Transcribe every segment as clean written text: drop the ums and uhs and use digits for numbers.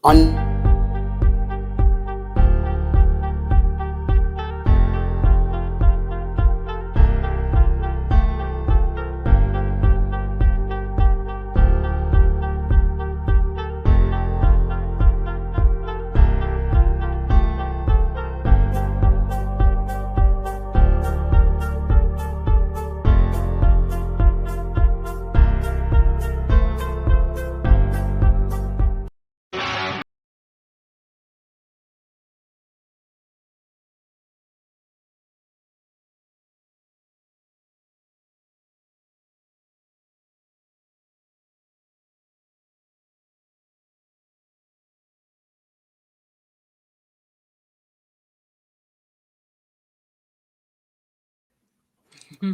On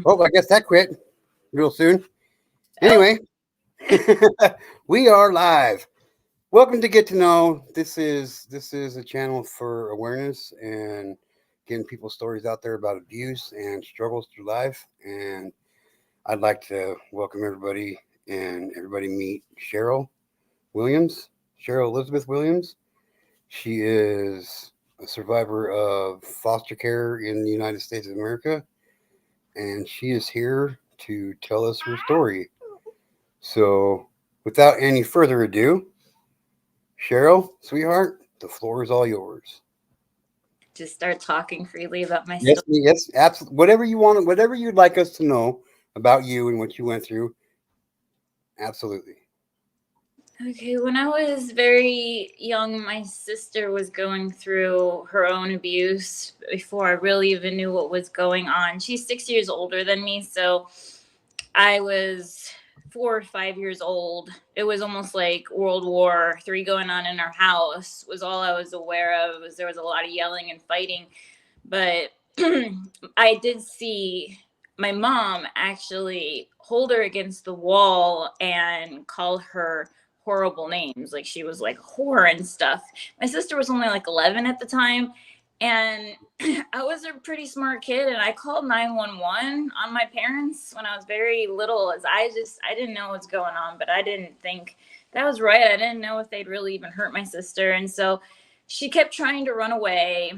Oh, I guess that quit real soon. Anyway, we are live. Welcome to Get to Know. This is a channel for awareness and getting people's stories out there about abuse and struggles through life. And I'd like to welcome everybody and everybody meet Cheryl Williams, Cheryl Elizabeth Williams. She is a survivor of foster care in the United States of America, and she is here to tell us her story. So, without any further ado, Cheryl, sweetheart, the floor is all yours. Just start talking freely about my Yes, story. yes, absolutely. Whatever you want, whatever you'd like us to know about you and what you went through, absolutely. Okay, when I was very young, my sister was going through her own abuse before I really even knew what was going on. She's 6 years older than me, so I was 4 or 5 years old. It was almost like World War III going on in our house was all I was aware of. Was there was a lot of yelling and fighting, but I did see my mom actually hold her against the wall and call her horrible names. Like she was like whore and stuff. My sister was only like 11 at the time. And I was a pretty smart kid, and I called 911 on my parents when I was very little. As I didn't know what's going on, but I didn't think that was right. I didn't know if they'd really even hurt my sister. And so she kept trying to run away.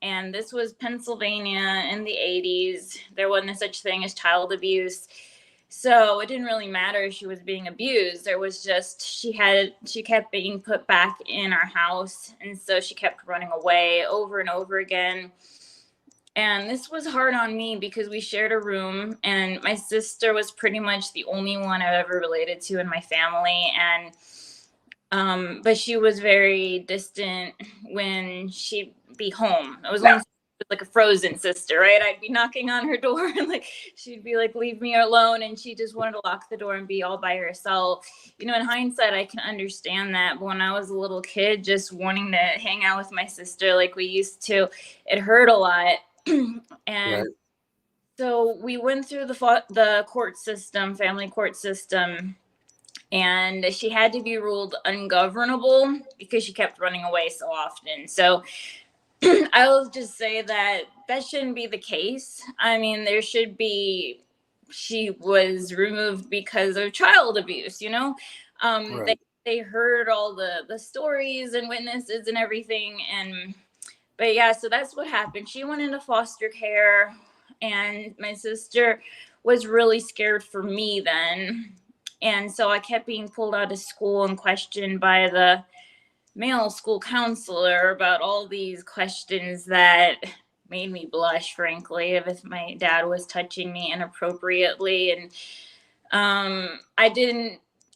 And this was Pennsylvania in the 80s. There wasn't a such thing as child abuse. So it didn't really matter if she was being abused. There was just she kept being put back in our house, and so she kept running away over and over again. And this was hard on me because we shared a room, and my sister was pretty much the only one I've ever related to in my family. And but she was very distant when she'd be home. It was almost like a frozen sister, right? I'd be knocking on her door and like she'd be like, leave me alone, and she just wanted to lock the door and be all by herself. In hindsight I can understand that, but when I was a little kid just wanting to hang out with my sister like we used to, it hurt a lot. And Right. so we went through the court system, family court system, and she had to be ruled ungovernable because she kept running away so often. So I'll just say that shouldn't be the case. I mean, there should be, she was removed because of child abuse, Right. they heard all the stories and witnesses and everything. But yeah, so that's what happened. She went into foster care, and my sister was really scared for me then. And so I kept being pulled out of school and questioned by the male school counselor about all these questions that made me blush, frankly, if my dad was touching me inappropriately. And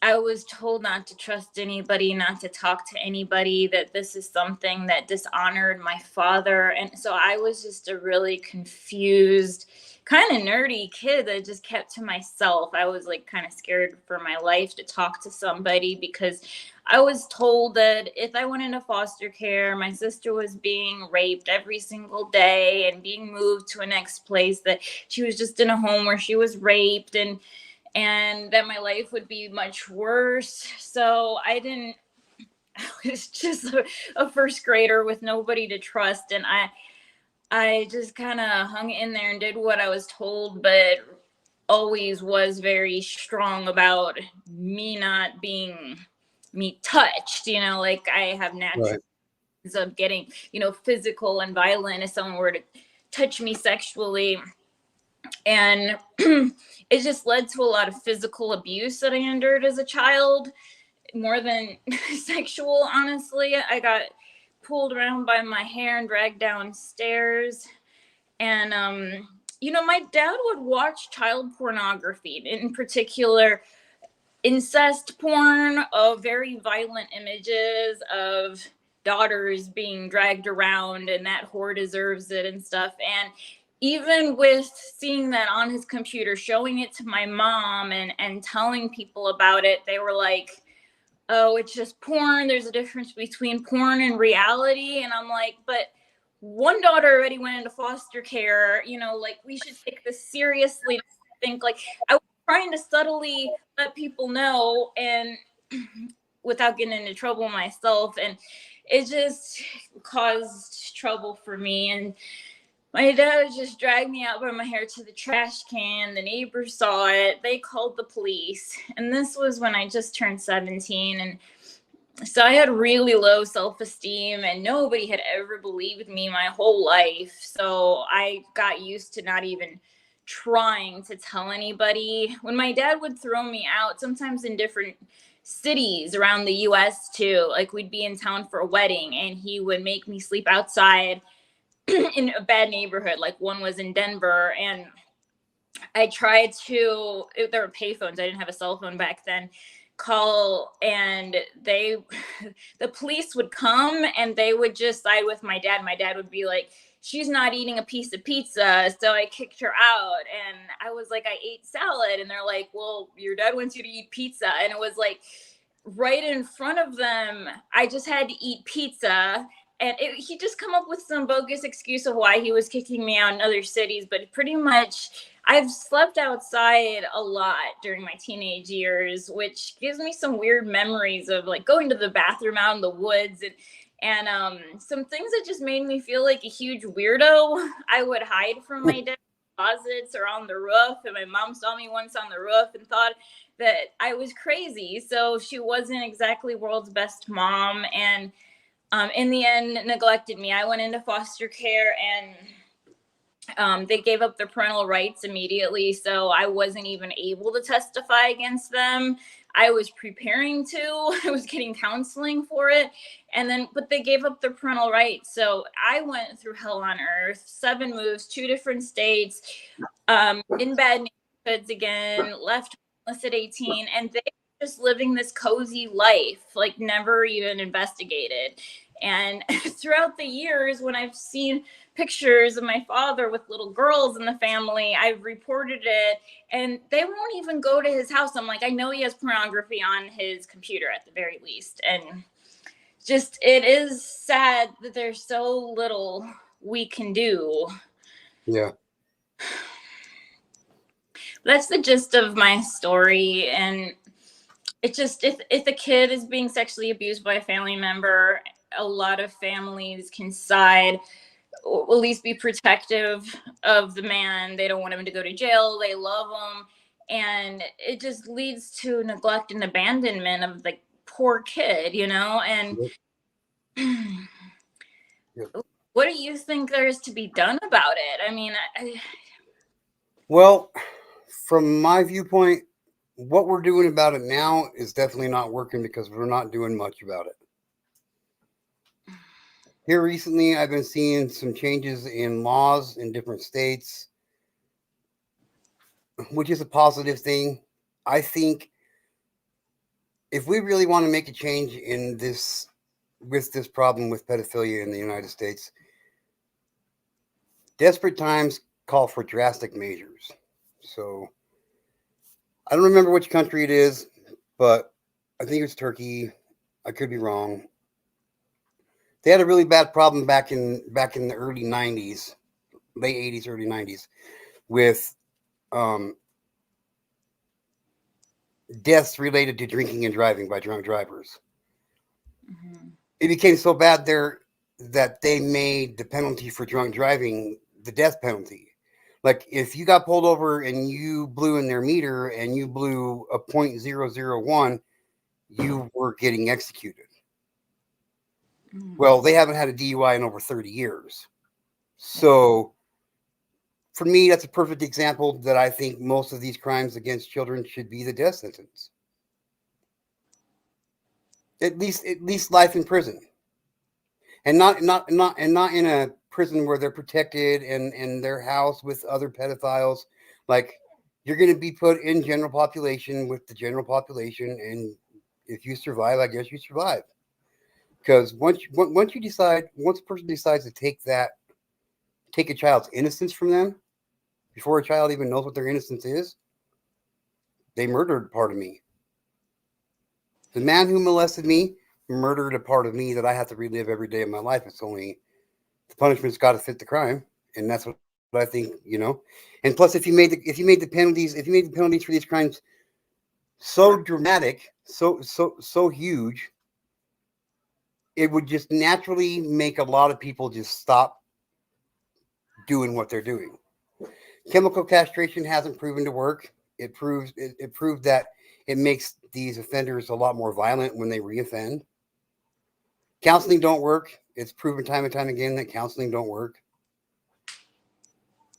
I was told not to trust anybody, not to talk to anybody, that this is something that dishonored my father. And so I was just a really confused, kind of nerdy kid that just kept to myself. I was like kind of scared for my life to talk to somebody because I was told that if I went into foster care, my sister was being raped every single day and being moved to a next place, that she was just in a home where she was raped, and that my life would be much worse. So I was just a first grader with nobody to trust. And I just kind of hung in there and did what I was told, but always was very strong about me not being me touched, like I have natural Right. of getting, physical and violent if someone were to touch me sexually. And it just led to a lot of physical abuse that I endured as a child, more than sexual, honestly. I got pulled around by my hair and dragged downstairs. And, my dad would watch child pornography, in particular, incest porn, of very violent images of daughters being dragged around, and that whore deserves it and stuff. And even with seeing that on his computer, showing it to my mom and telling people about it, they were like, oh, it's just porn. There's a difference between porn and reality. And I'm like, but one daughter already went into foster care. Like, we should take this seriously. I think, like, I was trying to subtly let people know, and without getting into trouble myself. And it just caused trouble for me. And my dad just dragged me out by my hair to the trash can. The neighbors saw it. They called the police. And this was when I just turned 17. And so I had really low self-esteem, and nobody had ever believed me my whole life. So I got used to not even trying to tell anybody. When my dad would throw me out, sometimes in different cities around the US too, like we'd be in town for a wedding, and he would make me sleep outside in a bad neighborhood. Like, one was in Denver, and I tried to, there were payphones, I didn't have a cell phone back then, call, and the police would come, and they would just side with my dad. My dad would be like, she's not eating a piece of pizza, so I kicked her out. And I was like, I ate salad. And they're like, well, your dad wants you to eat pizza. And it was like right in front of them. I just had to eat pizza. And he just come up with some bogus excuse of why he was kicking me out in other cities. But pretty much, I've slept outside a lot during my teenage years, which gives me some weird memories of like going to the bathroom out in the woods, and some things that just made me feel like a huge weirdo. I would hide from my dad in closets or on the roof, and my mom saw me once on the roof and thought that I was crazy. So she wasn't exactly world's best mom, and in the end neglected me. I went into foster care, and they gave up their parental rights immediately, so I wasn't even able to testify against them. I was preparing to. I was getting counseling for it, but they gave up their parental rights. So I went through hell on earth, 7 moves, 2 different states, in bad neighborhoods again, left homeless at 18, and they were just living this cozy life, like never even investigated. And throughout the years, when I've seen pictures of my father with little girls in the family, I've reported it, and they won't even go to his house. I'm like, I know he has pornography on his computer at the very least. And just, it is sad that there's so little we can do. Yeah. That's the gist of my story. And it just, if a kid is being sexually abused by a family member, a lot of families can side, or at least be protective of the man. They don't want him to go to jail. They love him. And it just leads to neglect and abandonment of the poor kid, And Yep. what do you think there is to be done about it? I mean, Well, from my viewpoint, what we're doing about it now is definitely not working because we're not doing much about it. Here recently, I've been seeing some changes in laws in different states, which is a positive thing. I think if we really want to make a change in this, with this problem with pedophilia in the United States, desperate times call for drastic measures. So I don't remember which country it is, but I think it's Turkey. I could be wrong. They had a really bad problem back in the early 90s, late 80s, early 90s, with deaths related to drinking and driving by drunk drivers. Mm-hmm. It became so bad there that they made the penalty for drunk driving the death penalty. Like, if you got pulled over and you blew in their meter and you blew a .001, you were getting executed. Mm. Well, they haven't had a DUI in over 30 years. So for me, that's a perfect example that I think most of these crimes against children should be the death sentence. At least life in prison. And not in a prison where they're protected and in their house with other pedophiles. Like, you're going to be put in general population with the general population, and if you survive, I guess you survive. Because once a person decides to take a child's innocence from them before a child even knows what their innocence is, they murdered part of me. The man who molested me murdered a part of me that I have to relive every day of my life. It's only the punishment's got to fit the crime, and that's what I think. And plus, if you made the penalties for these crimes so dramatic, so huge, it would just naturally make a lot of people just stop doing what they're doing. Chemical castration hasn't proven to work. It proved that it makes these offenders a lot more violent when they reoffend. Counseling don't work. It's proven time and time again that counseling don't work.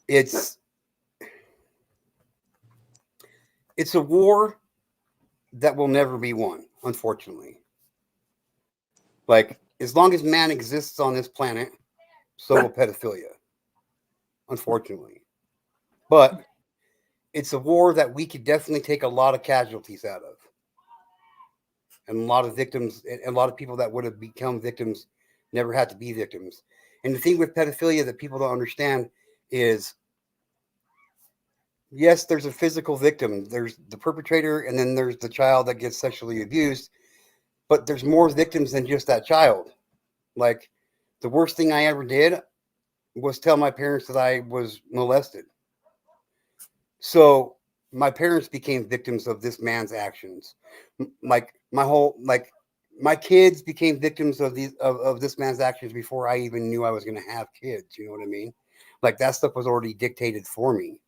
It's it's a war that will never be won, unfortunately. Like, as long as man exists on this planet, so will pedophilia, unfortunately. But it's a war that we could definitely take a lot of casualties out of, and a lot of victims, and a lot of people that would have become victims never had to be victims. And the thing with pedophilia that people don't understand is, yes, there's a physical victim, there's the perpetrator, and then there's the child that gets sexually abused, but there's more victims than just that child. Like, the worst thing I ever did was tell my parents that I was molested. So my parents became victims of this man's actions. Like, my kids became victims of this man's actions before I even knew I was going to have kids. You know what I mean? Like, that stuff was already dictated for me.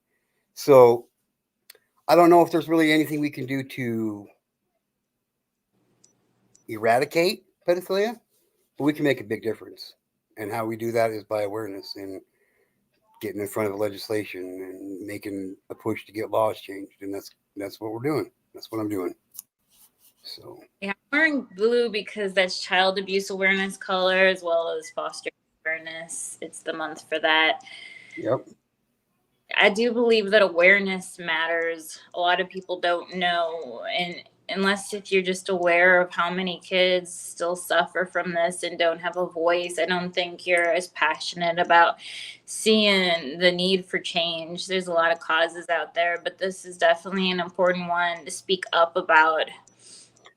So I don't know if there's really anything we can do to eradicate pedophilia, but we can make a big difference. And how we do that is by awareness and getting in front of the legislation and making a push to get laws changed. And that's what we're doing. That's what I'm doing. So Yeah, I'm wearing blue because that's child abuse awareness color as well as foster awareness. It's the month for that. yep. I do believe that awareness matters. A lot of people don't know, and unless if you're just aware of how many kids still suffer from this and don't have a voice, I don't think you're as passionate about seeing the need for change. There's a lot of causes out there, but this is definitely an important one to speak up about.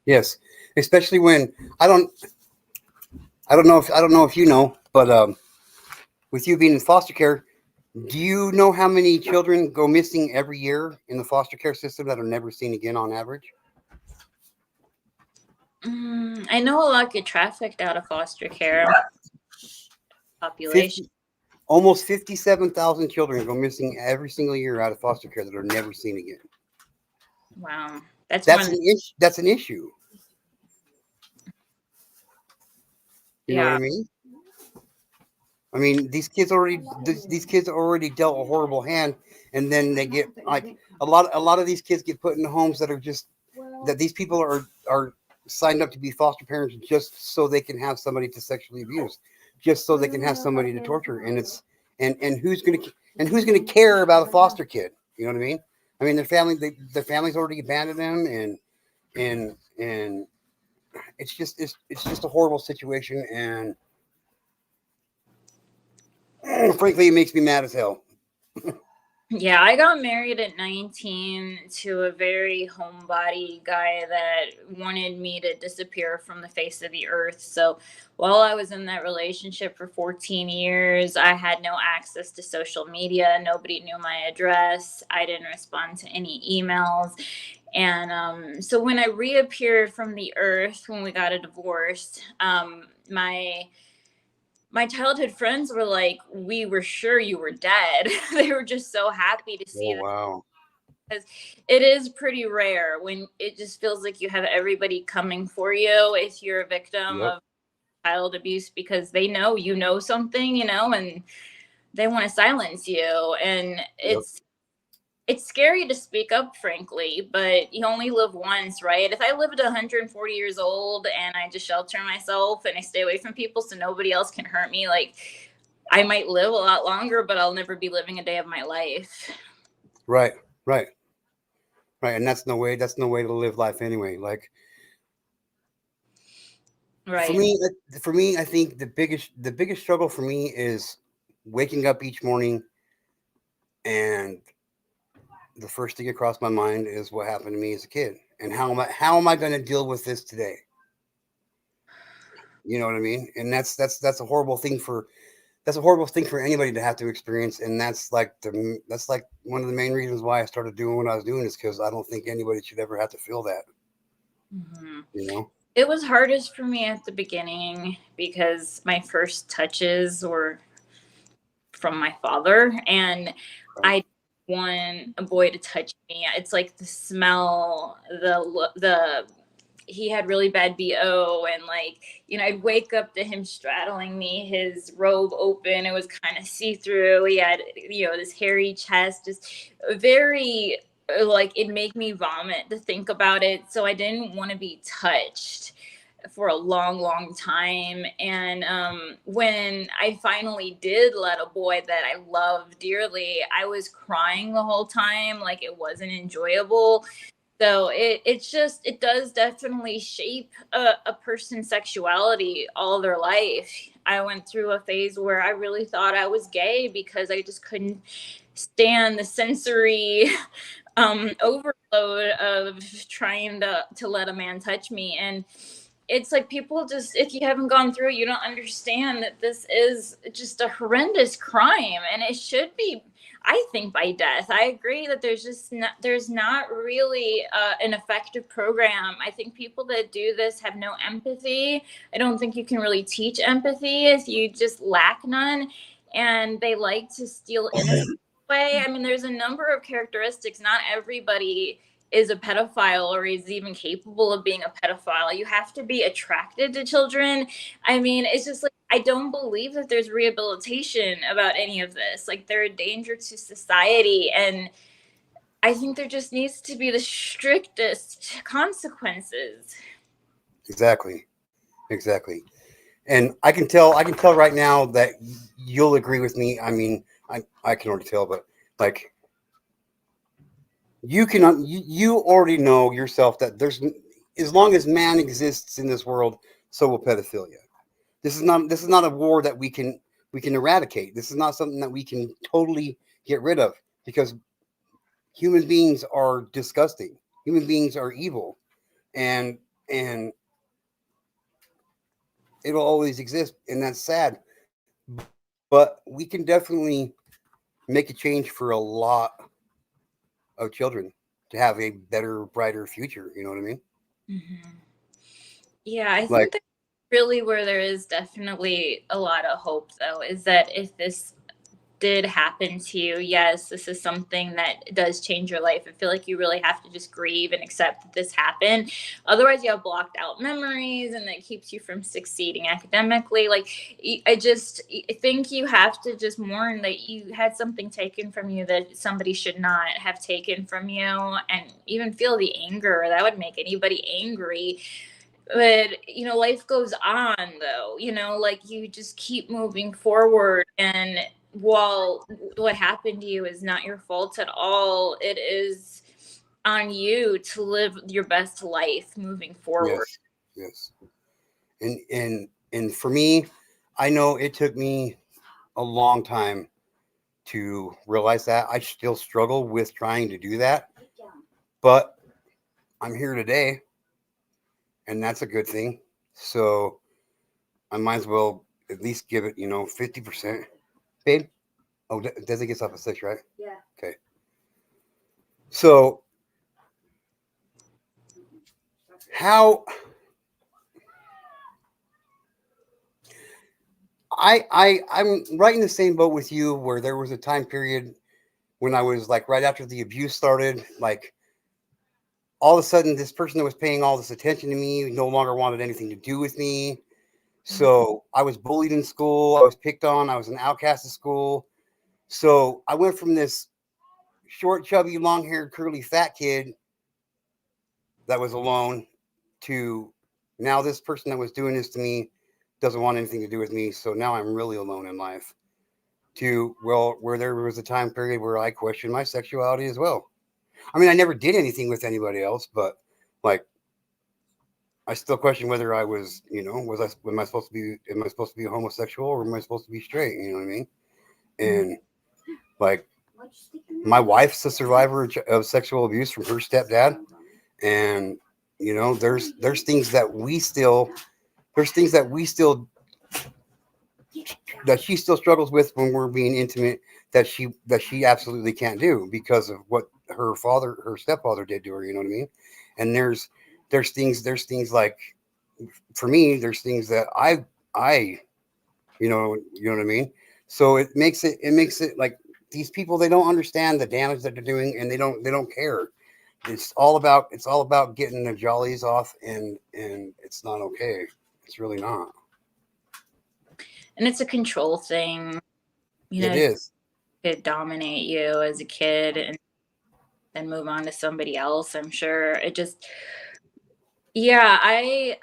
Yes. Especially when I don't know if you know, but with you being in foster care, do you know how many children go missing every year in the foster care system that are never seen again on average? I know a lot get trafficked out of foster care population. 50 Almost 57,000 children go missing every single year out of foster care that are never seen again. Wow, that's That's one. an issue. That's an issue. You know what Yeah. I mean? I mean, these kids already dealt a horrible hand, and then they get, like, a lot of these kids get put in homes that are just, that these people are signed up to be foster parents just so they can have somebody to sexually abuse, just so they can have somebody to torture, and who's gonna care about a foster kid? You know what I mean? I mean, their family's already abandoned them, and it's just a horrible situation, and frankly, it makes me mad as hell. Yeah, I got married at 19 to a very homebody guy that wanted me to disappear from the face of the earth. So while I was in that relationship for 14 years, I had no access to social media. Nobody knew my address. I didn't respond to any emails. And so when I reappeared from the earth, when we got a divorce, my childhood friends were like, we were sure you were dead. They were just so happy to Oh see that wow! because it is pretty rare when it just feels like you have everybody coming for you if you're a victim Yep. of child abuse, because they know you know something, and they want to silence you. And Yep. it's scary to speak up, frankly, but you only live once, right? If I lived 140 years old and I just shelter myself and I stay away from people so nobody else can hurt me, like, I might live a lot longer, but I'll never be living a day of my life. Right. Right. Right. And that's no way. That's no way to live life anyway. Like Right. for me, I think the biggest struggle for me is waking up each morning, and the first thing across my mind is what happened to me as a kid, and how am I going to deal with this today? You know what I mean? And that's a horrible thing for anybody to have to experience. And that's like one of the main reasons why I started doing what I was doing, is because I don't think anybody should ever have to feel that. Mm-hmm. You know? It was hardest for me at the beginning because my first touches were from my father, and Right. I want a boy to touch me. It's like the smell, the he had really bad BO, and like, I'd wake up to him straddling me, his robe open, it was kind of see-through, he had, this hairy chest, just very, like, it made me vomit to think about it. So I didn't want to be touched for a long, long time. And when I finally did let a boy that I loved dearly, I was crying the whole time, like it wasn't enjoyable. So it does definitely shape a person's sexuality all their life. I went through a phase where I really thought I was gay because I just couldn't stand the sensory overload of trying to let a man touch me. And it's like, people just, if you haven't gone through it, you don't understand that this is just a horrendous crime, and it should be, I think, by death. I agree that there's not really an effective program. I think people that do this have no empathy. I don't think you can really teach empathy if you just lack none, and they like to steal innocence way. I mean, there's a number of characteristics. Not everybody is a pedophile or is even capable of being a pedophile. You have to be attracted to children. I mean, it's just like, I don't believe that there's rehabilitation about any of this. Like, they're a danger to society. And I think there just needs to be the strictest consequences. Exactly. Exactly. And I can tell right now that you'll agree with me. I mean, I can already tell, but like, you already know yourself that as long as man exists in this world, so will pedophilia. This is not a war that we can eradicate. This is not something that we can totally get rid of, because human beings are disgusting. Human beings are evil, and and it'll always exist, and that's sad. But we can definitely make a change for a lot of children to have a better, brighter future. You know what I mean? Mhm. Yeah, I Like, think that's really where there is definitely a lot of hope, though, is that if this did happen to you, yes, this is something that does change your life. I feel like you really have to just grieve and accept that this happened. Otherwise, you have blocked out memories, and that keeps you from succeeding academically. Like, I think you have to just mourn that you had something taken from you that somebody should not have taken from you, and even feel the anger. That would make anybody angry. But life goes on, though. Like, you just keep moving forward, and while what happened to you is not your fault at all, it is on you to live your best life moving forward. yes, yes. And for me, I know it took me a long time to realize that. I still struggle with trying to do that, but I'm here today, and that's a good thing. So I might as well at least give it, 50%. Babe? Oh, Desi gets off at 6, right? Yeah. Okay. So how I'm right in the same boat with you, where there was a time period when I was like right after the abuse started, like all of a sudden this person that was paying all this attention to me no longer wanted anything to do with me. So I was bullied in school. I was picked on. I was an outcast at school. So I went from this short, chubby, long-haired, curly, fat kid that was alone to now this person that was doing this to me doesn't want anything to do with me. So now I'm really alone in life. To, well, where there was a time period where I questioned my sexuality as well. I mean, I never did anything with anybody else, but like I still question whether I was, am I supposed to be, homosexual or am I supposed to be straight? You know what I mean? And like my wife's a survivor of sexual abuse from her stepdad, and there's things that we still that she still struggles with when we're being intimate that she absolutely can't do because of what her stepfather did to her. You know what I mean? And there's things like for me, there's things that I you know what I mean. So it makes it like these people, they don't understand the damage that they're doing, and they don't care. It's all about getting the jollies off, and it's not okay. It's really not. And it's a control thing. It is. Could dominate you as a kid and then move on to somebody else. I'm sure it just, yeah, I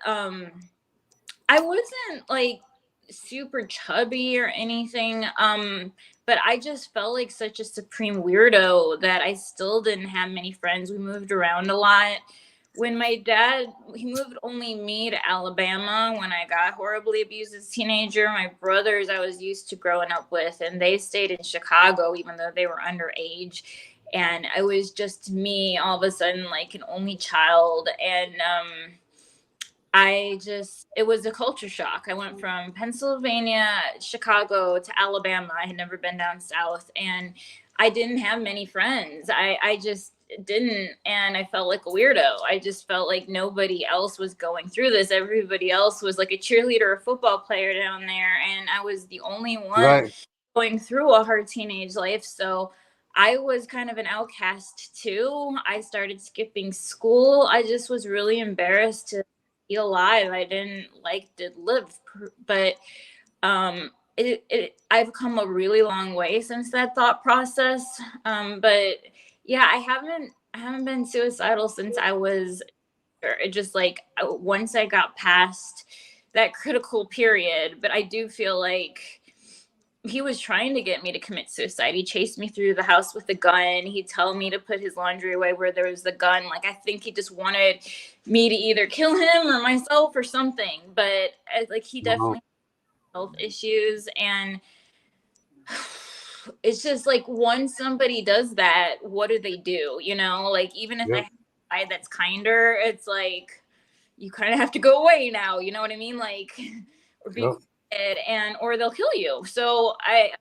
wasn't like super chubby or anything. But I just felt like such a supreme weirdo that I still didn't have many friends. We moved around a lot. When my dad, he moved only me to Alabama when I got horribly abused as a teenager. My brothers I was used to growing up with, and they stayed in Chicago even though they were underage. And I was just me all of a sudden, like an only child. And it was a culture shock. I went from Pennsylvania, Chicago to Alabama. I had never been down south, and I didn't have many friends. I just didn't, and I felt like a weirdo. I just felt like nobody else was going through this. Everybody else was like a cheerleader or football player down there, and I was the only one Right. going through a hard teenage life. So I was kind of an outcast too. I started skipping school. I just was really embarrassed to be alive. I didn't like to live, but I've come a really long way since that thought process. But yeah, I haven't been suicidal since I was. It just like once I got past that critical period. But I do feel like he was trying to get me to commit suicide. He chased me through the house with a gun. He'd tell me to put his laundry away where there was the gun. Like, I think he just wanted me to either kill him or myself or something. But like, he definitely had health issues. And it's just like, once somebody does that, what do they do? Like, even if I Yep. have a side that's kinder, it's like, you kind of have to go away now. You know what I mean? Like, or be Yep. or they'll kill you. So I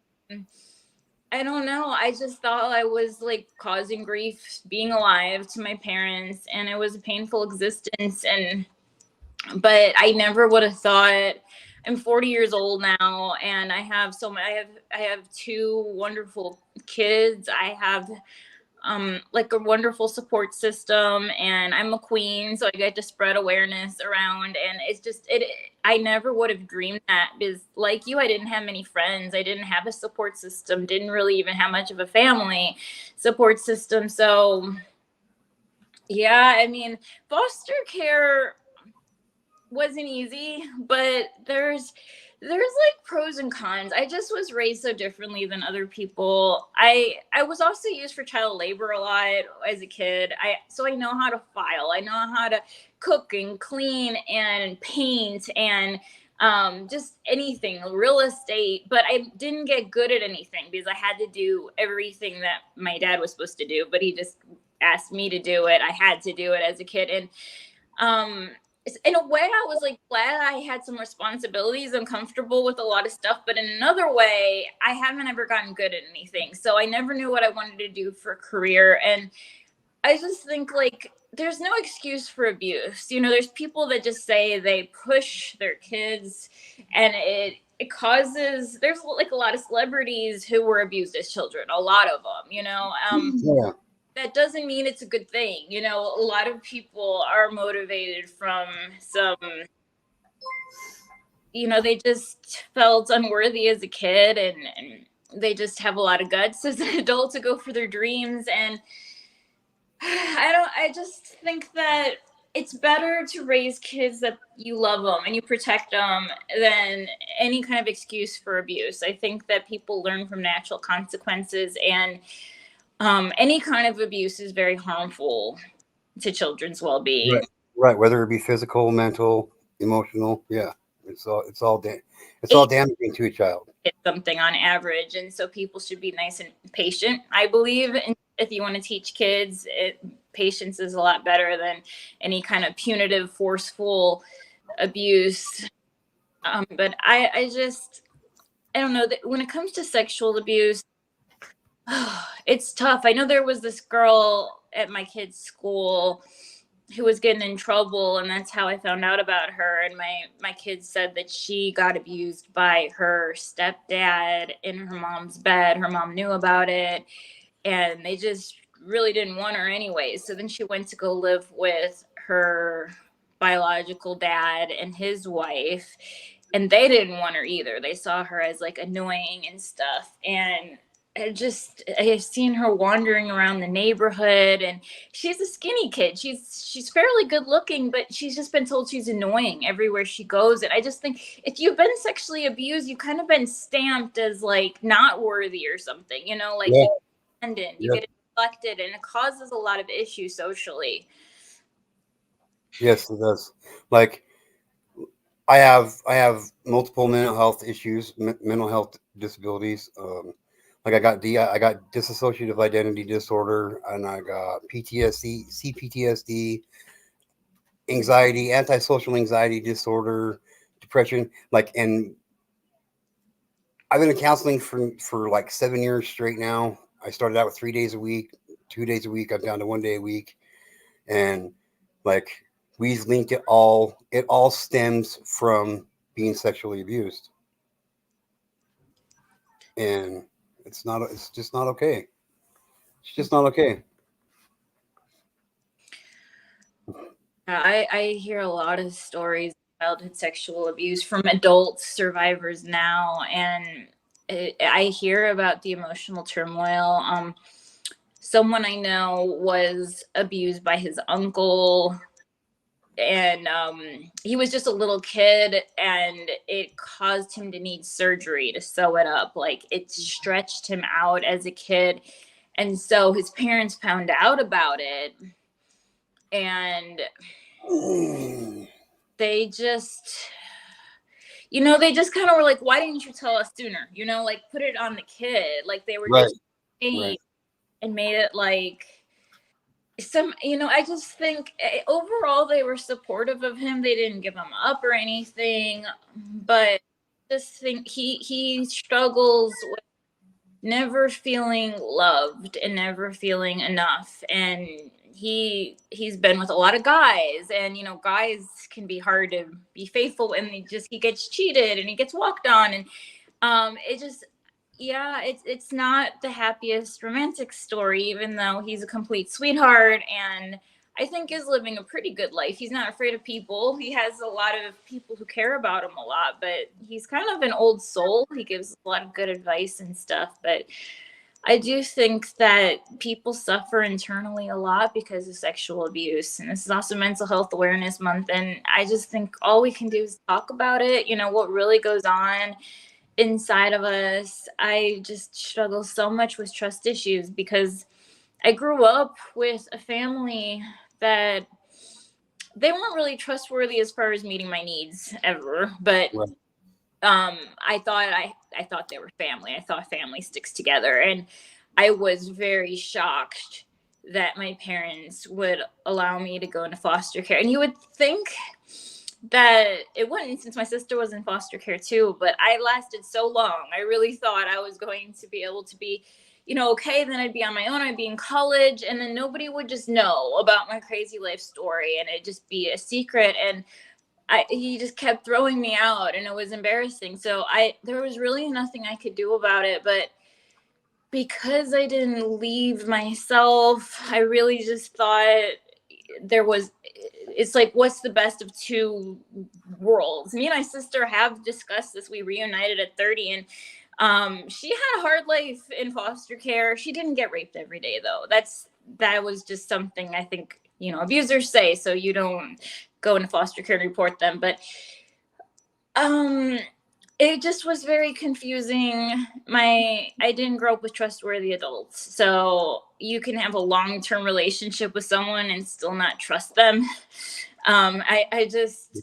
don't know. I just thought I was like causing grief being alive to my parents, and it was a painful existence. But I never would have thought. I'm 40 years old now, and I have I have two wonderful kids. I have like a wonderful support system, and I'm a queen, so I get to spread awareness around. And it's just I never would have dreamed that, because like you, I didn't have many friends. I didn't have a support system, didn't really even have much of a family support system. So yeah, I mean, foster care wasn't easy, but there's like pros and cons. I just was raised so differently than other people. I was also used for child labor a lot as a kid. So I know how to file. I know how to cook and clean and paint and just anything, real estate. But I didn't get good at anything because I had to do everything that my dad was supposed to do, but he just asked me to do it. I had to do it as a kid. And in a way, I was like glad I had some responsibilities. I'm comfortable with a lot of stuff, but in another way, I haven't ever gotten good at anything. So I never knew what I wanted to do for a career. And I just think like there's no excuse for abuse. There's people that just say they push their kids, and it causes, there's like a lot of celebrities who were abused as children, a lot of them, Yeah. that doesn't mean it's a good thing. A lot of people are motivated from some, they just felt unworthy as a kid, and they just have a lot of guts as an adult to go for their dreams. And I just think that it's better to raise kids that you love them and you protect them than any kind of excuse for abuse. I think that people learn from natural consequences, and any kind of abuse is very harmful to children's well-being. Right. Whether it be physical, mental, emotional. Yeah. It's all damaging to a child. It's something on average, and so people should be nice and patient, I believe. And if you want to teach kids, patience is a lot better than any kind of punitive, forceful abuse. But I don't know, that when it comes to sexual abuse, it's tough. I know there was this girl at my kid's school who was getting in trouble, and that's how I found out about her. And my kids said that she got abused by her stepdad in her mom's bed. Her mom knew about it, and they just really didn't want her anyway. So then she went to go live with her biological dad and his wife, and they didn't want her either. They saw her as like annoying and stuff. And I've seen her wandering around the neighborhood, and she's a skinny kid. She's fairly good looking, but she's just been told she's annoying everywhere she goes. And I just think if you've been sexually abused, you've kind of been stamped as like not worthy or something, like Yeah. you get abandoned, you Yeah. get neglected, and it causes a lot of issues socially. Yes, it does. Like I have multiple mental health issues, mental health disabilities. Like I got dissociative identity disorder, and I got PTSD, CPTSD, anxiety, antisocial anxiety disorder, depression. Like, and I've been in counseling for like 7 years straight now. I started out with 3 days a week, 2 days a week. I'm down to 1 day a week, and like we've linked it all. It all stems from being sexually abused, and it's not. It's just not okay. It's just not okay. I hear a lot of stories of childhood sexual abuse from adult survivors now, and I hear about the emotional turmoil. Someone I know was abused by his uncle, and he was just a little kid, and it caused him to need surgery to sew it up. Like, it stretched him out as a kid, and so his parents found out about it, and they just they just kind of were like, why didn't you tell us sooner? Like, put it on the kid. Like, they were Right. just Right. and made it like some, I just think overall they were supportive of him. They didn't give him up or anything, but just think he struggles with never feeling loved and never feeling enough. And he's been with a lot of guys, and guys can be hard to be faithful, and he gets cheated and he gets walked on, and it just, yeah, it's not the happiest romantic story, even though he's a complete sweetheart, and I think is living a pretty good life. He's not afraid of people. He has a lot of people who care about him a lot, but he's kind of an old soul. He gives a lot of good advice and stuff, but I do think that people suffer internally a lot because of sexual abuse. And this is also Mental Health Awareness Month. And I just think all we can do is talk about it, what really goes on inside of us. I just struggle so much with trust issues because I grew up with a family that they weren't really trustworthy as far as meeting my needs ever. But Right. I thought they were family. I thought family sticks together, and I was very shocked that my parents would allow me to go into foster care. And you would think that it wouldn't, since my sister was in foster care too, but I lasted so long. I really thought I was going to be able to be okay, then I'd be on my own, I'd be in college, and then nobody would just know about my crazy life story, and it'd just be a secret. And he just kept throwing me out, and it was embarrassing. So there was really nothing I could do about it. But because I didn't leave myself, I really just thought it's like, what's the best of two worlds? Me and my sister have discussed this. We reunited at 30, and she had a hard life in foster care. She didn't get raped every day, though. That was just something I think, abusers say, so you don't go into foster care and report them. But it just was very confusing. I didn't grow up with trustworthy adults. So you can have a long-term relationship with someone and still not trust them. I just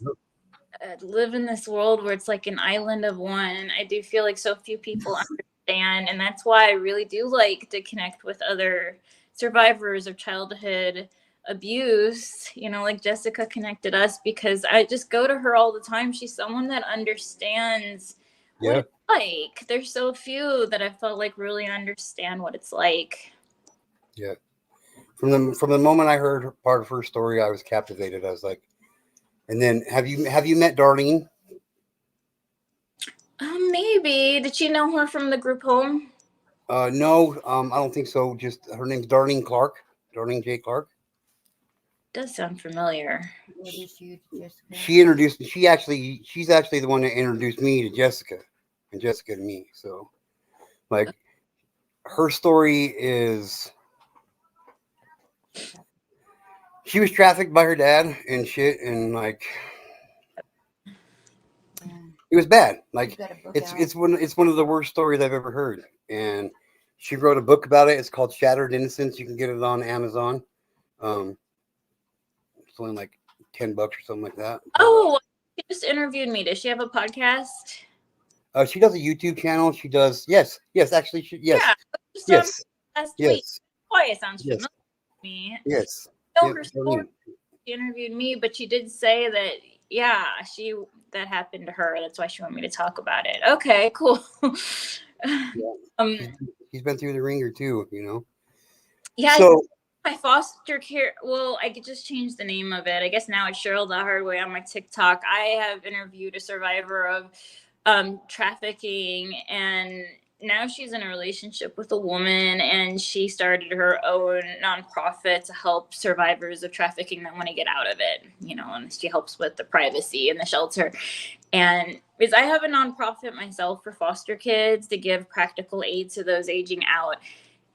live in this world where it's like an island of one. I do feel like so few people understand. And that's why I really do like to connect with other survivors of childhood abuse, like Jessica connected us, because I just go to her all the time. She's someone that understands what it's like. There's so few that I felt like really understand what it's like. Yeah. From the moment I heard part of her story, I was captivated. I was like, and then have you met Darlene? Maybe. Did you know her from the group home? No, I don't think so. Just her name's Darlene Clark. Darlene J. Clark. Does sound familiar. She introduced. She's actually the one that introduced me to Jessica, and Jessica to me. So, like, her story is, she was trafficked by her dad and shit, and like, it was bad. Like, it's one of the worst stories I've ever heard. And she wrote a book about it. It's called Shattered Innocence. You can get it on Amazon. It's only like $10 or something like that. Oh, she just interviewed me. Does she have a podcast? She does a YouTube channel. She does. Yes. Actually, yes. Yeah. Yes. Last yes. week. Boy, it sounds familiar to me. Yes. I know her story. She interviewed me, but she did say that, that happened to her. That's why she wanted me to talk about it. Okay, cool. She's been through the ringer too, Yeah. So my foster care, well, I could just change the name of it. I guess now it's Cheryl the Hard Way on my TikTok. I have interviewed a survivor of trafficking, and now she's in a relationship with a woman, and she started her own nonprofit to help survivors of trafficking that want to get out of it, and she helps with the privacy and the shelter. And because I have a nonprofit myself for foster kids to give practical aid to those aging out.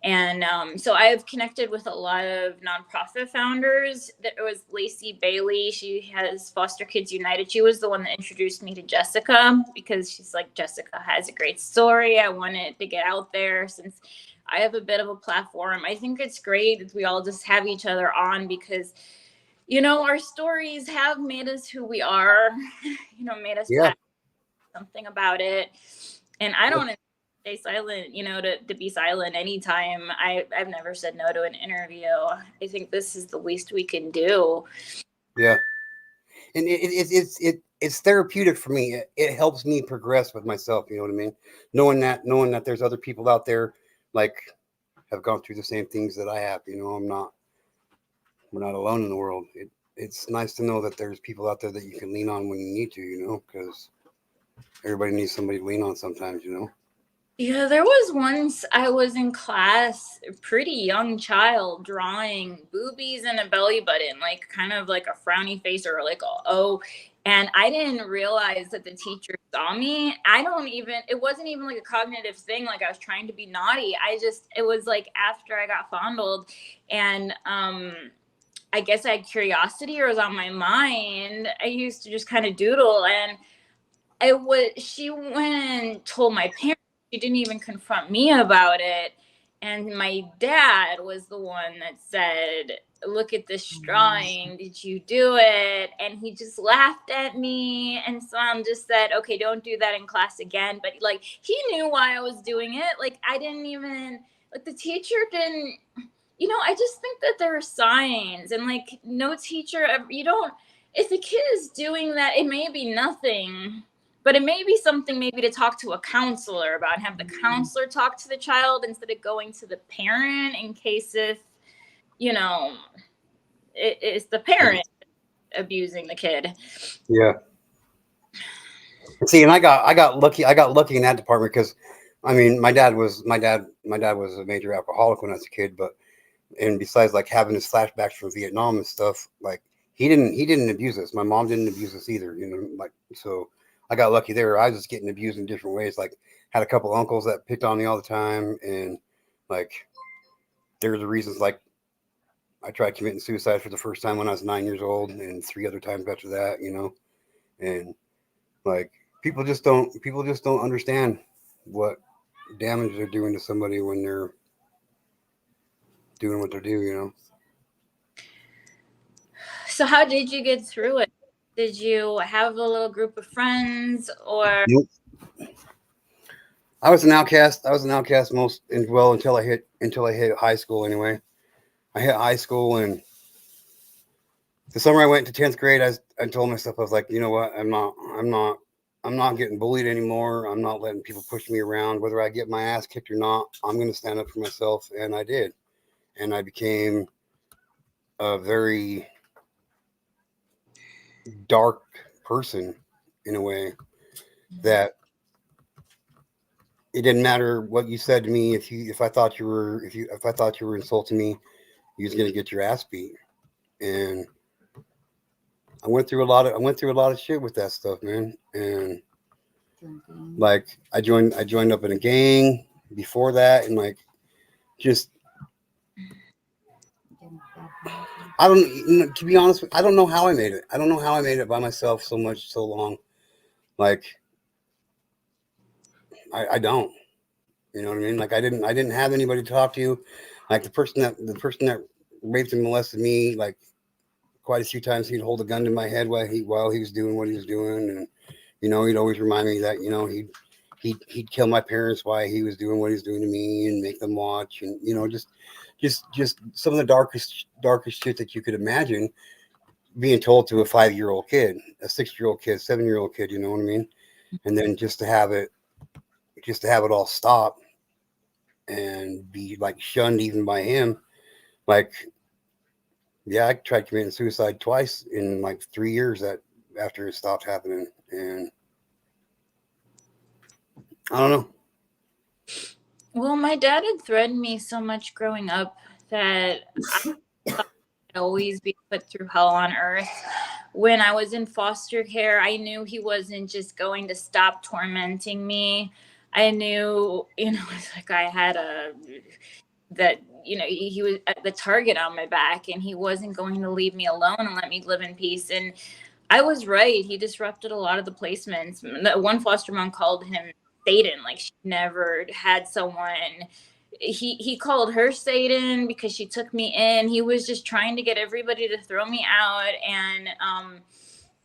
And so I have connected with a lot of nonprofit founders. There was Lacey Bailey. She has Foster Kids United. She was the one that introduced me to Jessica, because she's like, Jessica has a great story. I wanted to get out there since I have a bit of a platform. I think it's great that we all just have each other on, because, our stories have made us who we are, made us something about it. And I don't stay silent, to be silent anytime. I've never said no to an interview. I think this is the least we can do. Yeah. And it's therapeutic for me. It helps me progress with myself. You know what I mean? Knowing that there's other people out there, like, have gone through the same things that I have. We're not alone in the world. It's nice to know that there's people out there that you can lean on when you need to, because everybody needs somebody to lean on sometimes, Yeah, there was once I was in class, a pretty young child, drawing boobies and a belly button, like kind of like a frowny face or like and I didn't realize that the teacher saw me. It wasn't even like a cognitive thing, like I was trying to be naughty. It was like after I got fondled, and I guess I had curiosity, or it was on my mind. I used to just kind of doodle, and she went and told my parents. She didn't even confront me about it. And my dad was the one that said, look at this drawing. Did you do it? And he just laughed at me. And Sam just said, okay, don't do that in class again. But like, he knew why I was doing it. Like, I didn't even, like, the teacher didn't, I just think that there are signs, and like, no teacher ever, if the kid is doing that, it may be nothing, But it may be something maybe to talk to a counselor about, and have the counselor talk to the child instead of going to the parent, in case if, you know, it's the parent abusing the kid. Yeah. See, and I got lucky. I got lucky in that department because, I mean, my dad was a major alcoholic when I was a kid. But and besides, like having his flashbacks from Vietnam and stuff, like he didn't abuse us. My mom didn't abuse us either. You know, like so. I got lucky there. I was just getting abused in different ways. Like had a couple uncles that picked on me all the time, and like there were the reasons. Like I tried committing suicide for the first time when I was 9 years old, and three other times after that. You know, and like people just don't understand what damage they're doing to somebody when they're doing what they do, you know. So how did you get through it? Did you have a little group of friends, or? Nope. I was an outcast. I was an outcast most and well until I hit high school anyway. I hit high school and the summer I went to 10th grade, I told myself, I was like, you know what, I'm not getting bullied anymore. I'm not letting people push me around. Whether I get my ass kicked or not, I'm gonna stand up for myself. And I did. And I became a very dark person in a way that it didn't matter what you said to me. If I thought you were insulting me, you was gonna get your ass beat. And I went through a lot of shit with that stuff, man. And like I joined up in a gang before that, and like just I don't to be honest, I don't know how I made it. I don't know how I made it by myself so long. Like I don't. You know what I mean? Like I didn't have anybody to talk to. Like the person that raped and molested me, like quite a few times he'd hold a gun to my head while he was doing what he was doing, and he'd always remind me that he'd kill my parents while he was doing what he was doing to me and make them watch, and just some of the darkest shit that you could imagine being told to a 5-year-old kid, a 6-year-old kid, 7-year-old kid. You know what I mean? And then just to have it all stop and be like shunned even by him. Like, yeah, I tried committing suicide twice in like 3 years that after it stopped happening. And I don't know. Well, my dad had threatened me so much growing up that I thought I'd always be put through hell on earth. When I was in foster care, I knew he wasn't just going to stop tormenting me. I knew, it's like I had he was at the target on my back, and he wasn't going to leave me alone and let me live in peace. And I was right. He disrupted a lot of the placements. The one foster mom called him Satan. Like, she never had someone. He called her Satan because she took me in. He was just trying to get everybody to throw me out. And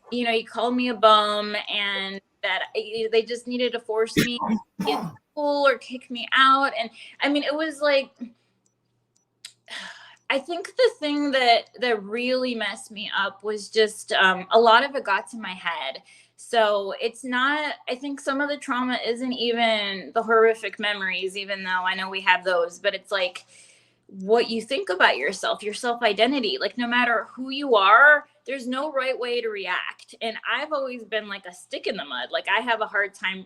he called me a bum, and that they just needed to force me in school or kick me out. And I mean, it was like, I think the thing that really messed me up was just a lot of it got to my head. So it's not, I think some of the trauma isn't even the horrific memories, even though I know we have those, but it's like what you think about yourself, your self identity. Like, no matter who you are, there's no right way to react. And I've always been like a stick in the mud. Like, I have a hard time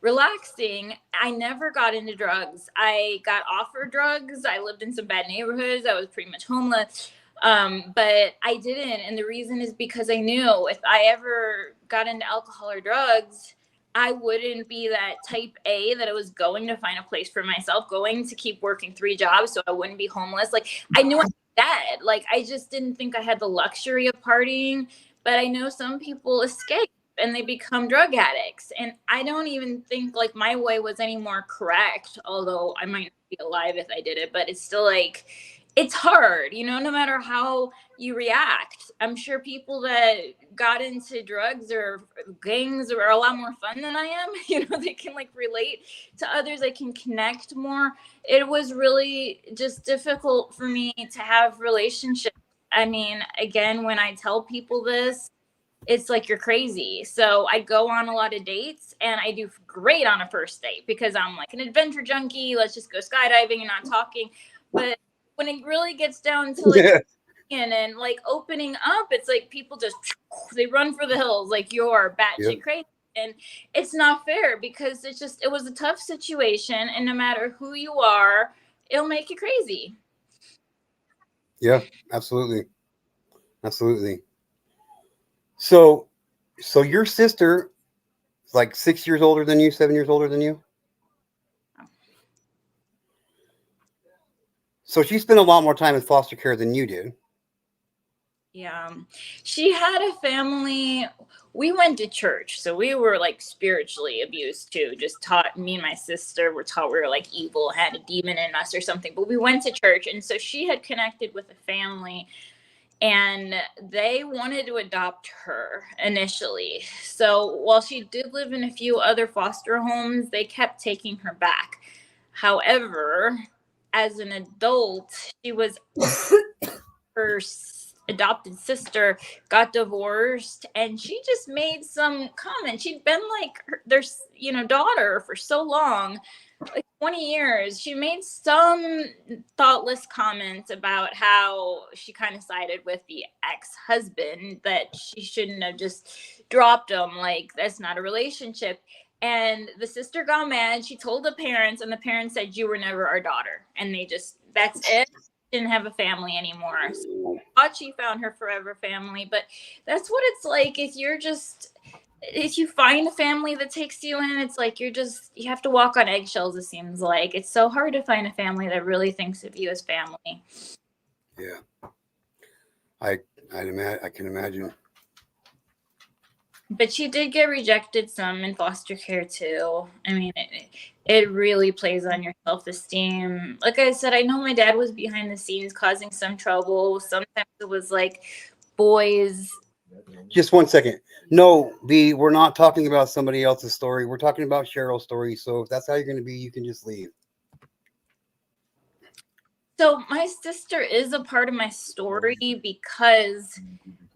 relaxing. I never got into drugs. I got offered drugs. I lived in some bad neighborhoods. I was pretty much homeless. But I didn't. And the reason is because I knew if I ever got into alcohol or drugs, I wouldn't be that type A that I was going to find a place for myself, going to keep working 3 jobs so I wouldn't be homeless. Like, I knew I was dead. Like, I just didn't think I had the luxury of partying. But I know some people escape and they become drug addicts. And I don't even think like my way was any more correct, although I might not be alive if I did it. But it's still like, it's hard, no matter how you react. I'm sure people that got into drugs or gangs are a lot more fun than I am. They can like relate to others. They can connect more. It was really just difficult for me to have relationships. I mean, again, when I tell people this, it's like you're crazy. So I go on a lot of dates, and I do great on a first date because I'm like an adventure junkie. Let's just go skydiving and not talking. But when it really gets down to like and like opening up, it's like people just they run for the hills like you're batshit crazy. And it's not fair because it was a tough situation, and no matter who you are, it'll make you crazy. Yeah, absolutely. So your sister is like 6 years older than you, 7 years older than you. So she spent a lot more time in foster care than you did. Yeah. She had a family. We went to church, so we were like spiritually abused too. Just taught, me and my sister were taught we were like evil, had a demon in us or something. But we went to church, and so she had connected with a family, and they wanted to adopt her initially. So while she did live in a few other foster homes, they kept taking her back. However, as an adult, she was her adopted sister got divorced, and she just made some comment. She'd been like their daughter for so long, like 20 years. She made some thoughtless comments about how she kind of sided with the ex-husband, that she shouldn't have just dropped him, like that's not a relationship. And the sister got mad. She told the parents, and the parents said, "You were never our daughter." And they just, that's it. Didn't have a family anymore. So I thought she found her forever family, but that's what it's like if you find a family that takes you in. It's like you have to walk on eggshells. It seems like it's so hard to find a family that really thinks of you as family. Yeah, I can imagine. But she did get rejected some in foster care too. I mean, it really plays on your self-esteem. Like I said, I know my dad was behind the scenes causing some trouble. Sometimes it was like boys. Just 1 second. No, B, we're not talking about somebody else's story. We're talking about Cheryl's story. So if that's how you're going to be, you can just leave. So my sister is a part of my story because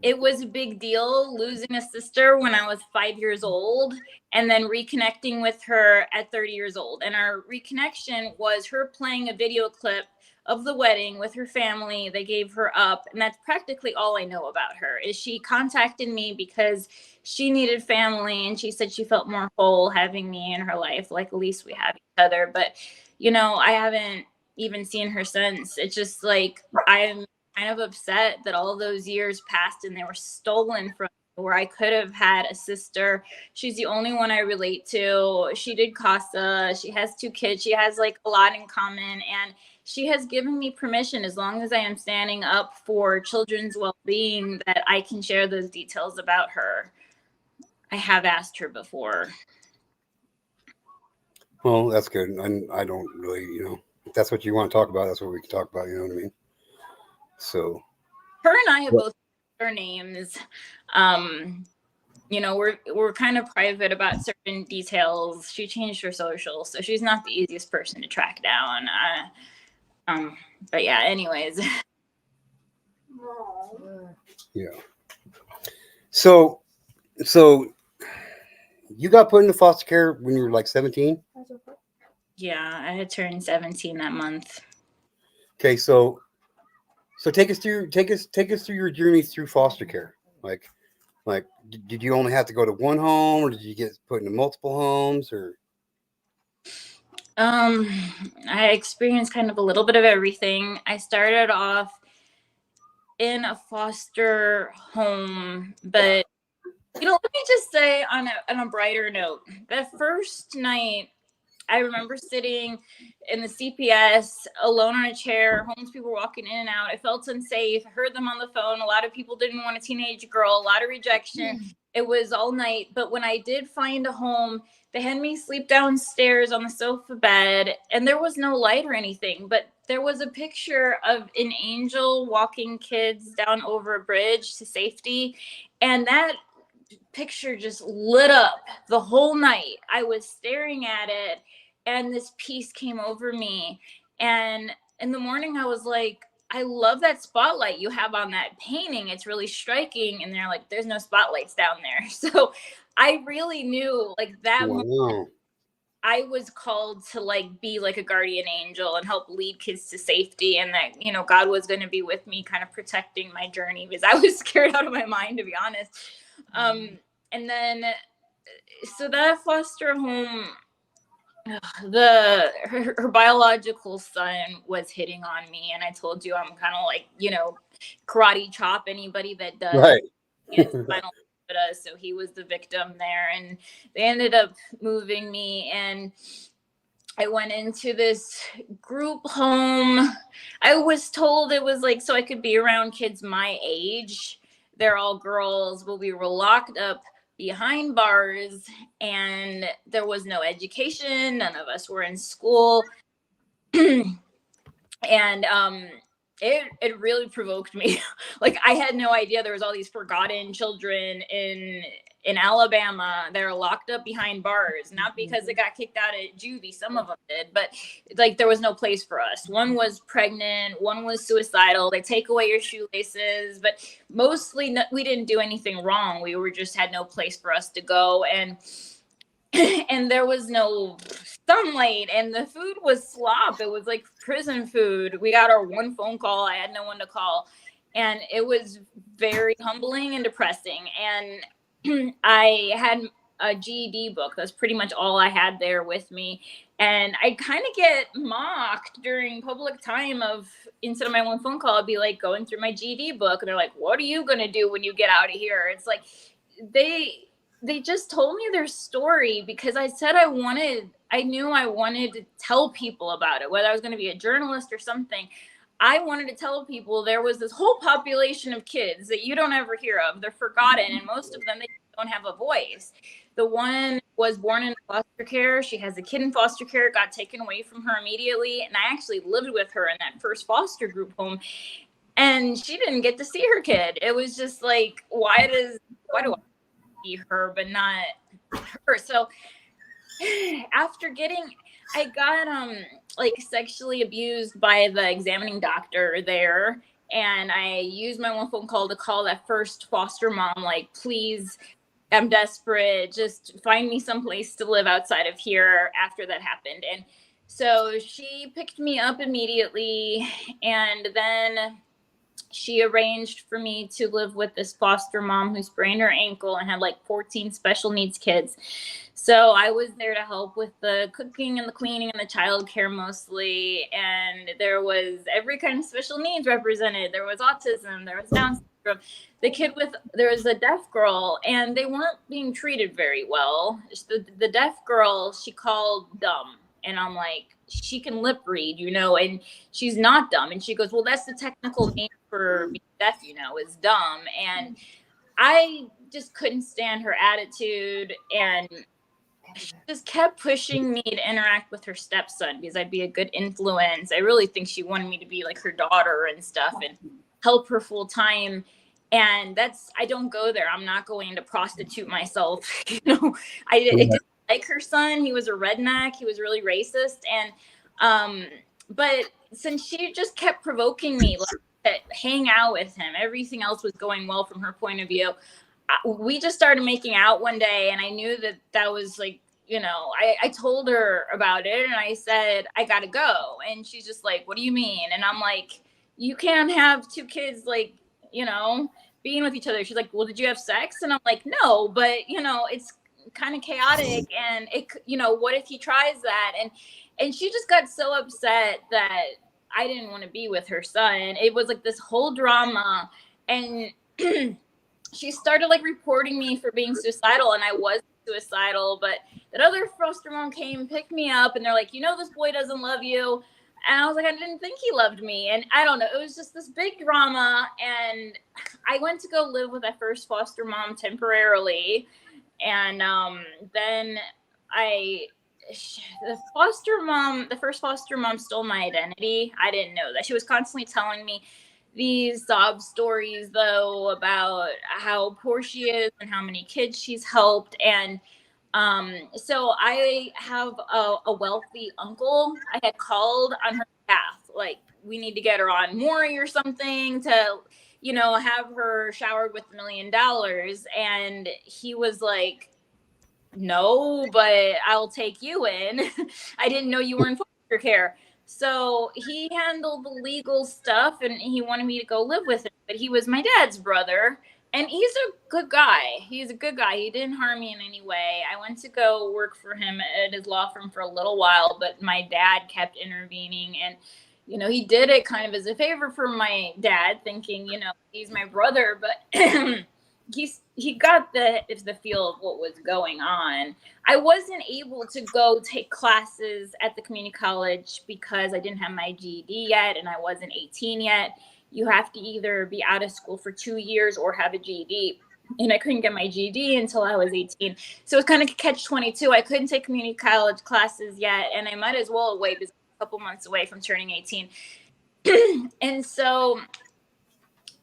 it was a big deal losing a sister when I was 5 years old, and then reconnecting with her at 30 years old. And our reconnection was her playing a video clip of the wedding with her family. They gave her up, and that's practically all I know about her. Is she contacted me because she needed family, and she said she felt more whole having me in her life, like at least we have each other. But I haven't even seen her since. It's just like I'm kind of upset that all those years passed and they were stolen from me, where I could have had a sister. She's the only one I relate to. She did CASA. She has 2 kids. She has like a lot in common, and she has given me permission, as long as I am standing up for children's well-being, that I can share those details about her. I have asked her before. Well, that's good. I don't really, if that's what you want to talk about, that's what we can talk about. You know what I mean? So her and I have both her names. We're kind of private about certain details. She changed her social, so she's not the easiest person to track down. But yeah, anyways. Yeah. So you got put into foster care when you were like 17? Yeah, I had turned 17 that month. Okay, so take us through your journey through foster care. Like did you only have to go to one home, or did you get put into multiple homes, or? I experienced kind of a little bit of everything. I started off in a foster home, but let me just say on a brighter note, that first night, I remember sitting in the CPS alone on a chair. Homeless people were walking in and out. I felt unsafe. I heard them on the phone. A lot of people didn't want a teenage girl. A lot of rejection. It was all night. But when I did find a home, they had me sleep downstairs on the sofa bed, and there was no light or anything. But there was a picture of an angel walking kids down over a bridge to safety. And that picture just lit up the whole night. I was staring at it, and this peace came over me. And in the morning, I was like, I love that spotlight you have on that painting. It's really striking. And they're like, there's no spotlights down there. So I really knew like that Wow. I was called to like be like a guardian angel and help lead kids to safety, and that, you know, God was going to be with me kind of protecting my journey, because I was scared out of my mind, to be honest. And then so that foster home, her biological son was hitting on me, and I told you I'm kind of like, you know, karate chop anybody that does. Right. It's final. So he was the victim there, and they ended up moving me, and I went into this group home. I was told it was like so I could be around kids my age. They're all girls, but we were locked up behind bars, and there was no education. None of us were in school. And it really provoked me. Like, I had no idea there was all these forgotten children in Alabama that are locked up behind bars, not because they got kicked out at juvie, some of them did, but like there was no place for us. One was pregnant, one was suicidal. They take away your shoelaces, but mostly we didn't do anything wrong. We were just had no place for us to go, and there was no sunlight, and the food was slop. It was like prison food. We got our one phone call. I had no one to call, and it was very humbling and depressing. And I had a GED book. That's pretty much all I had there with me. And I kind of get mocked during public time of, instead of my one phone call, I'd be like going through my GED book, and they're like, what are you going to do when you get out of here? It's like, they just told me their story because I said I knew I wanted to tell people about it, whether I was going to be a journalist or something. I wanted to tell people there was this whole population of kids that you don't ever hear of. They're forgotten, and most of them, they don't have a voice. The one was born in foster care. She has a kid in foster care, got taken away from her immediately. And I actually lived with her in that first foster group home. And she didn't get to see her kid. It was just like, why do I see her but not her? So after I got like sexually abused by the examining doctor there, and I used my one phone call to call that first foster mom, like, please, I'm desperate, just find me someplace to live outside of here after that happened. And so she picked me up immediately, and then she arranged for me to live with this foster mom who sprained her ankle and had like 14 special needs kids. So I was there to help with the cooking and the cleaning and the childcare mostly. And there was every kind of special needs represented. There was autism, there was Down syndrome. There was a deaf girl, and they weren't being treated very well. The deaf girl, she called dumb. And I'm like, she can lip read, you know, and she's not dumb. And she goes, well, that's the technical name for being deaf, you know, is dumb. And I just couldn't stand her attitude. And she just kept pushing me to interact with her stepson because I'd be a good influence. I really think she wanted me to be like her daughter and stuff and help her full time. And I don't go there. I'm not going to prostitute myself. You know, I didn't like her son. He was a redneck. He was really racist. And, but since she just kept provoking me, like, to hang out with him, everything else was going well from her point of view. We just started making out one day, and I knew that was like, you know, I told her about it, and I said, I gotta go. And she's just like, what do you mean? And I'm like, you can't have two kids, like, you know, being with each other. She's like, well, did you have sex? And I'm like, no, but, you know, it's kind of chaotic, and it, you know, what if he tries that? And she just got so upset that I didn't want to be with her son. It was like this whole drama, and she started like reporting me for being suicidal, and I was suicidal. But that other foster mom came, picked me up, and they're like, you know, this boy doesn't love you. And I was like, I didn't think he loved me. And I don't know, it was just this big drama. And I went to go live with that first foster mom temporarily. And then the first foster mom stole my identity. I didn't know that. She was constantly telling me these sob stories, though, about how poor she is and how many kids she's helped. And so I have a wealthy uncle. I had called on her behalf, like, we need to get her on Maury or something to, you know, have her showered with $1 million. And he was like, no, but I'll take you in. I didn't know you were in foster care. So he handled the legal stuff and he wanted me to go live with him. But he was my dad's brother. And he's a good guy. He's a good guy. He didn't harm me in any way. I went to go work for him at his law firm for a little while, but my dad kept intervening. And, you know, he did it kind of as a favor for my dad, thinking, you know, he's my brother. But he got the feel of what was going on. I wasn't able to go take classes at the community college because I didn't have my GED yet and I wasn't 18 yet. You have to either be out of school for 2 years or have a GED. And I couldn't get my GED until I was 18. So it's kind of catch-22. I couldn't take community college classes yet, and I might as well wait because I'm a couple months away from turning 18. And so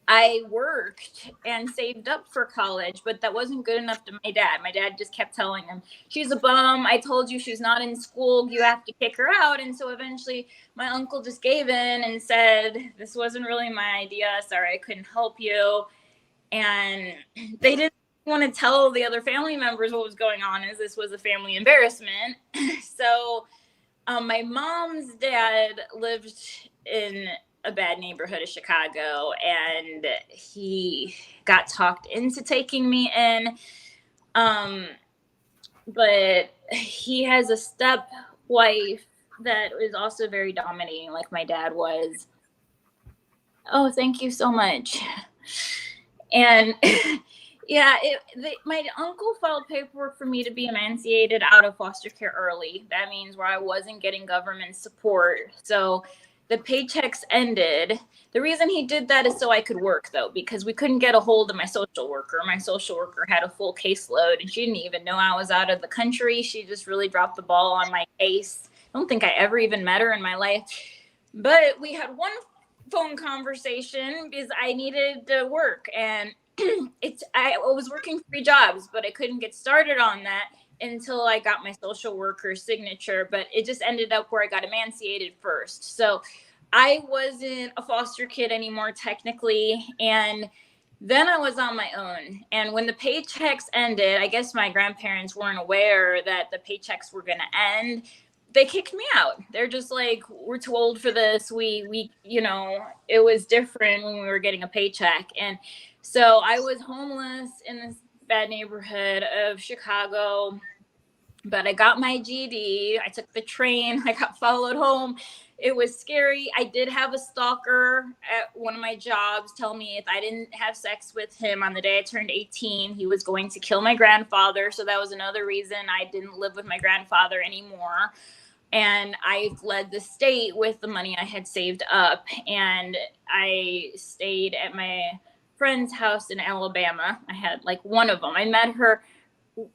I worked and saved up for college, but that wasn't good enough to my dad. My dad just kept telling him, she's a bum. I told you she's not in school. You have to kick her out. And so eventually my uncle just gave in and said, this wasn't really my idea. Sorry, I couldn't help you. And they didn't want to tell the other family members what was going on, as this was a family embarrassment. So my mom's dad lived in a bad neighborhood of Chicago, and he got talked into taking me in. But he has a step wife that is also very dominating, like my dad was. Oh, thank you so much. And yeah, my uncle filed paperwork for me to be emancipated out of foster care early. That means where I wasn't getting government support. So the paychecks ended. The reason he did that is so I could work, though, because we couldn't get a hold of my social worker. My social worker had a full caseload, and she didn't even know I was out of the country. She just really dropped the ball on my case. I don't think I ever even met her in my life. But we had one phone conversation because I needed to work, and I was working 3 jobs, but I couldn't get started on that until I got my social worker's signature. But it just ended up where I got emancipated first. So I wasn't a foster kid anymore, technically. And then I was on my own. And when the paychecks ended, I guess my grandparents weren't aware that the paychecks were going to end. They kicked me out. They're just like, we're too old for this. We, you know, it was different when we were getting a paycheck. And so I was homeless in this bad neighborhood of Chicago, but I got my GED. I took the train. I got followed home. It was scary. I did have a stalker at one of my jobs tell me if I didn't have sex with him on the day I turned 18, he was going to kill my grandfather. So that was another reason I didn't live with my grandfather anymore. And I fled the state with the money I had saved up. And I stayed at my friend's house in Alabama. I had like one of them. I met her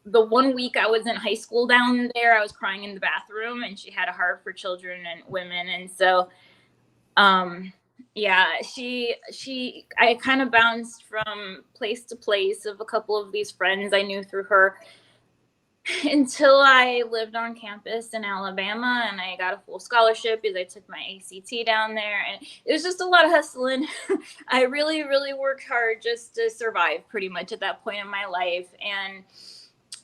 the 1 week I was in high school down there. I was crying in the bathroom, and she had a heart for children and women. And so, yeah, I kind of bounced from place to place of a couple of these friends I knew through her until I lived on campus in Alabama, and I got a full scholarship because I took my ACT down there, and it was just a lot of hustling. I really, really worked hard just to survive pretty much at that point in my life. And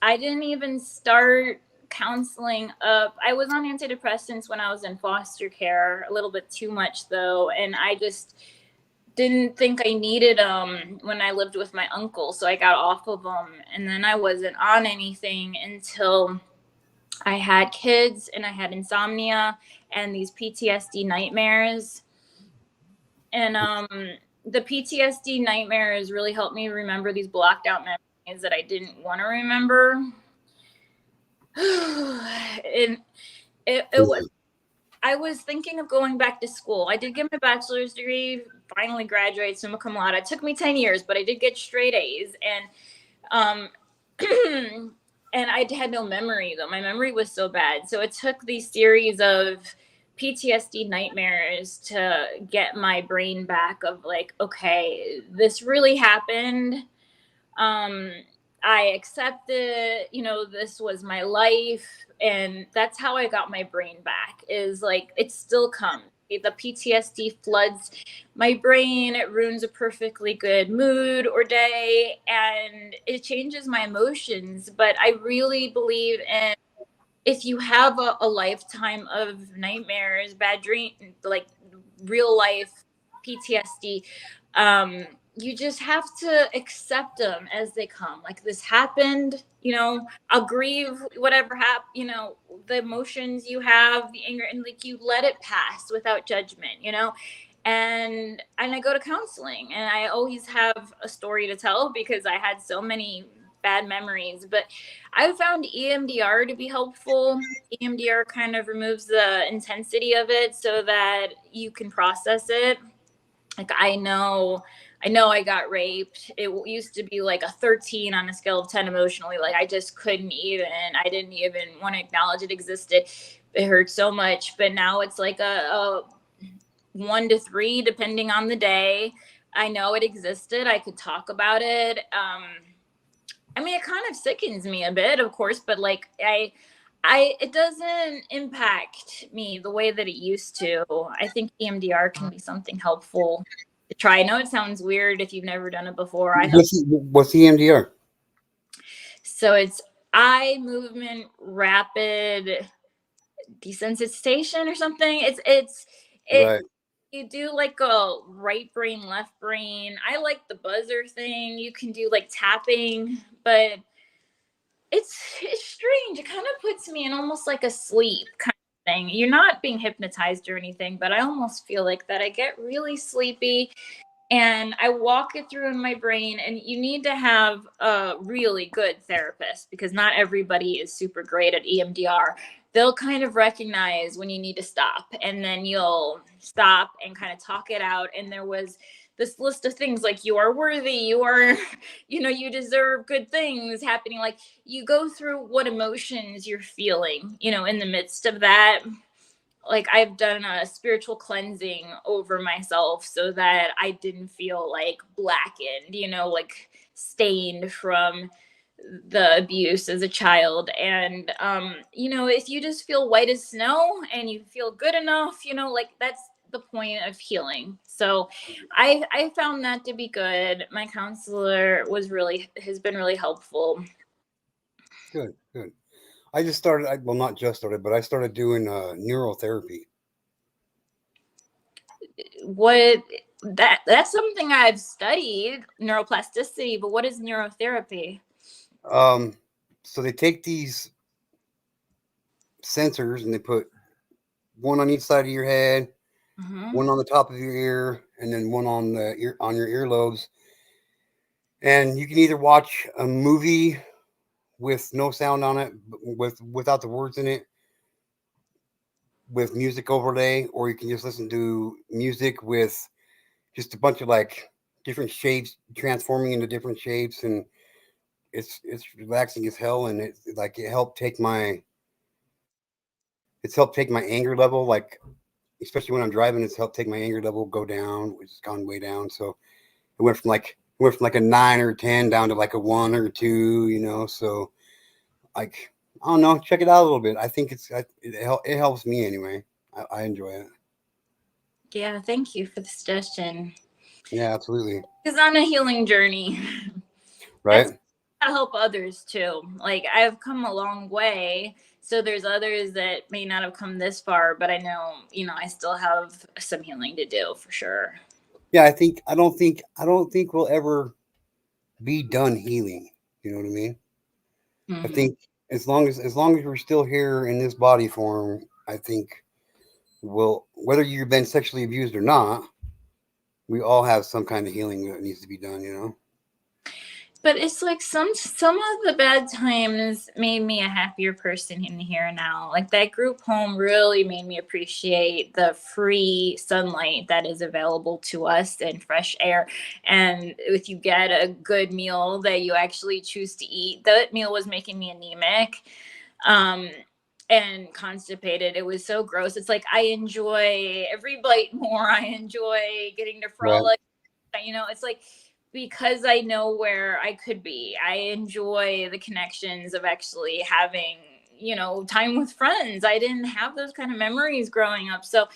I didn't even start counseling up. I was on antidepressants when I was in foster care, a little bit too much though, and I just didn't think I needed them when I lived with my uncle, so I got off of them. And then I wasn't on anything until I had kids, and I had insomnia and these PTSD nightmares. And the PTSD nightmares really helped me remember these blocked out memories that I didn't want to remember. And it was, I was thinking of going back to school. I did get my bachelor's degree, finally graduated summa cum laude. It took me 10 years, but I did get straight A's. And and I had no memory though. My memory was so bad. So it took these series of PTSD nightmares to get my brain back of like, okay, this really happened. I accepted, you know, this was my life. And that's how I got my brain back, is like, it still comes. The PTSD floods my brain. It ruins a perfectly good mood or day, and it changes my emotions. But I really believe in, if you have a lifetime of nightmares, bad dream, like real life PTSD, you just have to accept them as they come. Like, this happened, I'll grieve whatever happened, the emotions you have, the anger, and like, you let it pass without judgment, and I go to counseling, and I always have a story to tell because I had so many bad memories. But I found EMDR to be helpful. EMDR kind of removes the intensity of it so that you can process it. Like, I know I got raped. It used to be like a 13 on a scale of 10 emotionally. Like, I just I didn't even want to acknowledge it existed. It hurt so much. But now it's like a 1 to 3, depending on the day. I know it existed. I could talk about it. I mean, it kind of sickens me a bit, of course, but like, it doesn't impact me the way that it used to. I think EMDR can be something helpful to try. I know it sounds weird if you've never done it before. What's EMDR? So it's eye movement rapid desensitization or something. Right. You do like a right brain, left brain. I like the buzzer thing. You can do like tapping, but it's strange. It kind of puts me in almost like a sleep kind of thing. You're not being hypnotized or anything, but I almost feel like that. I get really sleepy and I walk it through in my brain. And you need to have a really good therapist because not everybody is super great at EMDR. They'll kind of recognize when you need to stop, and then you'll stop and kind of talk it out. And there was this list of things like, you are worthy, you are, you deserve good things happening. Like, you go through what emotions you're feeling, in the midst of that. Like, I've done a spiritual cleansing over myself so that I didn't feel like blackened, like stained from the abuse as a child. And if you just feel white as snow and you feel good enough, like, that's the point of healing. So I found that to be good. My counselor has been really helpful. Good. I just started, well, not just started, but I started doing neurotherapy. That's something I've studied, neuroplasticity, but what is neurotherapy? So they take these sensors and they put one on each side of your head, one on the top of your ear, and then one on on your earlobes. And you can either watch a movie with no sound on it, without the words in it, with music overlay, or you can just listen to music with just a bunch of like different shapes transforming into different shapes, and it's relaxing as hell. And it's helped take my anger level, like especially when I'm driving, it's helped take my anger level go down, which has gone way down. So it went from like a 9 or 10 down to like a 1 or 2, so like, I don't know, check it out a little bit. I think it helps me anyway. I enjoy it. Yeah, thank you for the suggestion. Yeah, absolutely. Because on a healing journey, Right. that's to help others too. Like, I've come a long way, so there's others that may not have come this far, but I know, I still have some healing to do for sure. Yeah, I don't think we'll ever be done healing. You know what I mean? I think as long as we're still here in this body form, I think whether you've been sexually abused or not, we all have some kind of healing that needs to be done. But it's like some of the bad times made me a happier person in the here and now. Like, that group home really made me appreciate the free sunlight that is available to us and fresh air. And if you get a good meal that you actually choose to eat, that meal was making me anemic. And constipated. It was so gross. It's like, I enjoy every bite more. I enjoy getting to Right. frolic. It's like, because I know where I could be. I enjoy the connections of actually having, time with friends. I didn't have those kind of memories growing up. So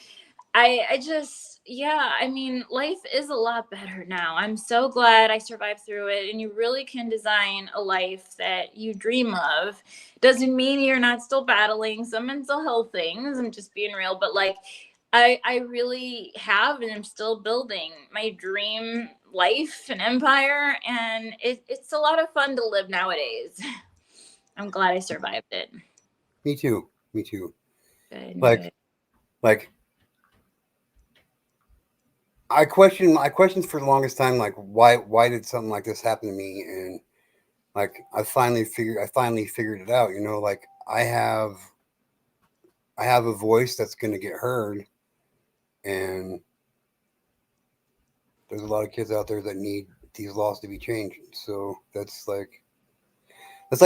I just, yeah, I mean, life is a lot better now. I'm so glad I survived through it. And you really can design a life that you dream of. Doesn't mean you're not still battling some mental health things. I'm just being real. But like, I really have and I'm still building my dream life and empire. And it's a lot of fun to live nowadays. I'm glad I survived it. Me too. Me too. Good, Like, good. like I questioned for the longest time, like why did something like this happen to me? And like I finally figured it out. You know, like I have a voice that's going to get heard, and there's a lot of kids out there that need these laws to be changed. So that's like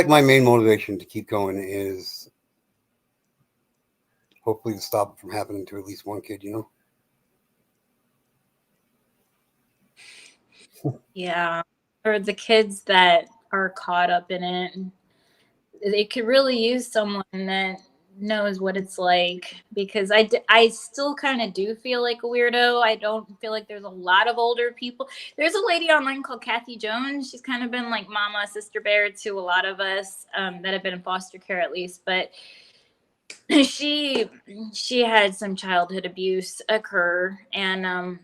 my main motivation to keep going is hopefully to stop it from happening to at least one kid. You know. Yeah. Or the kids that are caught up in it. They could really use someone that knows what it's like because I still kind of do feel like a weirdo. I don't feel like there's a lot of older people. There's a lady online called Kathy Jones. She's kind of been like mama, sister bear to a lot of us that have been in foster care at least. But she she had some childhood abuse occur and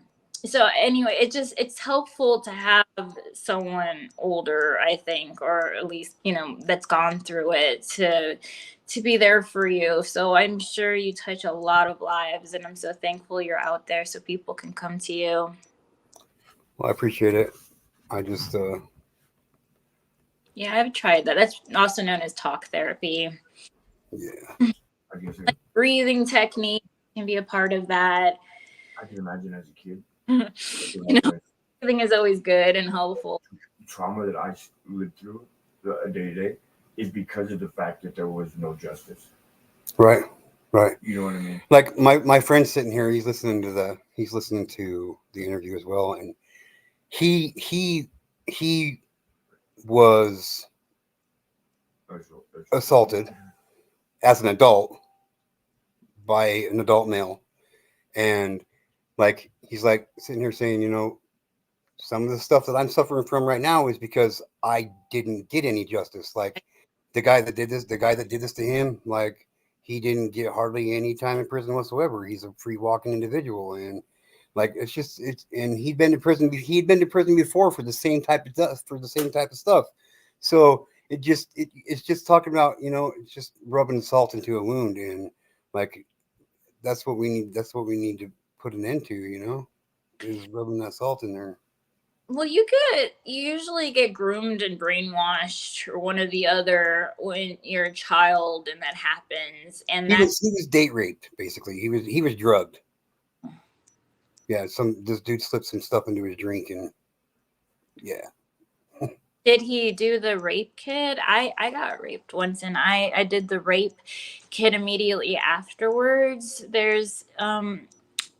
so anyway it's helpful to have someone older, I think, or at least that's gone through it to be there for you. So I'm sure you touch a lot of lives and I'm so thankful you're out there so people can come to you. Well, I appreciate it. I just Yeah, I've tried that. That's also known as talk therapy. yeah. I guess Breathing technique can be a part of that. I can imagine as a kid, you know Everything is always good and helpful. trauma that I lived through day to day is because of the fact that there was no justice. Right. Right. You know what I mean? Like my friend sitting here, he's listening to the interview as well, and he was assaulted as an adult by an adult male, and like he's like sitting here saying, you know, some of the stuff that I'm suffering from right now is because I didn't get any justice. Like the guy that did this to him, like he didn't get hardly any time in prison whatsoever. He's a free walking individual, and like and he'd been to prison. He'd been to prison before for the same type of stuff. So it's just talking about, you know, it's just rubbing salt into a wound, and like that's what we need. That's what we need to put an end to. You know, is rubbing that salt in there. Well, you usually get groomed and brainwashed or one or the other when you're a child and that happens. And He was date raped, basically. He was drugged. Yeah, this dude slipped some stuff into his drink, and yeah. did he do the rape kit? I got raped once and I did the rape kit immediately afterwards.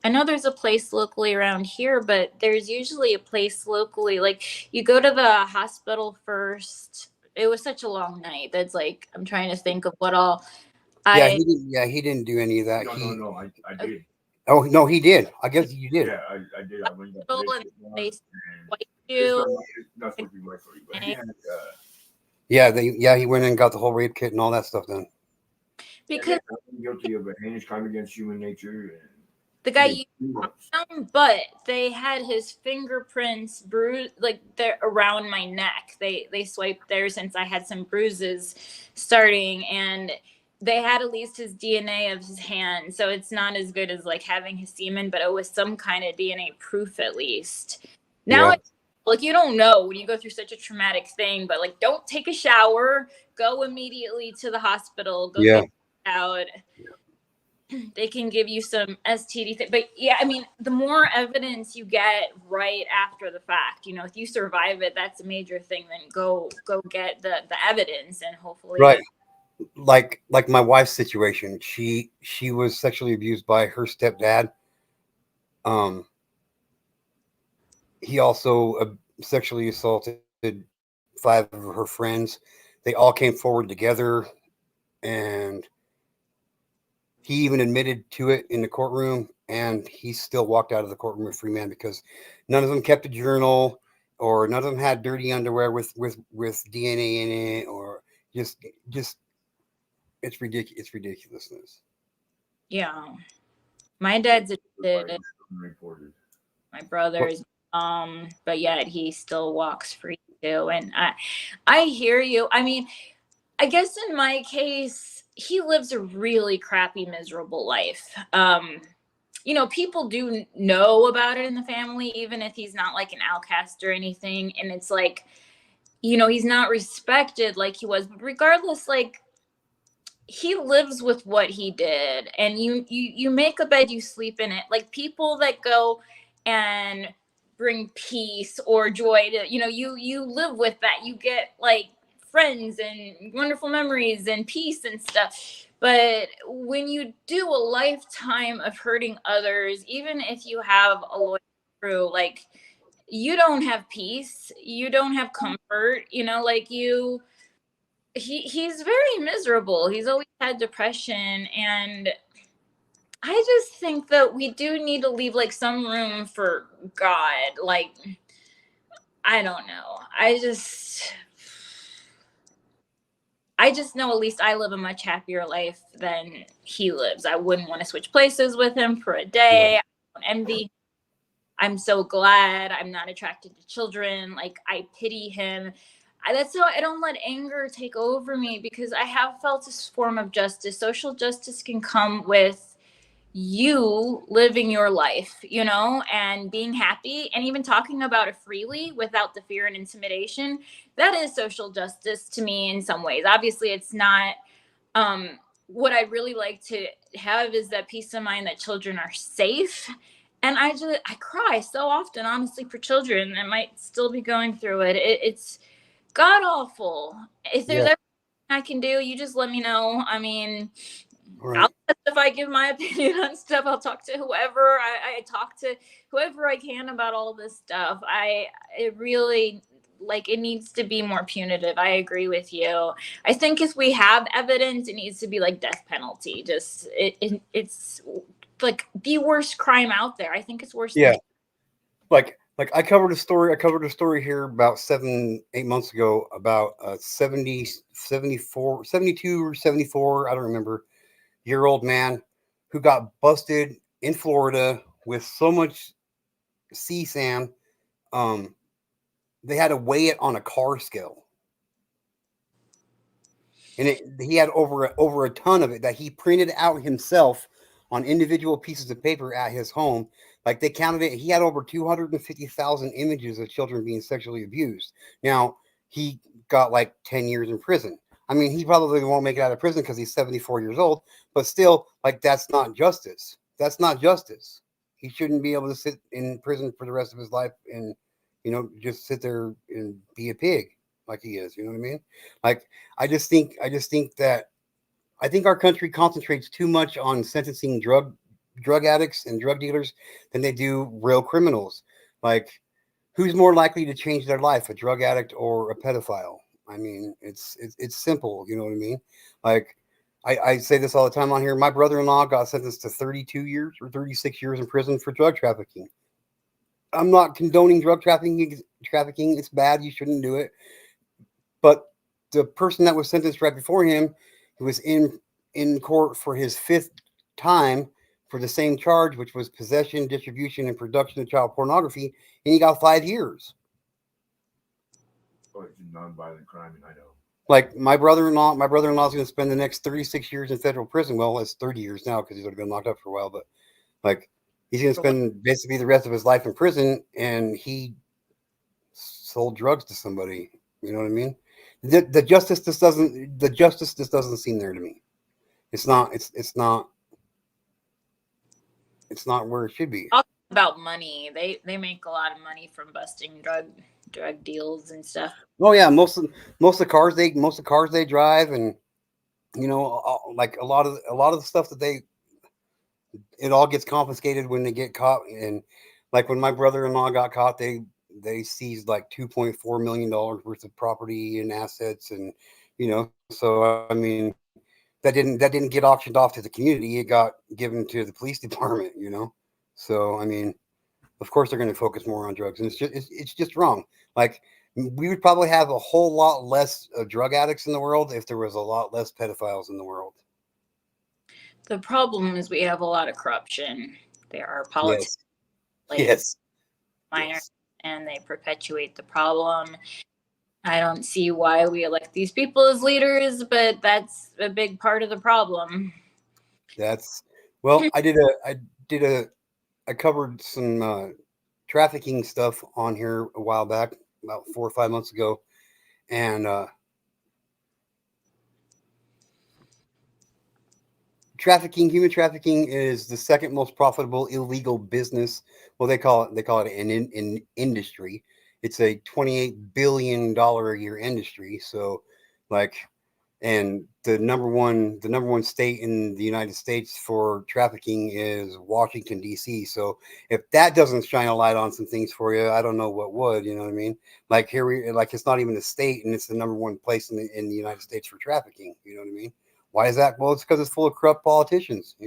I know there's a place locally around here, but there's usually a place locally. Like you go to the hospital first. It was such a long night. That's like I'm trying to think of what all Yeah, I. he didn't do any of that. No, I did. Oh no, he did. I guess you did. Yeah, I did. I went to And they and swipe it's you. not supposed to be right for you, but He went and got the whole rape kit and all that stuff done. Because I'm guilty of a heinous crime against human nature. And the guy used him, but they had his fingerprints bruised, like they're around my neck. They swiped there since I had some bruises starting, and they had at least his DNA of his hand. So it's not as good as like having his semen, but it was some kind of DNA proof at least. Now, Yeah. like you don't know when you go through such a traumatic thing, but like don't take a shower, go immediately to the hospital, go Yeah. get out. They can give you some STD thing. But yeah, I mean, the more evidence you get right after the fact, if you survive it, that's a major thing. Then go get the evidence and hopefully. Right. Like my wife's situation. She was sexually abused by her stepdad. He also sexually assaulted 5 of her friends. They all came forward together, and He even admitted to it in the courtroom, and he still walked out of the courtroom a free man because none of them kept a journal, or none of them had dirty underwear with DNA in it, or just it's ridiculous. It's ridiculousness. Yeah. My dad's Everybody addicted. was unreported. My brother's, but yet he still walks free too. And I hear you. I mean, I guess in my case, he lives a really crappy, miserable life. You know, people do know about it in the family, even if he's not like an outcast or anything. And it's like, you know, he's not respected like he was. But regardless, like, he lives with what he did, and you make a bed, you sleep in it. Like, people that go and bring peace or joy to, you know, you live with that. You get like friends and wonderful memories and peace and stuff. But when you do a lifetime of hurting others, even if you have a loyal crew, like, you don't have peace, you don't have comfort, you know, like, he's very miserable. He's always had depression, and I just think that we do need to leave like some room for God. Like, I don't know. I just know, at least I live a much happier life than he lives. I wouldn't want to switch places with him for a day. I don't envy. I'm so glad I'm not attracted to children. Like, I pity him. That's how I don't let anger take over me, because I have felt this form of justice. Social justice can come with you living your life, you know, and being happy and even talking about it freely without the fear and intimidation. That is social justice to me in some ways. Obviously, it's not. What I really like to have is that peace of mind that children are safe. And I cry so often, honestly, for children that might still be going through it. It's god awful. If there's Yeah. anything I can do, you just let me know. I mean, Right. if I give my opinion on stuff, I'll talk to whoever. I talk to whoever I can about all this stuff. It really, like, it needs to be more punitive. I agree with you. I think if we have evidence, it needs to be like death penalty. Just it's like the worst crime out there. I think it's worse Yeah. than Like I covered a story here about 7-8 months ago about a 72 or 74, I don't remember, year old man who got busted in Florida with so much sea sand. They had to weigh it on a car scale, and he had over a ton of it that he printed out himself on individual pieces of paper at his home. Like, they counted it, he had over 250,000 images of children being sexually abused. Now, he got like 10 years in prison. I mean, he probably won't make it out of prison because he's 74 years old, but still, like, that's not justice. That's not justice. He shouldn't be able to sit in prison for the rest of his life and, just sit there and be a pig like he is. You know what I mean? Like, I just think that I think our country concentrates too much on sentencing drug addicts and drug dealers than they do real criminals. Like, who's more likely to change their life, a drug addict or a pedophile? I mean, it's simple. You know what I mean? Like, I say this all the time on here. My brother-in-law got sentenced to 32 years or 36 years in prison for drug trafficking. I'm not condoning drug trafficking. Trafficking, it's bad. You shouldn't do it. But the person that was sentenced right before him, who was in court for his fifth time for the same charge, which was possession, distribution, and production of child pornography, and he got 5 years. Oh, it's a non-violent crime in Idaho. Like, my brother-in-law is going to spend the next 36 years in federal prison. Well, it's 30 years now because he's already been locked up for a while. But, like, he's going to spend basically the rest of his life in prison, and he sold drugs to somebody. You know what I mean? The justice just doesn't seem there to me. It's not. It's not where it should be. talking about money. They make a lot of money from busting drug deals and stuff. Oh yeah, most of the cars they drive, and like a lot of the stuff that it all gets confiscated when they get caught. And like, when my brother-in-law got caught, they seized like $2.4 million worth of property and assets, and so I mean, that didn't get auctioned off to the community. It got given to the police department, So I mean, of course they're going to focus more on drugs, and it's just wrong. Like, we would probably have a whole lot less drug addicts in the world if there was a lot less pedophiles in the world. The problem is we have a lot of corruption. There are politics, Yes. minor, and they perpetuate the problem. I don't see why we elect these people as leaders, but that's a big part of the problem. I covered some trafficking stuff on here a while back, about 4 or 5 months ago, and human trafficking is the second most profitable illegal business. Well, they call it an industry. It's a $28 billion a year industry. So, like, and the number one state in the United States for trafficking is Washington, D.C. So if that doesn't shine a light on some things for you, I don't know what would. You know what I mean? Like, it's not even a state, and it's the number one place in the United States for trafficking. You know what I mean? Why is that? Well, it's because it's full of corrupt politicians.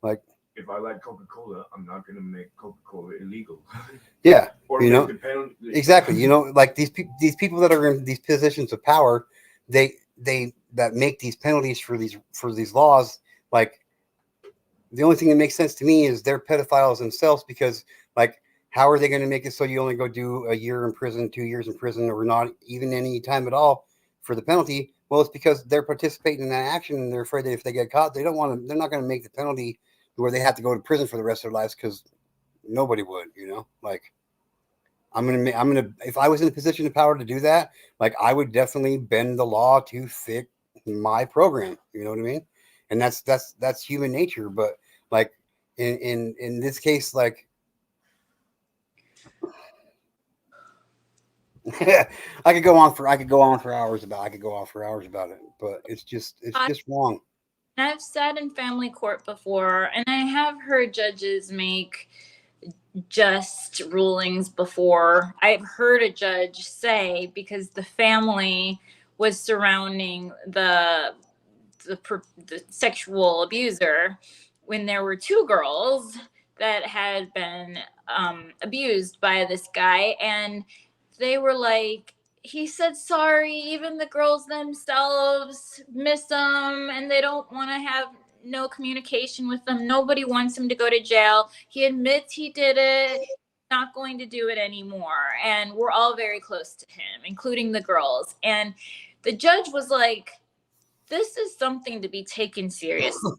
Like, if I like Coca-Cola, I'm not going to make Coca-Cola illegal. Yeah, or make the penalty. Exactly. Like these people that are in these positions of power, they that make these penalties for these laws. Like, the only thing that makes sense to me is they're pedophiles themselves, because, like, how are they going to make it so you only go do a year in prison, 2 years in prison, or not even any time at all for the penalty? Well, it's because they're participating in that action, and they're afraid that if they get caught, they're not going to make the penalty where they have to go to prison for the rest of their lives, because nobody would, like, if I was in a position of power to do that, like, I would definitely bend the law to fit my program. You know what I mean? And that's human nature. But, like, in this case, like, I could go on for hours about it, but it's just wrong. I've sat in family court before, and I have heard judges make just rulings before. I've heard a judge say, because the family was surrounding the sexual abuser, when there were 2 girls that had been abused by this guy, and they were like, he said sorry, even the girls themselves miss him, and they don't want to have no communication with them. Nobody wants him to go to jail. He admits he did it, not going to do it anymore, and we're all very close to him, including the girls. And the judge was like, this is something to be taken seriously,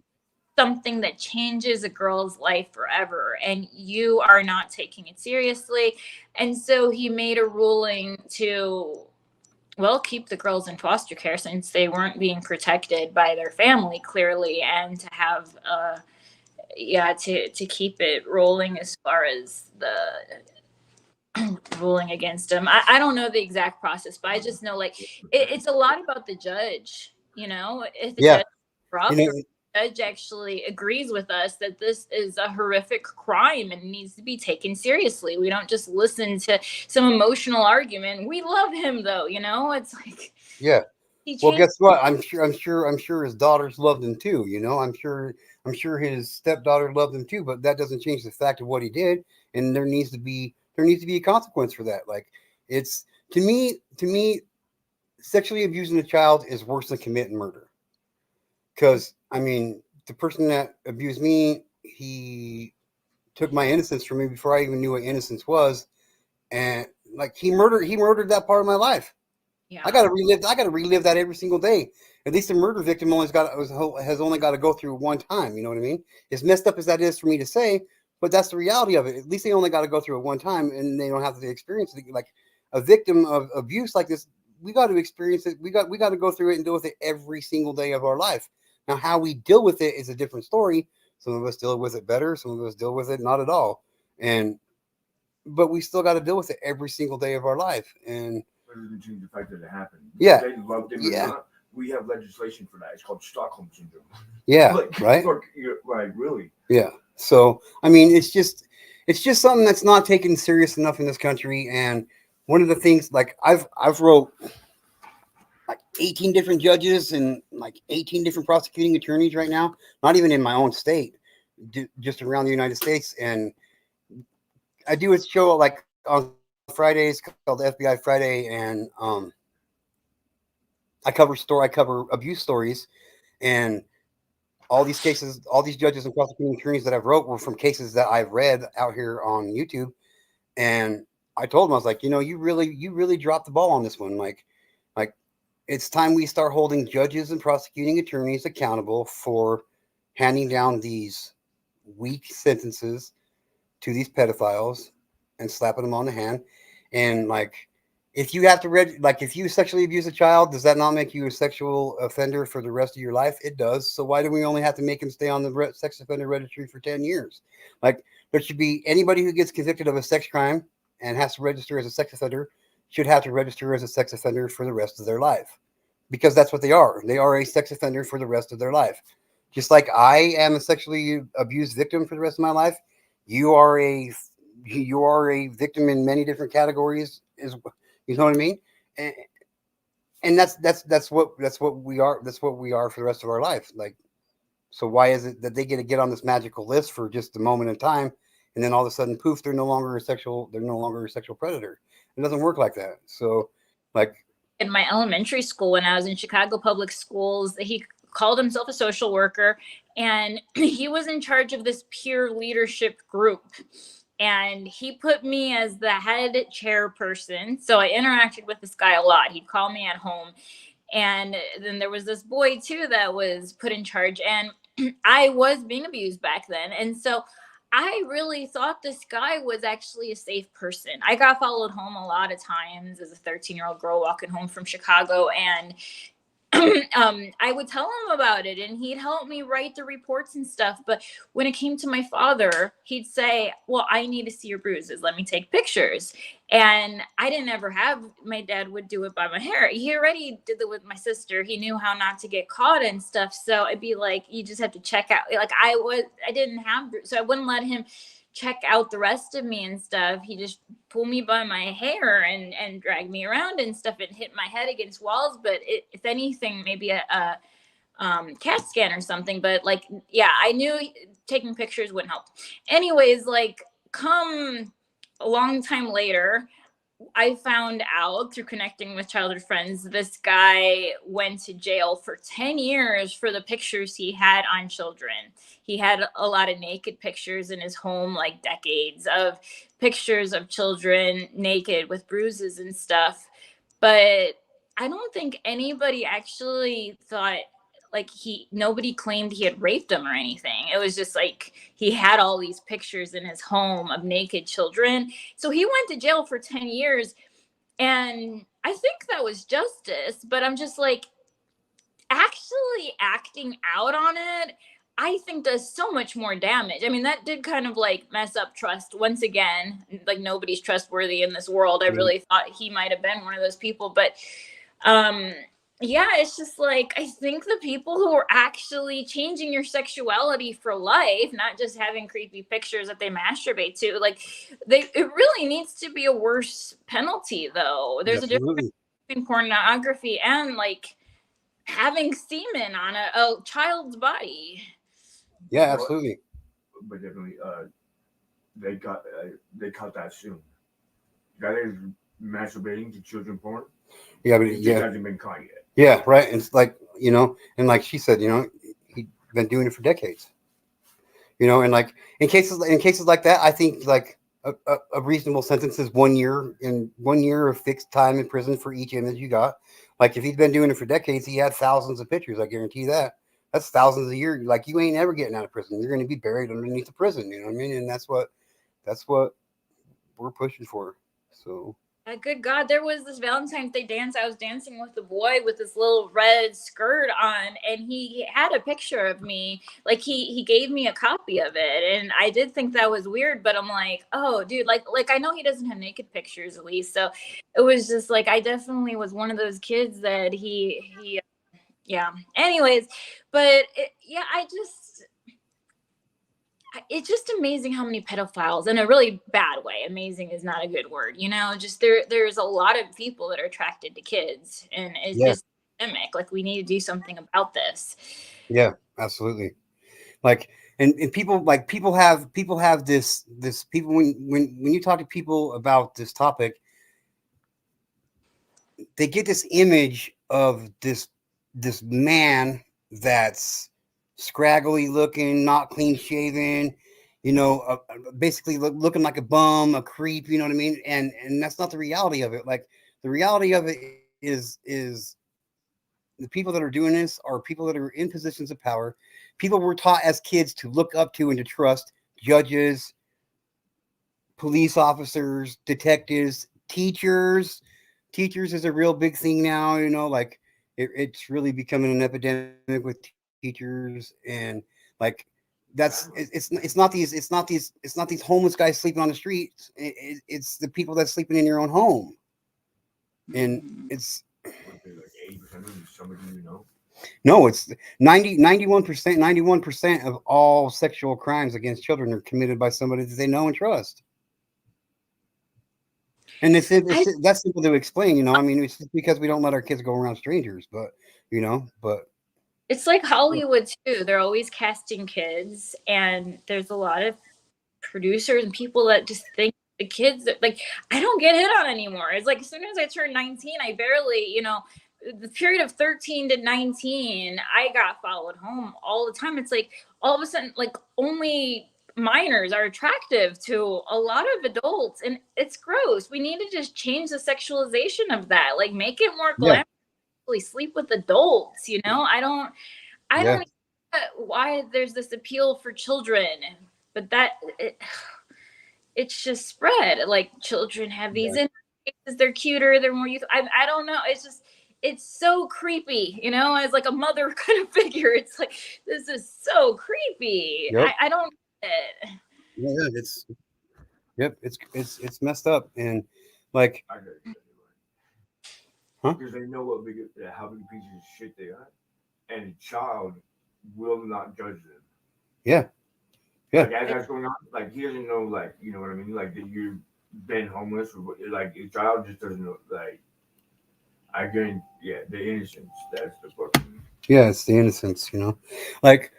something that changes a girl's life forever, and you are not taking it seriously. And so he made a ruling to, well, keep the girls in foster care, since they weren't being protected by their family, clearly, and to have to keep it rolling as far as the ruling against him. I don't know the exact process, but I just know, like, it's a lot about the judge. If the judge is rough, the judge actually agrees with us that this is a horrific crime and needs to be taken seriously. We don't just listen to some emotional argument. We love him, though. It's like, yeah. Well, guess what? I'm sure his daughters loved him too. I'm sure his stepdaughter loved him too. But that doesn't change the fact of what he did, and there needs to be a consequence for that. Like, it's to me, sexually abusing a child is worse than committing murder. Because, I mean, the person that abused me, he took my innocence from me before I even knew what innocence was, and, like, he murdered that part of my life. Yeah. I gotta relive that every single day. At least a murder victim has only got to go through one time. You know what I mean? As messed up as that is for me to say, but that's the reality of it. At least they only got to go through it one time, and they don't have to experience it. Like, a victim of abuse like this, we got to experience it. We got to go through it and deal with it every single day of our life. Now, how we deal with it is a different story. Some of us deal with it better. Some of us deal with it not at all. But we still got to deal with it every single day of our life. And doesn't change the fact that it happened. Yeah. They loved him or not. We have legislation for that. It's called Stockholm syndrome. Yeah. Right. Like, really. Yeah. So, I mean, it's just something that's not taken serious enough in this country. And one of the things, like, I've wrote like 18 different judges and like 18 different prosecuting attorneys right now, not even in my own state, just around the United States. And I do a show like on Fridays called FBI Friday, and I cover abuse stories, and all these cases, all these judges and prosecuting attorneys that I've wrote were from cases that I've read out here on YouTube. And I told them, I was like, you really dropped the ball on this one. Like it's time we start holding judges and prosecuting attorneys accountable for handing down these weak sentences to these pedophiles and slapping them on the hand. And like, if you have to like, if you sexually abuse a child, does that not make you a sexual offender for the rest of your life? It does. So why do we only have to make him stay on the sex offender registry for 10 years? Like, there should be anybody who gets convicted of a sex crime and has to register as a sex offender should have to register as a sex offender for the rest of their life, because that's what they are. They are a sex offender for the rest of their life. Just like I am a sexually abused victim for the rest of my life, you are a victim in many different categories. You know what I mean? And that's what we are. That's what we are for the rest of our life. Like, so why is it that they get on this magical list for just a moment in time, and then all of a sudden, poof, they're no longer a sexual predator? It doesn't work like that. So, like, in my elementary school, when I was in Chicago public schools, he called himself a social worker, and he was in charge of this peer leadership group. And he put me as the head chairperson. So I interacted with this guy a lot. He'd call me at home. And then there was this boy too that was put in charge. And I was being abused back then. And so I really thought this guy was actually a safe person. I got followed home a lot of times as a 13-year-old girl walking home from Chicago. And I would tell him about it, and he'd help me write the reports and stuff. But when it came to my father, he'd say, well, I need to see your bruises. Let me take pictures. And I didn't ever have, my dad would do it by my hair. He already did it with my sister. He knew how not to get caught and stuff. So it'd be like, you just have to check out. Like I didn't have, so I wouldn't let him check out the rest of me and stuff. He just pulled me by my hair and dragged me around and stuff and hit my head against walls. But if anything, maybe a CAT scan or something. But like, yeah, I knew taking pictures wouldn't help. Anyways, like come a long time later, I found out through connecting with childhood friends, this guy went to jail for 10 years for the pictures he had on children. He had a lot of naked pictures in his home, like decades of pictures of children naked with bruises and stuff. But I don't think anybody actually thought, like nobody claimed he had raped them or anything. It was just like he had all these pictures in his home of naked children. So he went to jail for 10 years. And I think that was justice, but I'm just like, actually acting out on it, I think does so much more damage. I mean, that did kind of like mess up trust once again. Like nobody's trustworthy in this world. I really thought he might have been one of those people, but yeah, it's just like, I think the people who are actually changing your sexuality for life, not just having creepy pictures that they masturbate to, like it really needs to be a worse penalty though. There's a difference between pornography and like having semen on a child's body. Yeah, absolutely. But definitely, they caught that soon. That is masturbating to children porn. Yeah, but it hasn't been caught yet. Yeah, right. It's like, and like she said, he'd been doing it for decades. And like in cases like that, I think like a reasonable sentence is 1 year of fixed time in prison for each image you got. Like if he'd been doing it for decades, he had thousands of pictures. I guarantee that. That's thousands a year. Like you ain't ever getting out of prison. You're going to be buried underneath the prison. You know what I mean? And that's what we're pushing for. So. Good God, there was this Valentine's Day dance. I was dancing with a boy with this little red skirt on, and he had a picture of me. Like he gave me a copy of it, and I did think that was weird. But I'm like, oh, dude, like I know he doesn't have naked pictures at least, so it was just like I definitely was one of those kids that he yeah. Anyways, but it's just amazing how many pedophiles, in a really bad way. Amazing is not a good word, just there's a lot of people that are attracted to kids, and it's just epidemic. Like, we need to do something about this. Yeah, absolutely. Like, and people have this people when you talk to people about this topic, they get this image of this man that's scraggly looking, not clean shaven, basically looking like a bum, a creep. You know what I mean? And that's not the reality of it. Like, the reality of it is the people that are doing this are people that are in positions of power. People were taught as kids to look up to and to trust judges, police officers, detectives, teachers. Teachers is a real big thing now. Like, it's really becoming an epidemic with teachers, and like it's not these homeless guys sleeping on the streets. It's the people that's sleeping in your own home, and it's Would be like 80% of somebody you know. no, it's 91% of all sexual crimes against children are committed by somebody that they know and trust. And that's simple to explain. I mean, it's just because we don't let our kids go around strangers, but It's like Hollywood too. They're always casting kids, and there's a lot of producers and people that just think the kids that, like, I don't get hit on anymore. It's like, as soon as I turned 19, I barely, the period of 13 to 19, I got followed home all the time. It's like, all of a sudden, like, only minors are attractive to a lot of adults, and it's gross. We need to just change the sexualization of that. Like, make it more yeah, glamorous. Sleep with adults. I don't yeah, get why there's this appeal for children, but it's just spread. Like, children have these yeah, interfaces, they're cuter, they're more youthful. I don't know. It's so creepy, as like a mother kind of figure. It's like, this is so creepy. yep, I don't get it. yeah. It's messed up, and like, I heard it huh? because they know how big pieces of shit they are, and a child will not judge them. Yeah, yeah, Like, as that's going on, like, he doesn't know, like, you know what I mean, like, that you've been homeless, or like, a child just doesn't know. Like, I guarantee, yeah, the innocence. That's the fucking. yeah. It's the innocence. Like,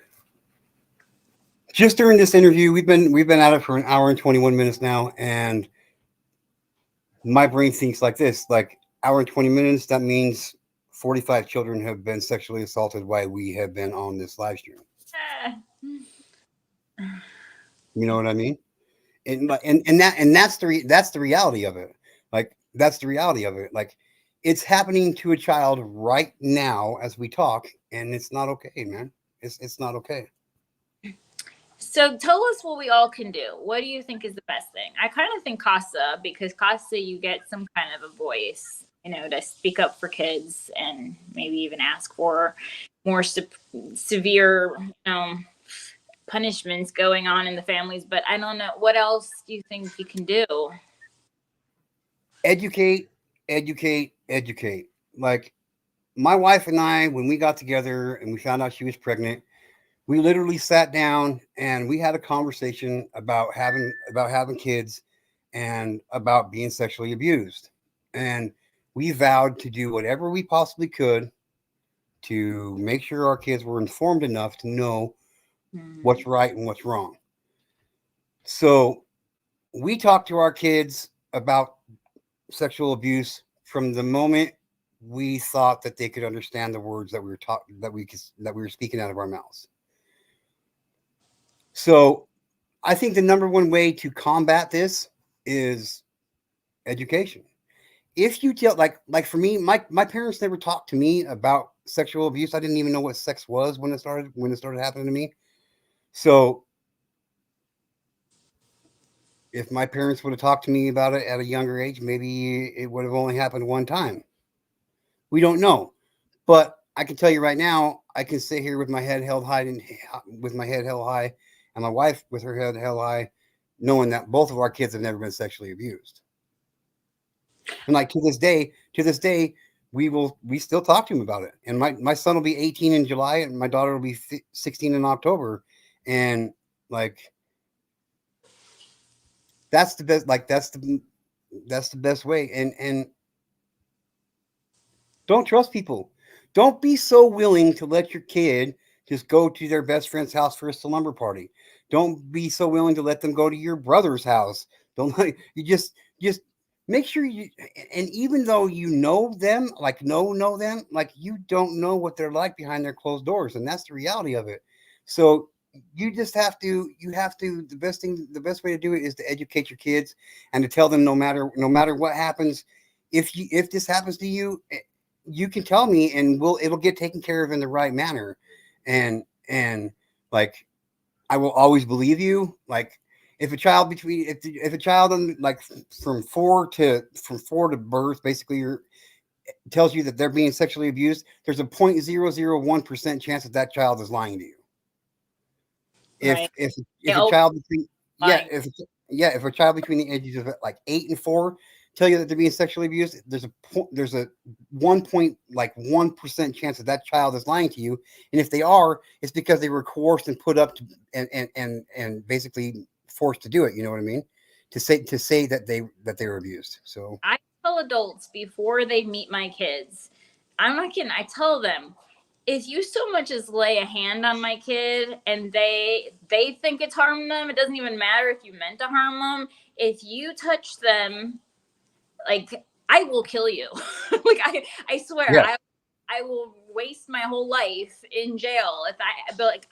just during this interview, we've been at it for an hour and 21 minutes now, and my brain thinks like this: like, hour and 20 minutes. That means 45 children have been sexually assaulted while we have been on this live stream. You know what I mean? That's the reality of it. Like, that's the reality of it. Like, it's happening to a child right now as we talk, and it's not okay, man. It's not okay. So tell us what we all can do. What do you think is the best thing? I kind of think CASA, because CASA, you get some kind of a voice, to speak up for kids and maybe even ask for more severe, punishments going on in the families. But I don't know. What else do you think you can do? Educate, educate, educate. Like, my wife and I, when we got together and we found out she was pregnant, we literally sat down and we had a conversation about having kids and about being sexually abused. And we vowed to do whatever we possibly could to make sure our kids were informed enough to know what's right and what's wrong. So we talked to our kids about sexual abuse from the moment we thought that they could understand the words that we were that we were speaking out of our mouths. So I think the number one way to combat this is education. If you tell, like for me, my parents never talked to me about sexual abuse. I didn't even know what sex was when it started happening to me. So if my parents would have talked to me about it at a younger age, maybe it would have only happened one time. We don't know. But I can tell you right now, I can sit here with my head held high and my wife with her head held high, knowing that both of our kids have never been sexually abused. And like, to this day, we still talk to him about it. And my son will be 18 in July, and my daughter will be 16 in October. And like, that's the best. Like, that's the best way. And don't trust people. Don't be so willing to let your kid just go to their best friend's house for a slumber party. Don't be so willing to let them go to your brother's house. Don't let you just make sure you, and even though you know them, like know them, like you don't know what they're like behind their closed doors, and that's the reality of it. So you just have to the best way to do it is to educate your kids and to tell them no matter what happens, if this happens to you, you can tell me and it'll get taken care of in the right manner. And like I will always believe you. Like if a child between if a child like from four to birth basically tells you that they're being sexually abused, there's a 0.001% chance that child is lying to you. Right. If a child between if a child between the ages of like 8 and 4 tell you that they're being sexually abused, there's a 1.1% chance that child is lying to you, and if they are, it's because they were coerced and put up to and basically forced to do it. You know what I mean? To say that they were abused. So I tell adults before they meet my kids, I'm not kidding. I tell them, if you so much as lay a hand on my kid and they think it's harming them, it doesn't even matter if you meant to harm them. If you touch them, like I will kill you. Like I swear, yeah, I will waste my whole life in jail if but like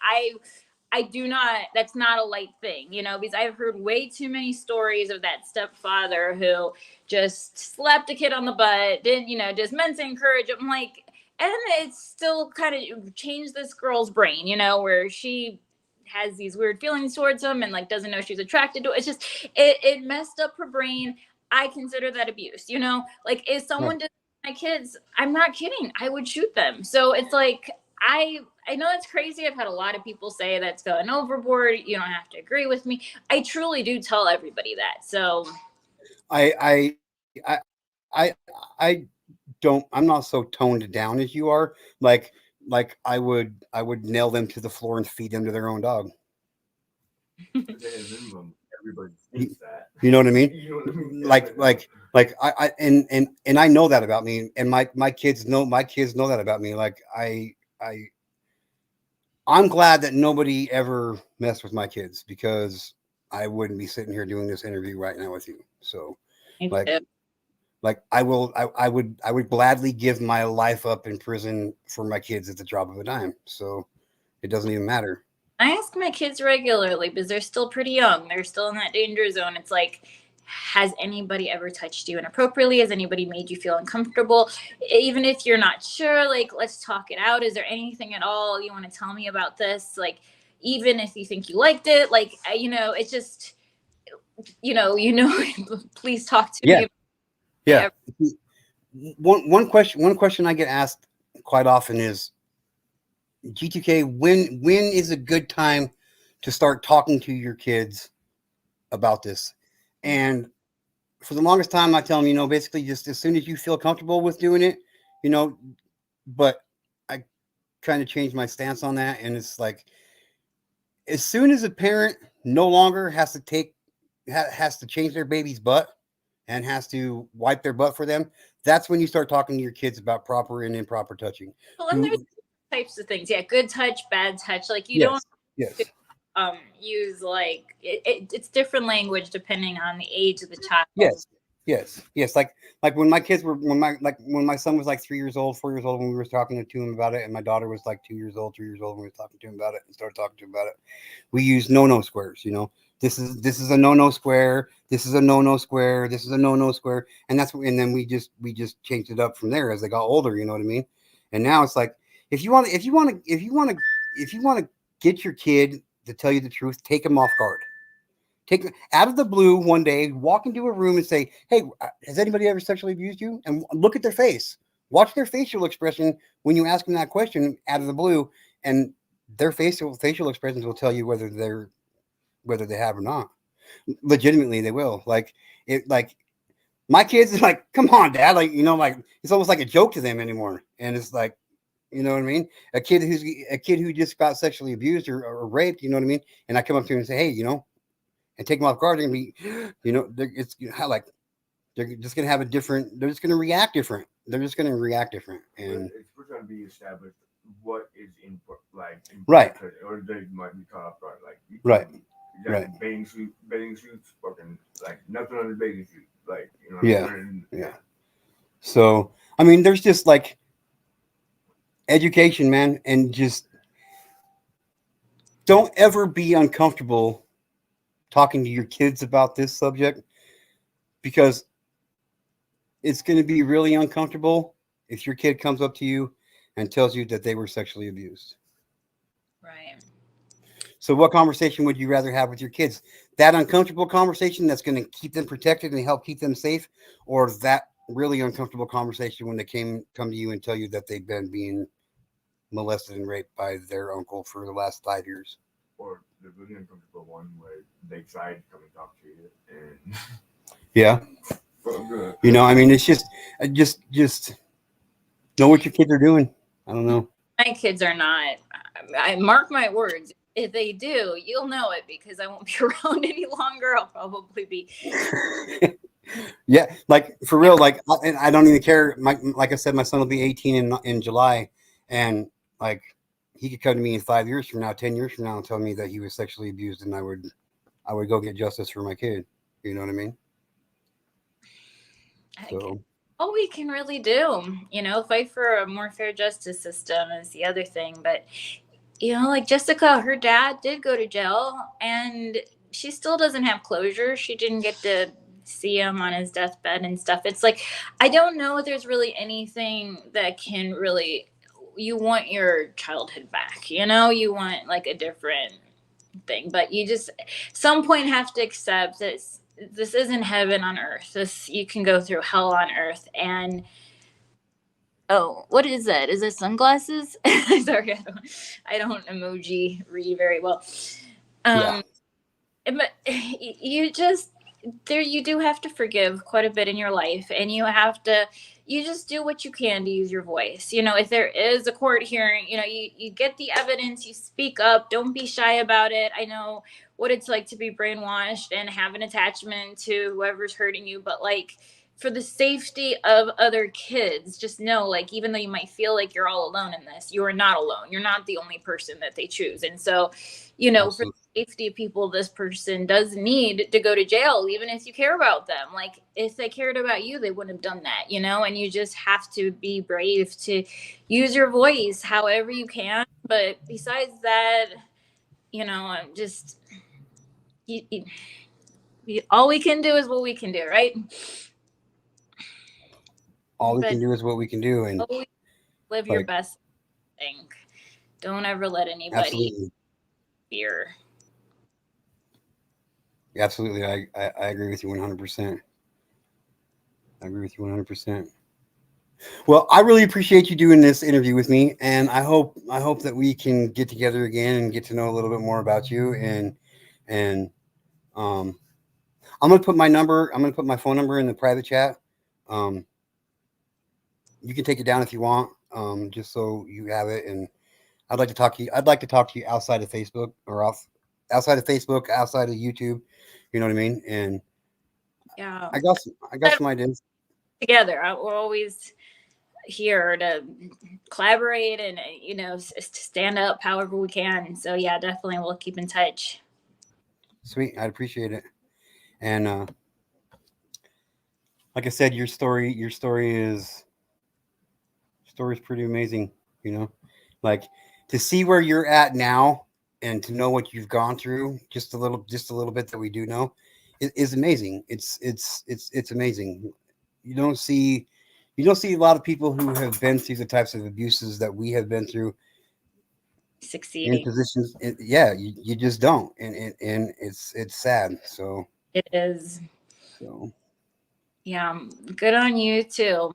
I do not, that's not a light thing, because I've heard way too many stories of that stepfather who just slapped a kid on the butt, didn't, just meant to encourage him. I'm like, and it's still kind of changed this girl's brain, where she has these weird feelings towards him and like doesn't know she's attracted to it. It's just, it messed up her brain. I consider that abuse, like if someone did my kids, I'm not kidding, I would shoot them. So it's like, I know it's crazy. I've had a lot of people say that's going overboard. You don't have to agree with me. I truly do tell everybody that. So I I I I don't. I'm not so toned down as you are. Like I would nail them to the floor and feed them to their own dog. Minimum, everybody thinks that. You know what I mean? You know what I mean? Like I and I know that about me, and my kids know that about me. Like I'm glad that nobody ever messed with my kids, because I wouldn't be sitting here doing this interview right now with you. So like I would gladly give my life up in prison for my kids at the drop of a dime. So it doesn't even matter. I ask my kids regularly because they're still pretty young. They're still in that danger zone. It's like, has anybody ever touched you inappropriately? Has anybody made you feel uncomfortable? Even if you're not sure, like, let's talk it out. Is there anything at all you want to tell me about this? Like, even if you think you liked it, like, it's just, please talk to me. Yeah. One question I get asked quite often is, G2K, when is a good time to start talking to your kids about this? And for the longest time, I tell them, basically just as soon as you feel comfortable with doing it, but I kind of changed my stance on that. And it's like, as soon as a parent no longer has to change their baby's butt and has to wipe their butt for them, that's when you start talking to your kids about proper and improper touching. Well, and there's types of things. Yeah, good touch, bad touch. Like you don't use like it's different language depending on the age of the child. Yes. Like when my son was like 3 years old, 4 years old, when we were talking to him about it, and my daughter was like 2 years old, 3 years old when we were talking to him about it and started talking to him about it. We use no squares. This is a no square. This is a no square. This is a no square. And then we just changed it up from there as they got older. You know what I mean? And now it's like, if you want to get your kid to tell you the truth, take them off guard. Take out of the blue one day, walk into a room and say, "Hey, has anybody ever sexually abused you?" And look at their face. Watch their facial expression when you ask them that question out of the blue, and their facial expressions will tell you whether they have or not. Legitimately, they will. Like my kids are like, "Come on, Dad!" Like like it's almost like a joke to them anymore, and it's like, you know what I mean? A kid who just got sexually abused or raped, you know what I mean? And I come up to him and say, "Hey, and take them off guard, they're gonna be, it's like they're just gonna have they're just gonna react different. going to react different. And it's first going to be established what is in Right. or they might be caught off guard. Like Right. Exactly. Bathing suits, fucking like nothing on the bathing suit. Like you know. Yeah. So I mean, there's just like education, man, and just don't ever be uncomfortable talking to your kids about this subject, because it's going to be really uncomfortable if your kid comes up to you and tells you that they were sexually abused. Right. So what conversation would you rather have with your kids? That uncomfortable conversation that's going to keep them protected and help keep them safe, or that really uncomfortable conversation when they come to you and tell you that they've been being molested and raped by their uncle for the last 5 years? Or the really uncomfortable one where they tried to come and talk to you and Yeah. You know, I mean, it's just know what your kids are doing. I don't know. My kids are not. I mark my words. If they do, you'll know it because I won't be around any longer. I'll probably be. Yeah, like for real. Like, and I don't even care. Like I said, my son will be 18 in July, and like he could come to me in 5 years from now, 10 years from now, and tell me that he was sexually abused, and I would go get justice for my kid. You know what I mean? So. All we can really do, fight for a more fair justice system is the other thing. But, like Jessica, her dad did go to jail and she still doesn't have closure. She didn't get to see him on his deathbed and stuff. It's like, I don't know if there's really anything that can really, you want your childhood back, you want like a different thing, but you just some point have to accept that this isn't heaven on earth. You can go through hell on earth. And what is that? Is it sunglasses? Sorry, I don't emoji read very well. But you do have to forgive quite a bit in your life, and you just do what you can to use your voice. If there is a court hearing, you get the evidence, you speak up, don't be shy about it. I know what it's like to be brainwashed and have an attachment to whoever's hurting you, but like for the safety of other kids, just know, like, even though you might feel like you're all alone in this, you are not alone. You're not the only person that they choose. And so, for the safety of people, this person does need to go to jail, even if you care about them. Like, if they cared about you, they wouldn't have done that, and you just have to be brave to use your voice however you can. But besides that, just all we can do is what we can do, right? All we can do is what we can do, and always live your best. Don't ever let anybody fear. Absolutely, I agree with you 100%. I agree with you 100%. Well, I really appreciate you doing this interview with me, and I hope that we can get together again and get to know a little bit more about you. And I'm gonna put my phone number in the private chat. You can take it down if you want, just so you have it. And I'd like to talk to you. I'd like to talk to you outside of Facebook outside of YouTube. You know what I mean? And yeah, I got some ideas. Together, we're always here to collaborate and stand up however we can. So yeah, definitely we'll keep in touch. Sweet, I'd appreciate it. And like I said, your story is pretty amazing. Like to see where you're at now and to know what you've gone through, just a little bit that we do know, is amazing. It's amazing. You don't see a lot of people who have been through the types of abuses that we have been through succeeding in positions. You just don't, and it's sad. So it is. So yeah, good on you too.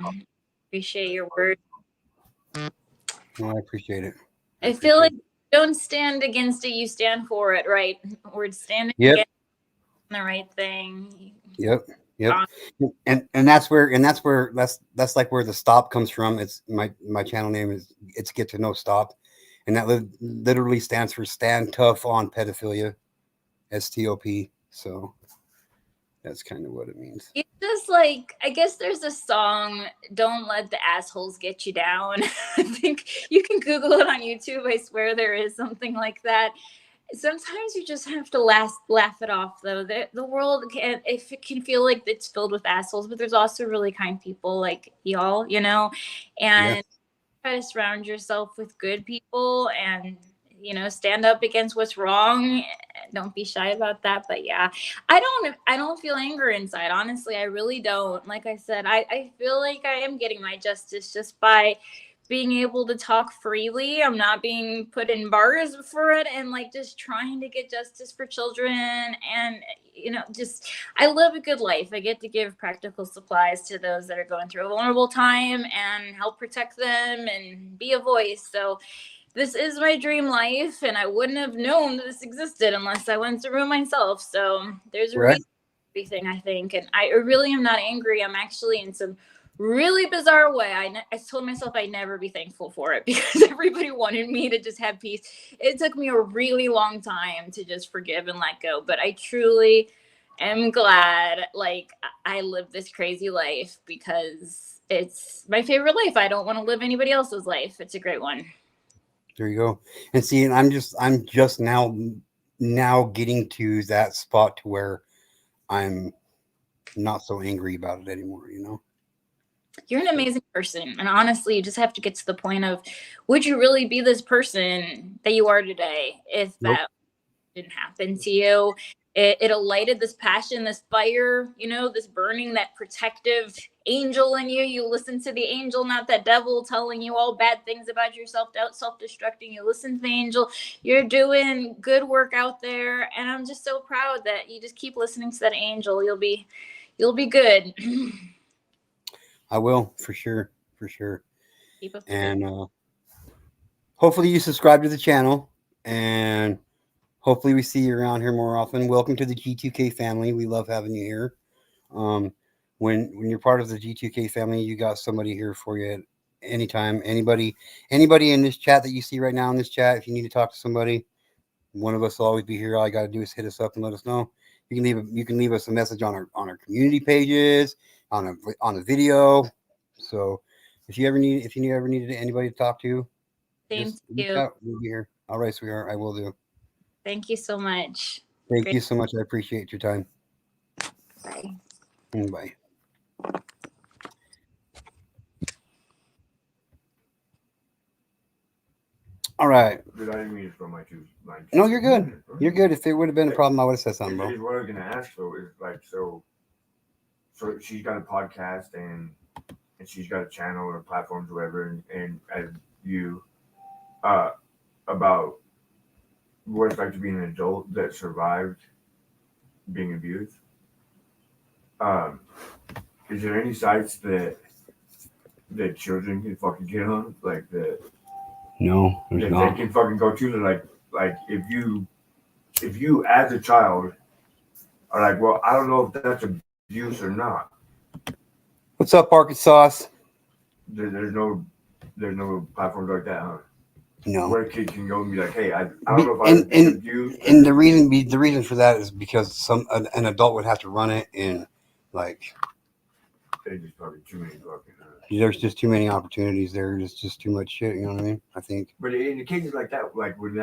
Appreciate your words. I appreciate it. I feel like you don't stand against it, you stand for it, right? We're standing against the right thing. Yep. And that's like where the stop comes from. It's my channel name is It's Get to Know Stop, and that literally stands for Stand Tough on Pedophilia, STOP. So That's kind of what it means. It's just like, I guess there's a song, Don't Let the Assholes Get You Down. I think you can Google it on YouTube. I swear there is something like that. Sometimes you just have to laugh it off, though. The world can, if it can feel like it's filled with assholes, but there's also really kind people like y'all, you know, Yeah. and try to surround yourself with good people and, you know, stand up against what's wrong. Don't be shy about that. But yeah, I don't feel anger inside. Honestly, I really don't. Like I said, I feel like I am getting my justice just by being able to talk freely. I'm not being put in bars for it, and like just trying to get justice for children. And, you know, just I live a good life. I get to give practical supplies to those that are going through a vulnerable time and help protect them and be a voice. So this is my dream life, and I wouldn't have known this existed unless I went through it myself. So there's a Right. reason for everything, I think. And I really am not angry. I'm actually in some really bizarre way. I told myself I'd never be thankful for it because everybody wanted me to just have peace. It took me a really long time to just forgive and let go, but I truly am glad like I live this crazy life because it's my favorite life. I don't want to live anybody else's life. It's a great one. There you go. And see, and I'm just now getting to that spot to where I'm not so angry about it anymore, you know? You're an amazing person. And honestly, you just have to get to the point of, would you really be this person that you are today if Nope. that didn't happen to you? It lighted this passion, this fire, you know, this burning, that protective angel in you. You listen to the angel, not that devil telling you all bad things about yourself, self-destructing. You listen to the angel. You're doing good work out there. And I'm just so proud that you just keep listening to that angel. You'll be good. I will, for sure. For sure. Keep up the good. And hopefully you subscribe to the channel, and hopefully we see you around here more often. Welcome to the G2K family. We love having you here. Um, when you're part of the G2K family, you got somebody here for you at anytime. Anybody in this chat that you see right now in this chat, if you need to talk to somebody, one of us will always be here. All you got to do is hit us up and let us know. You can leave us a message on our community pages, on a video. So if you ever needed anybody to talk to, Same just to reach you. out. We'll be here. All right, sweetheart. I will do. Thank you so much. Thank Great. you so much. I appreciate your time. Bye. Bye. All right. But I didn't mean to throw my two. No, you're good. You're good. If there would have been a problem, I would have said something, Is bro. what I was gonna ask though is like so she's got a podcast and she's got a channel or platforms or whatever and as you about what it's like to be an adult that survived being abused. Is there any sites that children can fucking get on? Like No, there's that not. they can fucking go to like if you as a child are like, well, I don't know if that's abuse or not. What's up, Arkansas? There's no platforms like that, huh? No. Where a kid can go and be like, hey, I don't know if I was abused. And the reason for that is because an adult would have to run it, and like There's just probably too many fucking. there's just too many opportunities there. There's just too much shit. You know what I mean? I think. But in the cases like that, like when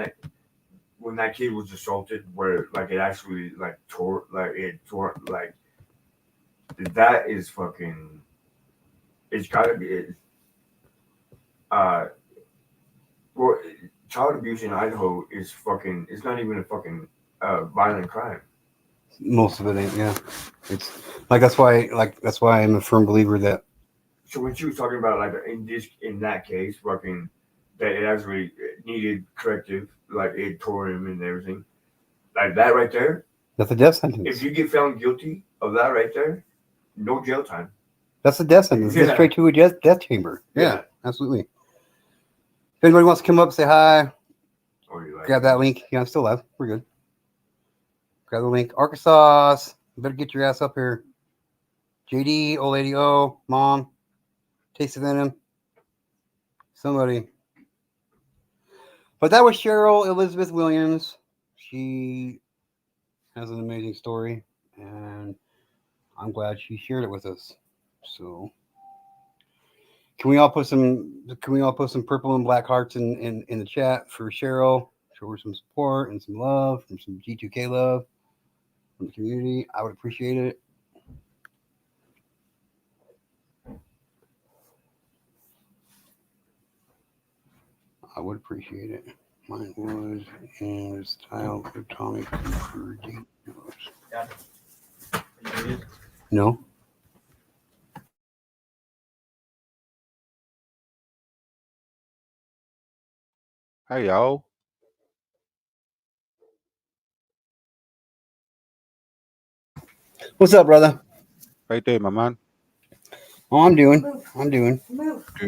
that kid was assaulted, where like it actually like tore like that is fucking. It's gotta be. Well, child abuse in Idaho is fucking. It's not even a fucking violent crime. Most of it ain't. Yeah, it's like that's why I'm a firm believer that. So when she was talking about like in that case, fucking that it actually needed corrective, like it tore him and everything, like that right there. That's a death sentence. If you get found guilty of that right there, no jail time. That's a death sentence. Yeah. Get straight to a death chamber. Yeah, absolutely. If anybody wants to come up, say hi. Or you like Grab that link. Yeah, I'm still live. We're good. Grab the link. Arkansas, you better get your ass up here. JD, old lady O, mom, Taste of Venom, somebody. But that was Cheryl Elizabeth Williams. She has an amazing story, and I'm glad she shared it with us. So can we all put some purple and black hearts in the chat for Cheryl? Show her some support and some love and some G2K love from the community. I would appreciate it. I would appreciate it. Mine was in style for Tommy Cooper. No. Hey y'all. What's up, brother? How you doing, my man? Oh, I'm doing.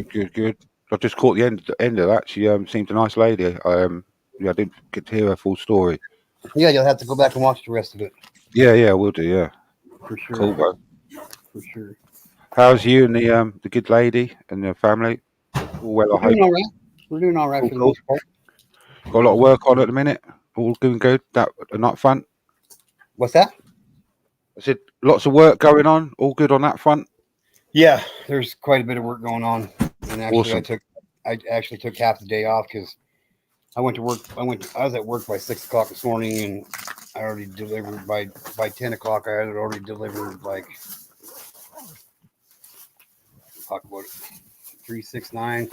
Good. I just caught the end of that. She seemed a nice lady. I didn't get to hear her full story. Yeah, you'll have to go back and watch the rest of it. Yeah, I will do. Yeah, for sure. cool, bro. For sure. How's you and the good lady and the family? All well, I hope. All right. We're doing all right for the most part. Got a lot of work on at the minute. All doing good. That front. What's that? I said lots of work going on. All good on that front. Yeah, there's quite a bit of work going on, and actually, Awesome. I actually took half the day off because I went to work. I was at work by 6 o'clock this morning, and I already delivered by 10 o'clock. I had already delivered like talk about it, 3, 6, 9,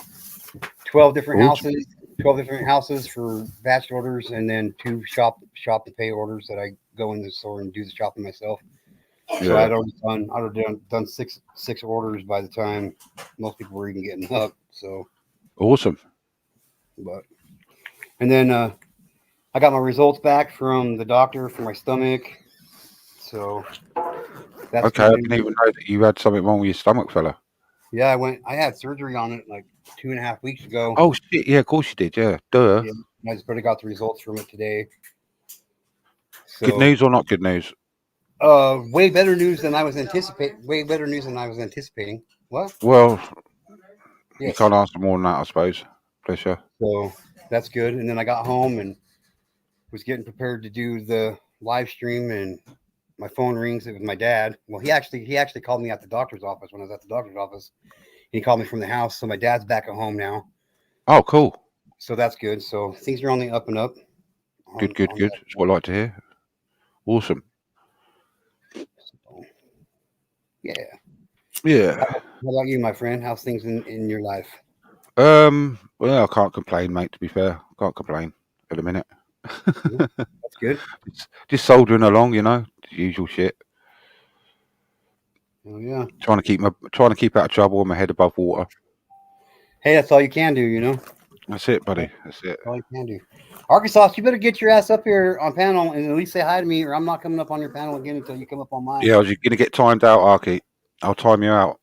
12 different houses. 12 different houses for batch orders, and then 2 shop and pay orders that I go in the store and do the shopping myself. Yeah. So I'd already done six orders by the time most people were even getting up. So awesome. And then I got my results back from the doctor for my stomach. So that's okay. I didn't even know that you had something wrong with your stomach, fella. Yeah, I had surgery on it like 2.5 weeks ago. Oh shit! Yeah, of course you did. Yeah, duh. Yeah, I just barely got the results from it today. So, good news or not good news? Way better news than I was anticipating. What? Well, yes. You can't answer more than that, I suppose. Bless you. So that's good. And then I got home and was getting prepared to do the live stream, and my phone rings. It was my dad. Well, he actually called me at the doctor's office when I was at the doctor's office. He called me from the house, so my dad's back at home now. Oh, cool. So that's good. So things are on the up and up. Good. That's what I like to hear. Awesome. So, yeah. How about you, my friend? How's things in your life? Well, I can't complain, mate. To be fair, I can't complain at the minute. That's good. Just soldering along, the usual shit. Oh yeah. Trying to keep out of trouble and my head above water. Hey, that's all you can do, That's it, buddy. That's it. That's all you can do. Arkansas, you better get your ass up here on panel and at least say hi to me, or I'm not coming up on your panel again until you come up on mine. Yeah, I was going to get timed out, Arky. I'll time you out.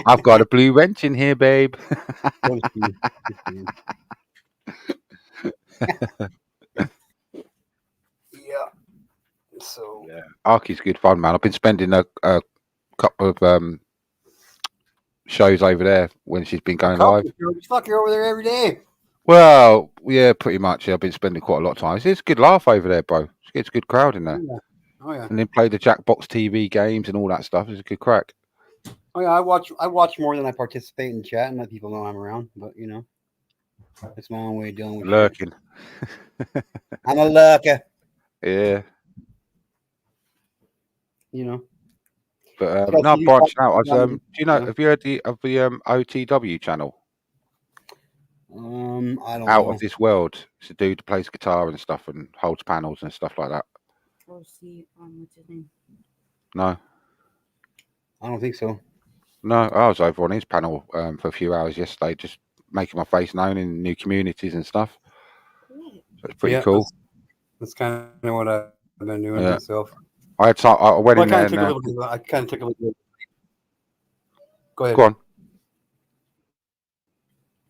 I've got a blue wrench in here, babe. Yeah. So yeah, Arky's good fun, man. I've been spending a couple of shows over there when she's been going live. Fuck, you're over there every day. Well, yeah, pretty much. Yeah, I've been spending quite a lot of time. It's a good laugh over there, bro. It's a good crowd in there. Oh yeah. And then play the Jackbox TV games and all that stuff. It's a good crack. Oh yeah, I watch more than I participate in chat and let people know I'm around. But it's my own way of dealing with lurking. I'm a lurker. Yeah. But So no, branching out. Do you know? Have you heard of the OTW channel? I don't know. Out of This World. It's a dude who plays guitar and stuff and holds panels and stuff like that. What's his name? No. I don't think so. No, I was over on his panel for a few hours yesterday, just making my face known in new communities and stuff. So it's pretty cool. That's kind of what I've been doing myself. I went in there. I kind of took a little bit. Go ahead. Go on.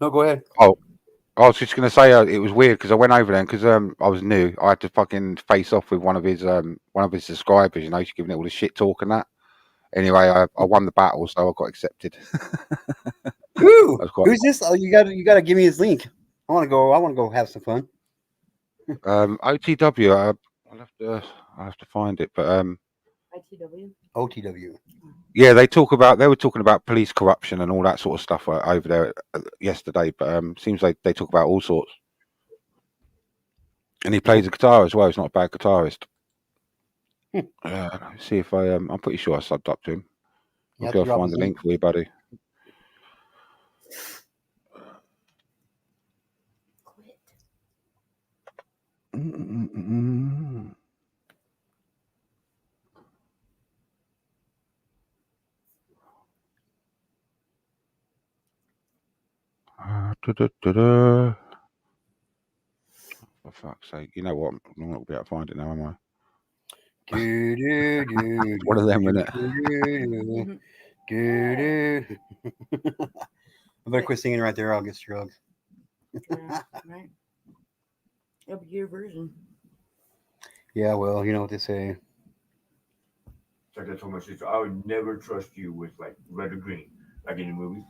No, go ahead. Oh, I was just going to say it was weird because I went over there because I was new. I had to fucking face off with one of his subscribers. He's giving it all the shit talk and that. Anyway, I won the battle, so I got accepted. Who? Who's this? Oh, you got to give me his link. I want to go have some fun. OTW. I'll have to find it, but ITW. OTW. yeah, they were talking about police corruption and all that sort of stuff over there yesterday. But seems like they talk about all sorts. And he plays the guitar as well. He's not a bad guitarist. See if I'm pretty sure I subbed up to him. Yeah, Okay, I'll drop find his the link for you, buddy. Quit. For fuck's sake. You know what? I'm not going to be able to find it now, am I? One of them, innit? I better quit singing right there. I'll get stroked. Yeah, right. It'll be your version. Yeah, well, you know what they say. It's like I told my sister, I would never trust you with like red or green, like in the movies.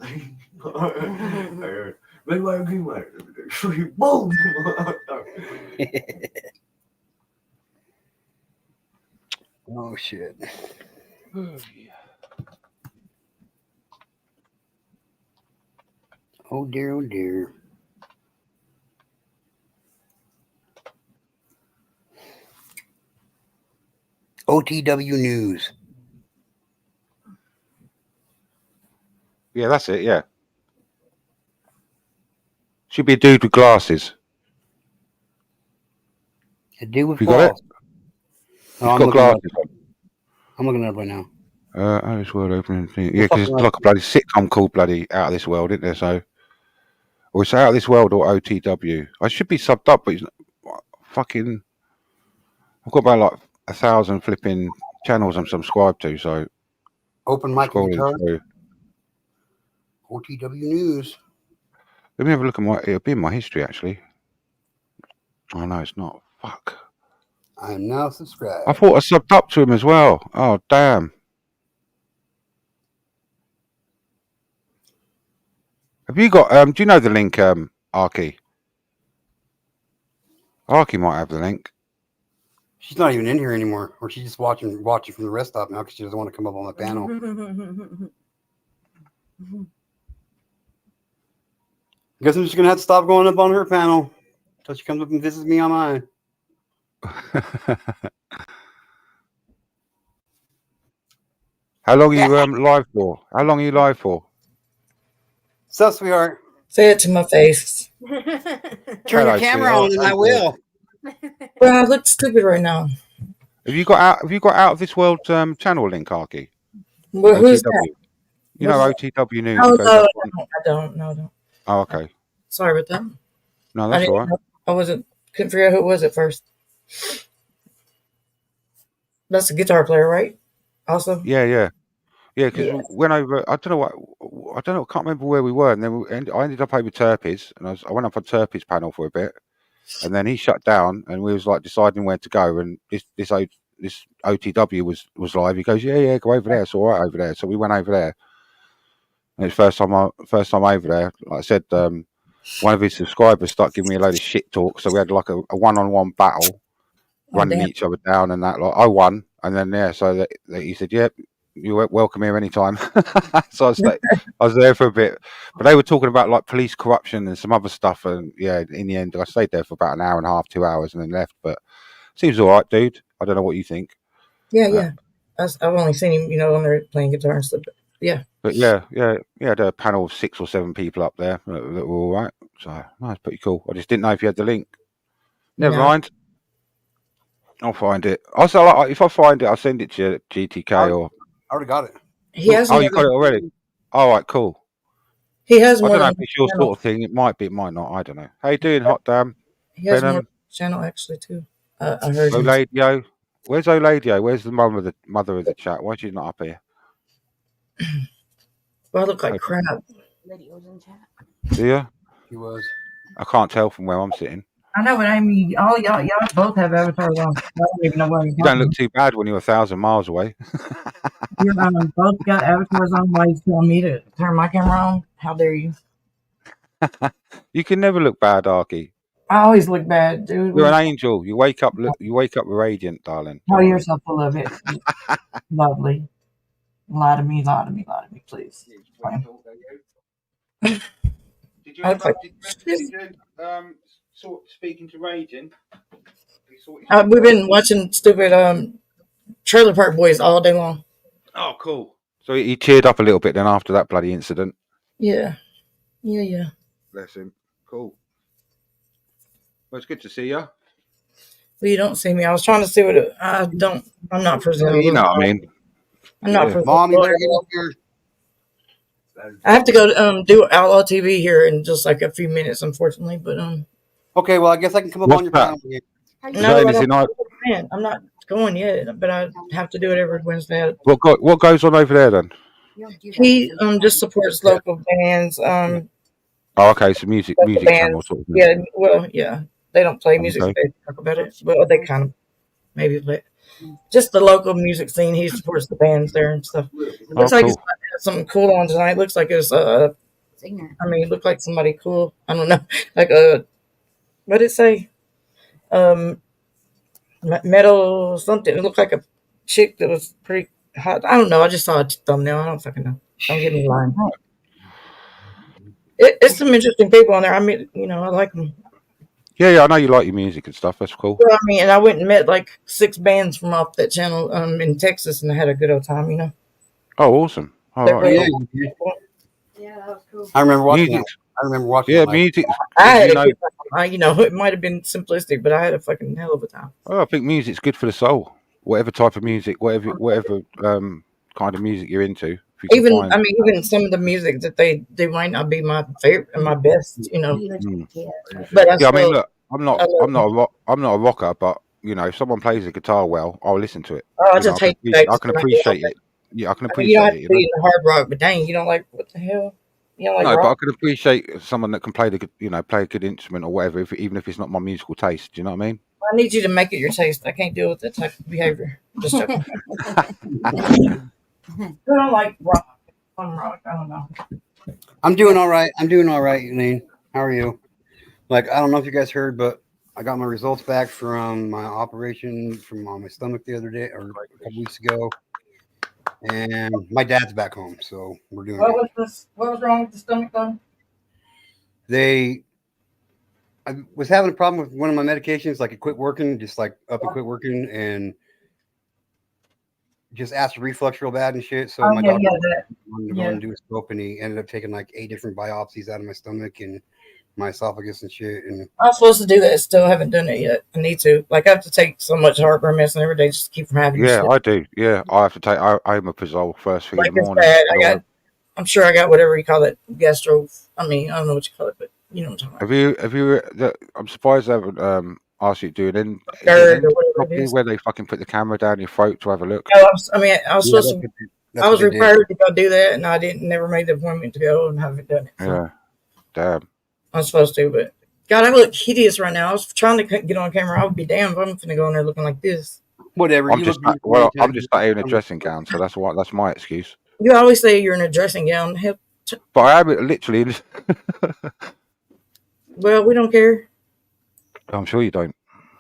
Red, white, or green, white. Boom! Oh shit. Oh dear, oh dear. OTW News. Yeah, that's it, yeah. Should be a dude with glasses. A dude with You got it? balls. Oh, He's got glasses on. I'm looking it up right now. Out of this world opening thing. Yeah, because it's like a bloody sitcom called bloody Out of This World, isn't there? So, or it's Out of This World or OTW. I should be subbed up, but it's fucking. I've got about like 1,000 flipping channels I'm subscribed to, so Open mic and scrolling guitar. through. OTW News. Let me have a look at my. It'll be in my history actually. Oh no, it's not. Fuck. I am now subscribed. I thought I subbed up to him as well. Oh damn. Have you got? Do you know the link, Arky? Arky might have the link. She's not even in here anymore, or she's just watching from the rest stop now because she doesn't want to come up on the panel. Guess I'm just gonna have to stop going up on her panel until she comes up and visits me on mine. How long are you live for? How long are you live for? So, sweetheart, Say it to my face. turn Hello, your camera sweetheart. on, and I will. Well, I look stupid right now. Have you got out of this world channel link, Arky? Well, who's that? You know What's OTW News. Oh, It goes no, up on- I don't. No, I don't. Oh, okay. Sorry about that. No, I that's didn't all right. know. I couldn't figure out who it was at first. That's the guitar player, right? Also? Yeah. Because Yeah. we went over. I don't know. I can't remember where we were, and then I ended up over Turpis, and I went up on Turpis panel for a bit, and then he shut down, and we was like deciding where to go, and this OTW was live. He goes, yeah, go over there. It's all right over there. So we went over there, and it's first time over there. Like I said, one of his subscribers started giving me a load of shit talk, so we had like a one-on-one battle, running damn. each other down, and that. Like I won, and then so that he said, "Yep, you're welcome here anytime." So I was there for a bit, but they were talking about like police corruption and some other stuff, and yeah, in the end, I stayed there for about an hour and a half, 2 hours, and then left. But seems all right, dude. I don't know what you think. Yeah. I've only seen him, on there playing guitar and stuff. Yeah. But yeah, had a panel of 6 or 7 people up there that were all right. So that's pretty cool. I just didn't know if you had the link. Never No. mind. I'll find it. Also, like, if I find it, I'll send it to you, GTK or. I already got it. He has Oh, you got it already. All right, cool. He has I more don't know than if it's your channel. sort of thing. It might be, it might not. I don't know. How you doing, Hot Damn? He has more Venom? channel actually too. I heard him. Oladio? Where's Oladio? Where's the mother of the chat? Why is she not up here? Well, I look like Okay. crap. Lady was in chat. Do you? He was. I can't tell from where I'm sitting. I know, but I mean, all y'all both have avatars on. I don't even know where you're You don't look too bad when you're 1,000 miles away. You both got avatars on while you telling me to turn my camera on. How dare you? You can never look bad, Arky. I always look bad, dude. You're an angel. You wake up radiant, darling. Oh, Don't you're worry. so full of it. Lovely. Lie to me, please. Fine. Did you I like- sort speaking to Radiant? We've been watching stupid Trailer Park Boys all day long. Oh, cool. So he cheered up a little bit then after that bloody incident. Yeah. Bless him. Cool. Well, it's good to see you. Well, you don't see me. I was trying to see what I'm not presentable. You know what I mean? I'm not Yeah. presentable. Mom, you better get up here. I have to go do Outlaw TV here in just like a few minutes, unfortunately. But Okay, well, I guess I can come up What's on your that? panel again. no, Is that anything I'm not going yet. But I have to do it every Wednesday. What goes on over there then? He just supports local bands. Oh, okay, so music Local channel bands. sort of thing. Yeah, well, yeah. They don't play music. Okay. They talk about it. Well, they kind of maybe play. Just the local music scene. He supports the bands there and stuff. It looks like cool. he's got something cool on tonight. It looks like it's it looked like somebody cool. I don't know, like what did it say? Metal something. It looked like a chick that was pretty hot. I don't know. I just saw a thumbnail. I don't fucking know. Don't get me lying. It's some interesting people on there. I mean, I like them. Yeah, I know you like your music and stuff. That's cool. Well, I mean, and I went and met like 6 bands from off that channel in Texas, and I had a good old time. Oh, awesome. All They're right. really Cool. cool. Yeah, that was cool. I remember watching Music. that. I remember watching Yeah, that. music. I had you a know, good time. It might have been simplistic, but I had a fucking hell of a time. I think music's good for the soul. Whatever type of music, whatever kind of music you're into. If you can Even find- even some of the music that they might not be my favorite and my best, Mm. But Yeah, I mean, look, I'm I love not a rocker, but if someone plays the guitar well, I'll listen to it. I just hate the I can appreciate it. Yeah, I can you don't appreciate have it. to be in hard rock, but dang, you don't like what the hell? You don't like No, but I rock? can appreciate someone that can play play a good instrument or whatever, even if it's not my musical taste. Do you know what I mean? I need you to make it your taste. I can't deal with that type of behavior. Just joking. I don't like rock. Fun rock. I don't know. I'm doing all right. Elaine. How are you? Like, I don't know if you guys heard, but I got my results back from my operation from on my stomach the other day or a couple weeks ago. And my dad's back home, so we're doing What it. was this? What was wrong with the stomach though? I was having a problem with one of my medications, like it quit working, just like up and quit working, and just acid reflux real bad and shit. So my doctor wanted to go and do a scope, and he ended up taking like 8 different biopsies out of my stomach and my esophagus and shit. And I'm supposed to do that. Still haven't done it yet. I need to. Like, I have to take so much heartburn medicine every day just to keep from having. Yeah, shit. I do. Yeah, I have to take omeprazole first thing Like in the it's morning. bad. I'm sure I got whatever you call it, gastro. I mean, I don't know what you call it, but you know what I'm talking about. Have you? I'm surprised they haven't asked you to do an GERD or whatever it is. where they fucking put the camera down your throat to have a look. No, I was supposed to. that's I was what they did. required to go do that, and I never made the appointment to go and haven't done it. So Yeah, damn. I'm supposed to, but God, I look hideous right now. I was trying to get on camera. I would be damned if I'm going to go in there looking like this. Whatever. I'm you just look good I'm anytime. just sat here in a dressing gown, so that's my excuse. You always say you're in a dressing gown. Hell, But I am literally. well, we don't care. I'm sure you don't.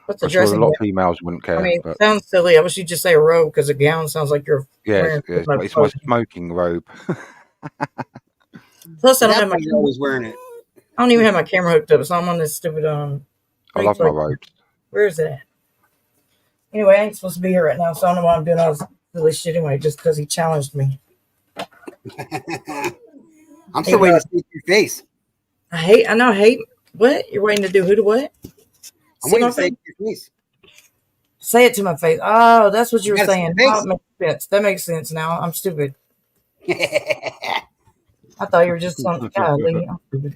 What's a I'm sure a dressing lot gown? of females wouldn't care. I mean, but it sounds silly. I wish you'd just say a robe because a gown sounds like you're yeah, wearing. it's my smoking robe. Plus, I don't That's have my. why you're always wearing it. I don't even have my camera hooked up, so I'm on this stupid I love my robes. Where is it at? Anyway, I ain't supposed to be here right now, so I don't know why I'm doing all this silly shit anyway, just because he challenged me. I'm still waiting to see your face. I hate. What? You're waiting to do who to what? I'm See waiting my to see face? your face. Say it to my face. Oh, that's what you were You gotta see saying. your Oh, face. it makes sense. That makes sense now. I'm stupid. I thought you were just something. Golly, I'm stupid.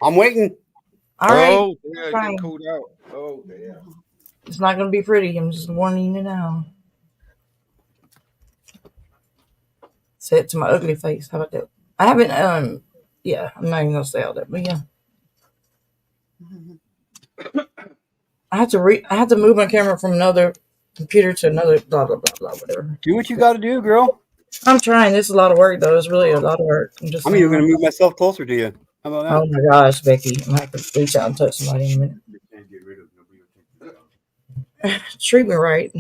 I'm waiting. All right. Oh, yeah, Fine. getting called out. Oh, yeah. It's not going to be pretty. I'm just warning you now. Say it to my ugly face. How about that? I haven't, yeah, I'm not even going to say all that, but yeah. I have to move my camera from another computer to another blah, blah, blah, blah, whatever. Do what you got to do, girl. I'm trying. This is a lot of work, though. It's really a lot of work. I'm even going to move myself closer to you. How about Oh that? my gosh, Becky. I might have to reach out and touch somebody in a minute. You can't get rid of nobody will take it. Treat me right.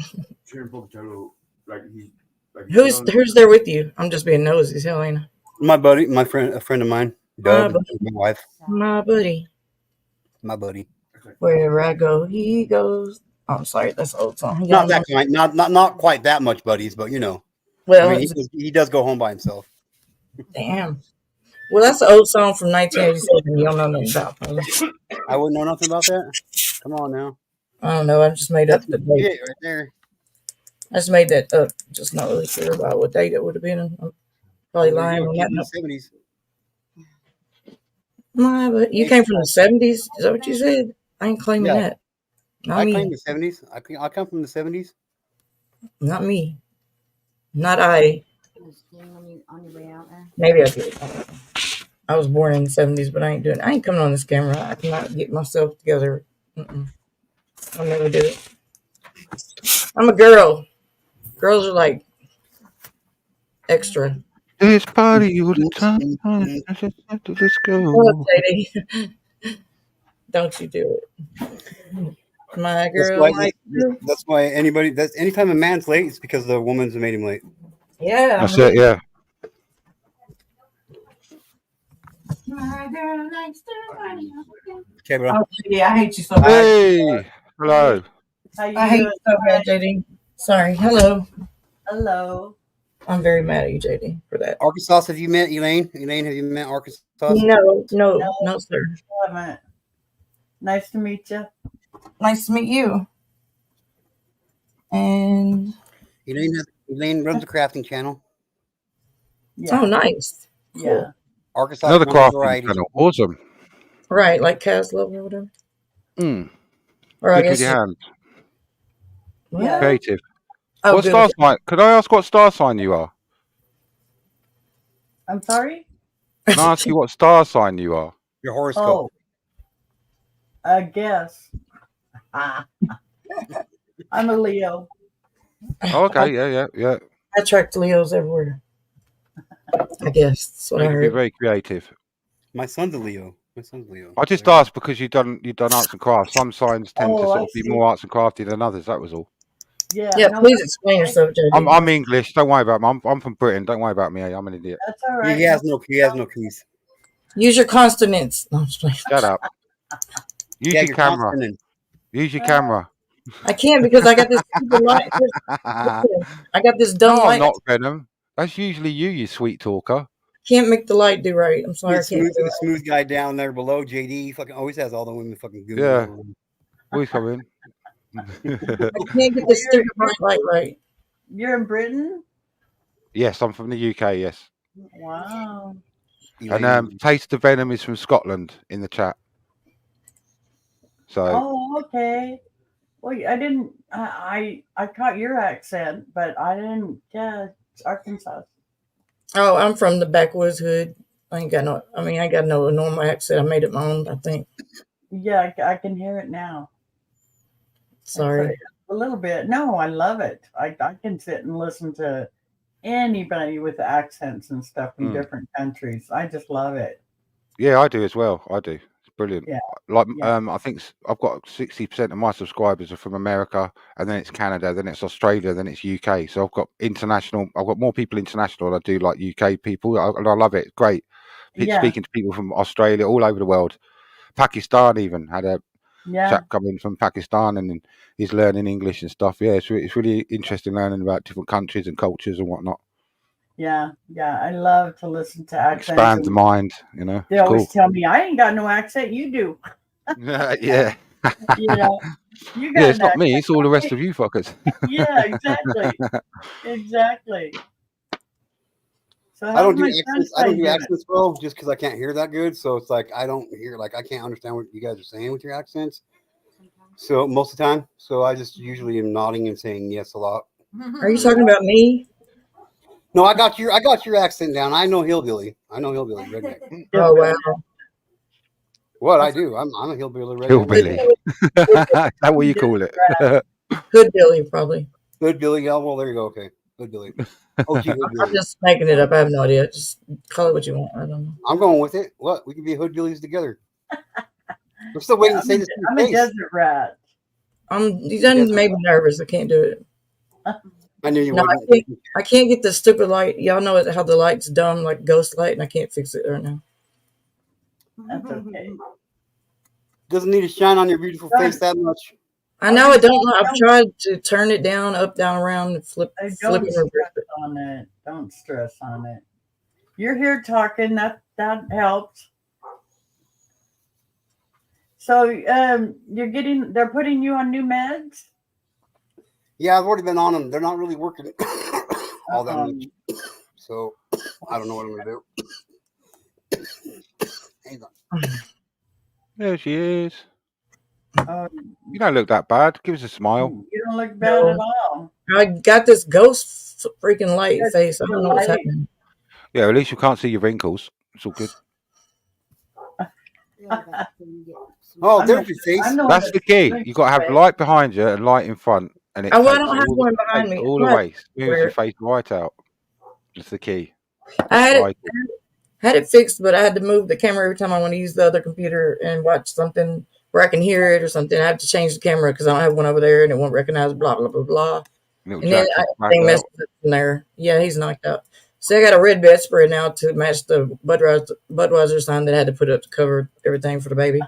Sharon Pocatello, like he, like Who's there with you? I'm just being nosy, Helena. My buddy, my friend, a friend of mine, Doug, my wife, My buddy. my buddy. Where I go, he goes. Oh, I'm sorry, that's an old song. Not that kind, not quite that much buddies, but you know. Well, I mean, he does go home by himself. damn. Well, that's an old song from 1987. You don't know nothing about it. I wouldn't know nothing about that. Come on now. I don't know. I just made up That's the date. it right there. I just made that up. Just not really sure about what date it would have been. I'm probably lying on that. In the 70s. But you came from the 70s? Is that what you said? I ain't claiming that. Not I me. claim the 70s. I come from the 70s. Not me. Not I. On your way out there. Maybe I did. I was born in the 70s, but I ain't coming on this camera. I cannot get myself together. I'll never do it. I'm a girl. Girls are like extra. This party all the time. Let's go. Oh, JD. Don't you do it. My girl. That's why anytime a man's late, it's because the woman's made him late. Yeah. That's it, yeah. My girl likes to party. Okay, bro. Oh, JD, I hate you so bad. Hey, hello. How you I hate doing? you so bad, JD. Sorry. Hello. Hello. I'm very mad at you, JD, for that. Arkansas, have you met Elaine? Elaine, have you met Arkansas? No, sir. I haven't. Nice to meet you. Nice to meet you. And Elaine runs a crafting channel. Yeah. oh, nice. Yeah. Arkansas. Another crafting variety. channel. Awesome. Right, like Kaz Love or whatever. Or I Good guess with your hands. Yeah. Creative. Oh, What good. star sign? Could I ask what star sign you are? I'm sorry? Can I ask you what star sign you are? Your horoscope. Oh. I guess. I'm a Leo. Oh, okay, yeah. I attract Leos everywhere. I guess that's what I You can be heard. very creative. My son's a Leo. I just asked because you've done arts and crafts. Some signs tend to Oh, sort I of be see. more arts and crafty than others. That was all. Yeah. Yeah, no, please explain yourself, JD. I'm English. Don't worry about me. I'm from Britain. Don't worry about me. I'm an idiot. That's all right. He has no keys. Use your consonants. No, I'm just playing. Shut up. Use your camera. consonant. Use your camera. I can't because I got this stupid light. I got this dumb No, light. I'm not Venom. That's usually you sweet talker. Can't make the light do right. I'm sorry. I can't do The it. smooth guy down there below, JD, fucking always has all the women fucking good. Yeah. Always come in. I can't get this stupid bright light right. You're in Britain? Yes, I'm from the UK. Yes, Wow. and Taste the Venom is from Scotland in the chat. So Oh, okay. Well, I didn't. I caught your accent, but I didn't. Yeah, it's Arkansas. Oh, I'm from the backwoods hood. I got no normal accent. I made it my own, I think. Yeah, I can hear it now. Sorry. A little bit. No, I love it. I can sit and listen to anybody with accents and stuff from different countries. I just love it. yeah, I do as well. I do. It's brilliant. Yeah. Like Yeah. I think I've got 60% of my subscribers are from America, and then it's Canada, then it's Australia, then it's UK. So I've got international. I've got more people international than I do like UK people, and I love it. It's great. Yeah. Speaking to people from Australia, all over the world. Pakistan even had a Yeah. chap come in from Pakistan, and he's learning English and stuff. Yeah, it's really interesting learning about different countries and cultures and whatnot. Yeah. Yeah. I love to listen to accents. Expand the mind, you know. They It's always cool. tell me I ain't got no accent. You do. Yeah. You know. You got Yeah, it's an not me. accent. It's all the rest of you fuckers. Yeah. Exactly. Exactly. So I don't do how's my accents. I don't do doing? accents well, just because I can't hear that good. So it's like I don't hear, like I can't understand what you guys are saying with your accents. So most of the time, so I just usually am nodding and saying yes a lot. Are you talking about me? No, I got your accent down. I know hillbilly. Redneck. Oh, wow. What I do? I'm a hillbilly redneck. Hillbilly. Is that what you call it? Good Billy, probably. Good Billy. Yeah, well, there you go. Okay. Hoodbilly. OG I'm Hoodbilly. just making it up. I have no idea. Just call it what you want. I don't know. I'm going with it. What? We can be Hoodbillies together. We're still waiting to say this to I'm your a face. desert rat. You done made me nervous. I can't do it. I knew you No, wouldn't. I can't get the stupid light. Y'all know how the light's dumb, like ghost light, and I can't fix it right now. That's okay. Doesn't need to shine on your beautiful face that much. I know. I don't know. I've tried to turn it down, up, down, around, and flip Don't it, reverse stress it. on it. Don't stress on it. You're here talking. That helps. So they're putting you on new meds? Yeah, I've already been on them. They're not really working all that much. So I don't know what I'm gonna do. Hang on. There she is. Oh, You don't look that bad. Give us a smile. you don't look bad at all. I got this ghost freaking light face. I don't know what's light. happening. Yeah, at least you can't see your wrinkles. It's all good. Oh, there's your face. That's the key. You got to have light behind you and light in front, and it Oh, well, I takes don't have all, one behind me. all I the have way. Smooths where- your face right out. That's the key. I Right. had it fixed, but I had to move the camera every time I want to use the other computer and watch something where I can hear it or something. I have to change the camera because I don't have one over there and it won't recognize blah, blah, blah, blah. Little And then Jack's they back messed out. up in there. Yeah, he's knocked out. So I got a red bedspread now to match the Budweiser sign that I had to put up to cover everything for the baby.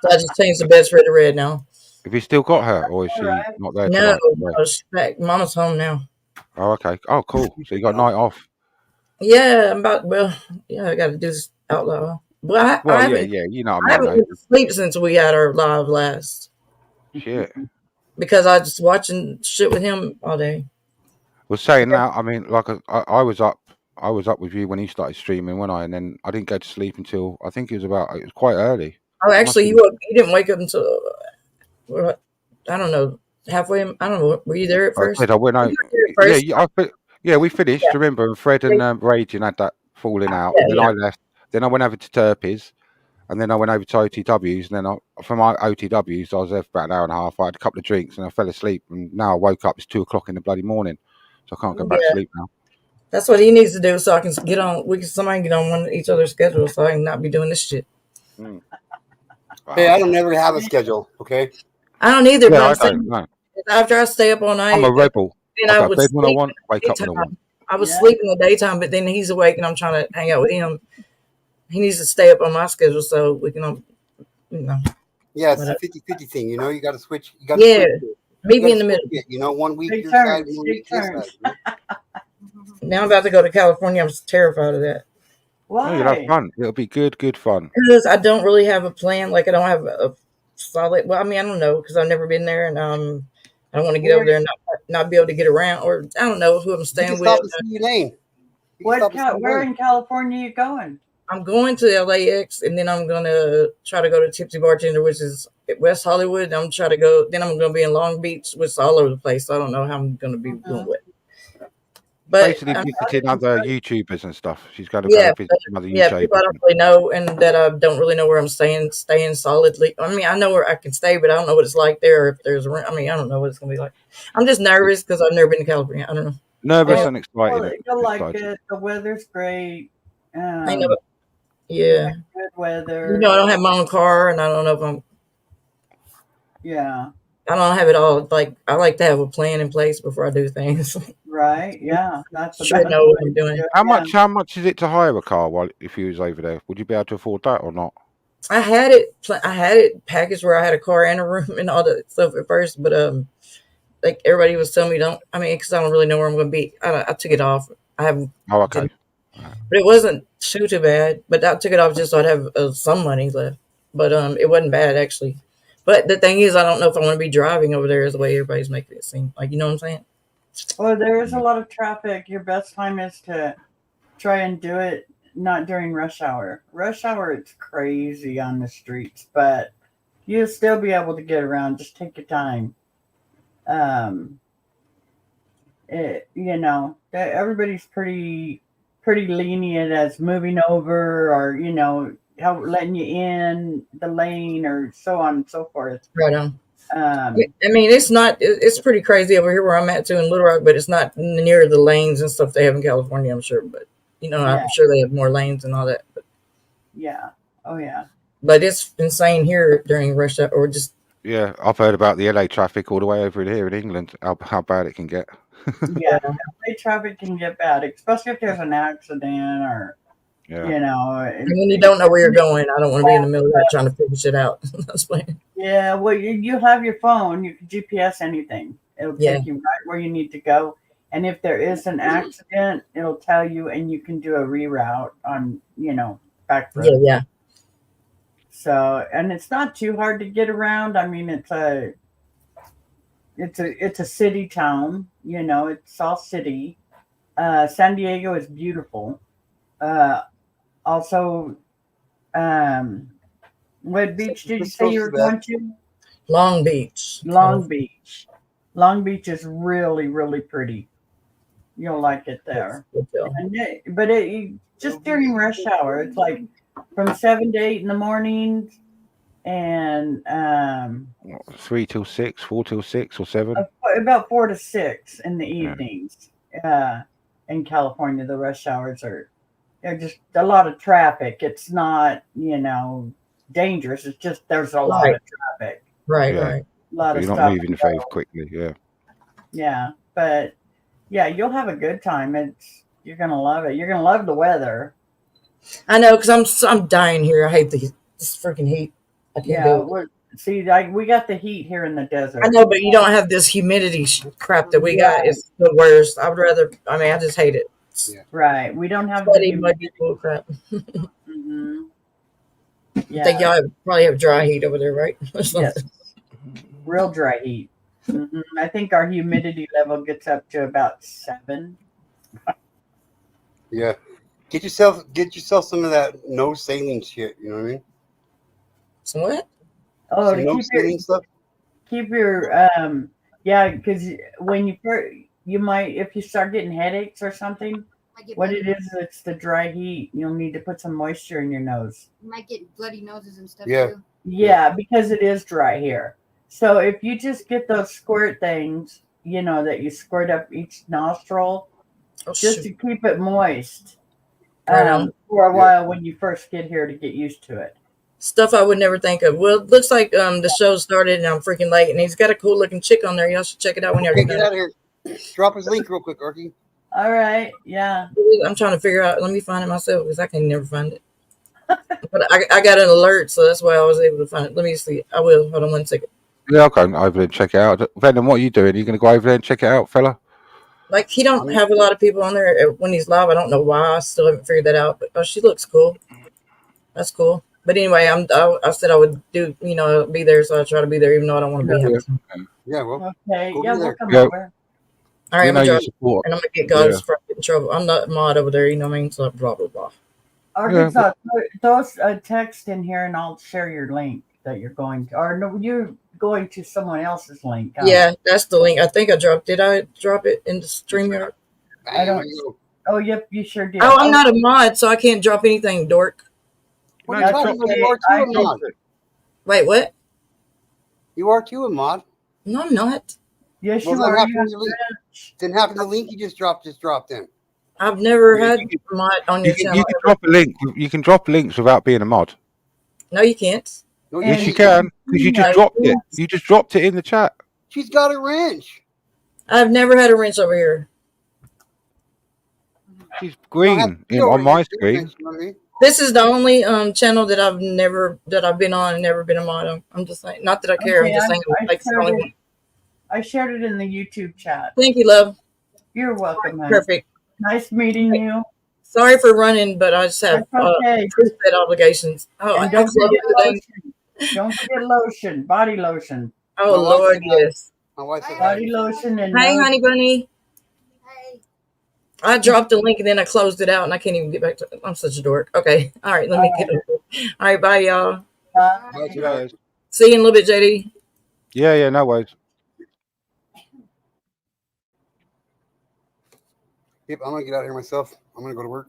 So I just changed the bedspread to red now. Have you still got her, or is she Alright. not there No, tonight? she's back. Mama's home now. Oh, okay. Oh, cool. So you got a night off. Yeah, I got to do this out loud. Well, I Well, haven't, yeah. You know I what I haven't mean, been to sleep since we had our live last though. Shit. because I was just watching shit with him all day. Well, saying that, I mean, like I was up with you when he started streaming, when and then I didn't go to sleep until I think it was quite early. Oh, actually, you didn't wake up until I don't know, halfway. I don't know. Were you there at first? I went out. You were there at first? Yeah, we finished. Yeah. Remember, and Fred and Raging had that falling out. Yeah, And then I left. Then I went over to Turpey's, and then I went over to OTW's. And then from my OTW's, I was there for about an hour and a half. I had a couple of drinks, and I fell asleep. And now I woke up. It's 2:00 in the bloody morning, so I can't go back to sleep now. That's what he needs to do, so I can get on. Somebody get on one of each other's schedules, so I can not be doing this shit. Wow. Hey, I don't never have a schedule. Okay. I don't either. Yeah, I but I'm don't. No. saying after I stay up all night, I'm a rebel. then I I go to would bed when I sleep want, wake in up the when I want. daytime. I was sleeping in the daytime, but then he's awake and I'm trying to hang out with him. He needs to stay up on my schedule so we can, Yeah, it's Whatever. a 50-50 thing. You know, you got to switch. You got Yeah. to meet me in the middle. You know, 1 week Take your turns, side, 1 take week his turns. side. You know? Now I'm about to go to California. I'm terrified of that Oh, you'll have fun. It'll be good fun. because I don't really have a plan. Like I don't have a solid. Well, I mean, I don't know because I've never been there, and I don't want to get over there and not be able to get around, or I don't know who I'm You staying can with. stop and see Elaine. You can stop and see Where Elaine. in California are you going? I'm going to LAX, and then I'm gonna try to go to Tipsy Bartender, which is at West Hollywood. I'm trying to go. Then I'm gonna be in Long Beach, which is all over the place. So I don't know how I'm gonna be doing what. But Basically, visiting other YouTubers and stuff. She's going to yeah, go visit some other yeah, YouTubers. people I don't really know, and that I don't really know where I'm staying solidly. I mean, I know where I can stay, but I don't know what it's like there. Or if there's a room, I mean, I don't know what it's gonna be like. I'm just nervous because I've never been to California. I don't know. Nervous Yeah. and excited. Well, you'll like excited. it. The weather's great. I know. Yeah, Good weather. you know, I don't have my own car, and I don't know if I'm. Yeah. I don't have it all. Like I like to have a plan in place before I do things. Right. Yeah. That's the Should best know what way I'm to doing. do it. How much is it to hire a car if you was over there? Would you be able to afford that or not? I had it packaged where I had a car and a room and all that stuff at first, but like everybody was telling me because I don't really know where I'm going to be. I took it off. I haven't, Oh, okay. but it wasn't too bad. But I took it off just so I'd have some money left. But it wasn't bad actually. But the thing is, I don't know if I want to be driving over there is the way everybody's making it seem. Like, you know what I'm saying? Well, there is a lot of traffic. Your best time is to try and do it not during rush hour. Rush hour, it's crazy on the streets, but you'll still be able to get around. Just take your time. Everybody's pretty lenient as moving over or letting you in the lane or so on and so forth. Right on. Um, I mean, it's not. It's pretty crazy over here where I'm at too in Little Rock, but it's not near the lanes and stuff they have in California. I'm sure, but Yeah. I'm sure they have more lanes and all that. yeah. Oh yeah. But it's insane here during rush hour, or just Yeah, I've heard about the LA traffic all the way over here in England. How bad it can get. Yeah. LA traffic can get bad, especially if there's an accident or Yeah. you know. and when you don't know where you're going. I don't want to be in the middle of that trying to figure shit out. That's why. Yeah. Well, you have your phone. You can GPS anything. It'll Yeah. take you right where you need to go. And if there is an accident, it'll tell you, and you can do a reroute on back road. Yeah, yeah. So, and it's not too hard to get around. I mean, it's a city town. It's all city. San Diego is beautiful. Also, what beach did you say you were going to? Long Beach. Long Beach. Long Beach is really, really pretty. You'll like it there. But just during rush hour, it's like from 7 to 8 in the morning, and 3 till 6, 4 till 6 or 7. about 4 to 6 in the evenings. In California, the rush hours are just a lot of traffic. It's not dangerous. It's just there's a lot of traffic. Right, Yeah. right. A lot So of you're stuff. not moving very quickly. Yeah. Yeah, but yeah, you'll have a good time. You're gonna love it. You're gonna love the weather. I know, because I'm dying here. I hate this freaking heat. I can't do it. We got the heat here in the desert. I know, but you don't have this humidity crap that we got. It's the worst. I would rather. I mean, I just hate it. Right. We don't have Sweaty, the muggy bull crap. Mhm. I think y'all probably have dry heat over there, right? Yes. Real dry heat. I think our humidity level gets up to about 7. Yeah. Get yourself some of that no saline shit. You know what I mean? So what? Oh, Some to no saline stuff. keep your because when you might, if you start getting headaches or something, what it is, it's the dry heat. You'll need to put some moisture in your nose. You might get bloody noses and stuff Yeah. too. Yeah, because it is dry here. So if you just get those squirt things, that you squirt up each nostril, just to keep it moist for a while when you first get here to get used to it. Stuff I would never think of. Well, it looks like the show started and I'm freaking late, and he's got a cool looking chick on there. Y'all should check it out when you're Okay, get out of here. Drop his link real quick, Arky. All right, yeah. I'm trying to figure out. Let me find it myself because I can never find it. But I got an alert, so that's why I was able to find it. Let me see. I will. Hold on 1 second. Yeah, I'll go over there and check it out. Venom, what are you doing? Are you going to go over there and check it out, fella? Like, he don't have a lot of people on there when he's live. I don't know why. I still haven't figured that out. But she looks cool. That's cool. But anyway, I said I would do, be there, so I try to be there, even though I don't want to be here. Yeah, well. Okay, Go yeah, be we'll there. come Yeah. over. All right, You I'm know gonna your drop, support. and I'm gonna get guys for in trouble. I'm not mod over there, you know what I mean? So blah blah blah. Arkansas, those text in here, and I'll share your link that you're going to. Or no, you're going to someone else's link. Yeah, that's the link. I think I dropped. Did I drop it in the StreamYard? I don't. Oh, yep, you sure did. Oh, I'm not a mod, so I can't drop anything, dork. What are you talking about? You are too a mod. Wait, what? You are too a mod. No, I'm not. Yes, Well, you then are. how come the link? Then how come the link you just dropped in? I've never had You a mod on your channel. You can drop a link. You can drop links without being a mod. No, you can't. No, Yes, you can, because you just dropped it. You just dropped it in the chat. She's got a wrench. I've never had a wrench over here. She's green on my screen. This is the only channel that I've been on and never been a mod on. I'm just saying, not that I care. Okay, I'm just saying, like, the only one. I shared it in the YouTube chat. Thank you, love. You're welcome, honey. Perfect. Nice meeting you. Sorry for running, but I just have preset obligations. Oh, and don't forget lotion. Don't forget lotion, body lotion. Oh, Lord, yes. My wife said body lotion and hey, honey bunny. Hey. I dropped the link and then I closed it out and I can't even get back to it. I'm such a dork. Okay. All right. Let me get over it. All right. Bye, y'all. Bye. See you in a little bit, JD. Yeah, no worries. Yep, I'm gonna get out of here myself. I'm gonna go to work.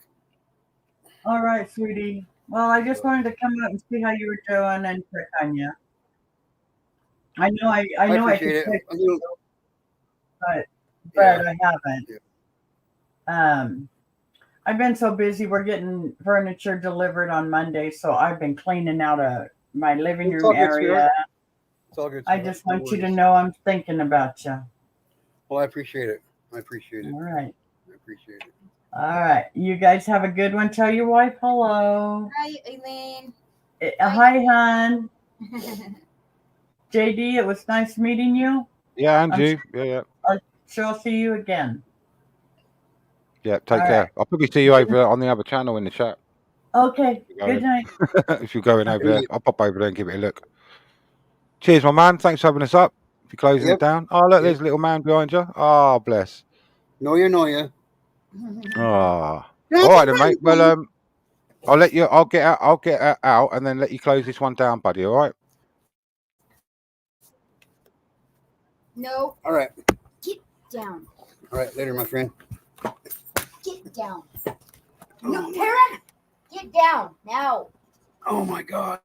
All right, sweetie. Well, I just wanted to come out and see how you were doing and check on you. I know I I know I appreciate could it. pick, I'm gonna- but yeah. I haven't. I've been so busy. We're getting furniture delivered on Monday, so I've been cleaning out my living It's room all good, area. sweetheart. It's all good. I sweetheart. just No want you to worries. know I'm thinking about you. Well, I appreciate it. I appreciate it. All right. I appreciate it. All right. You guys have a good one. Tell your wife hello. Hi, Elaine. Hi, hon. JD, it was nice meeting you. Yeah, and I'm you. Yeah. sure I'll see you again. Yeah, take All care. right. I'll probably see you over on the other channel in the chat. Okay. If you're Good going, night. if you're going over there, Yep. I'll pop over there and give it a look. Cheers, my man. Thanks for having us up. If you're closing it down. Oh, look, there's a little man behind you. Oh, bless. Know you. Oh. All right then, mate. Well, I'll get out and then let you close this one down, buddy. All right. No. All right. Get down. All right. Later, my friend. Get down. No, Karen. Get down now. Oh my God.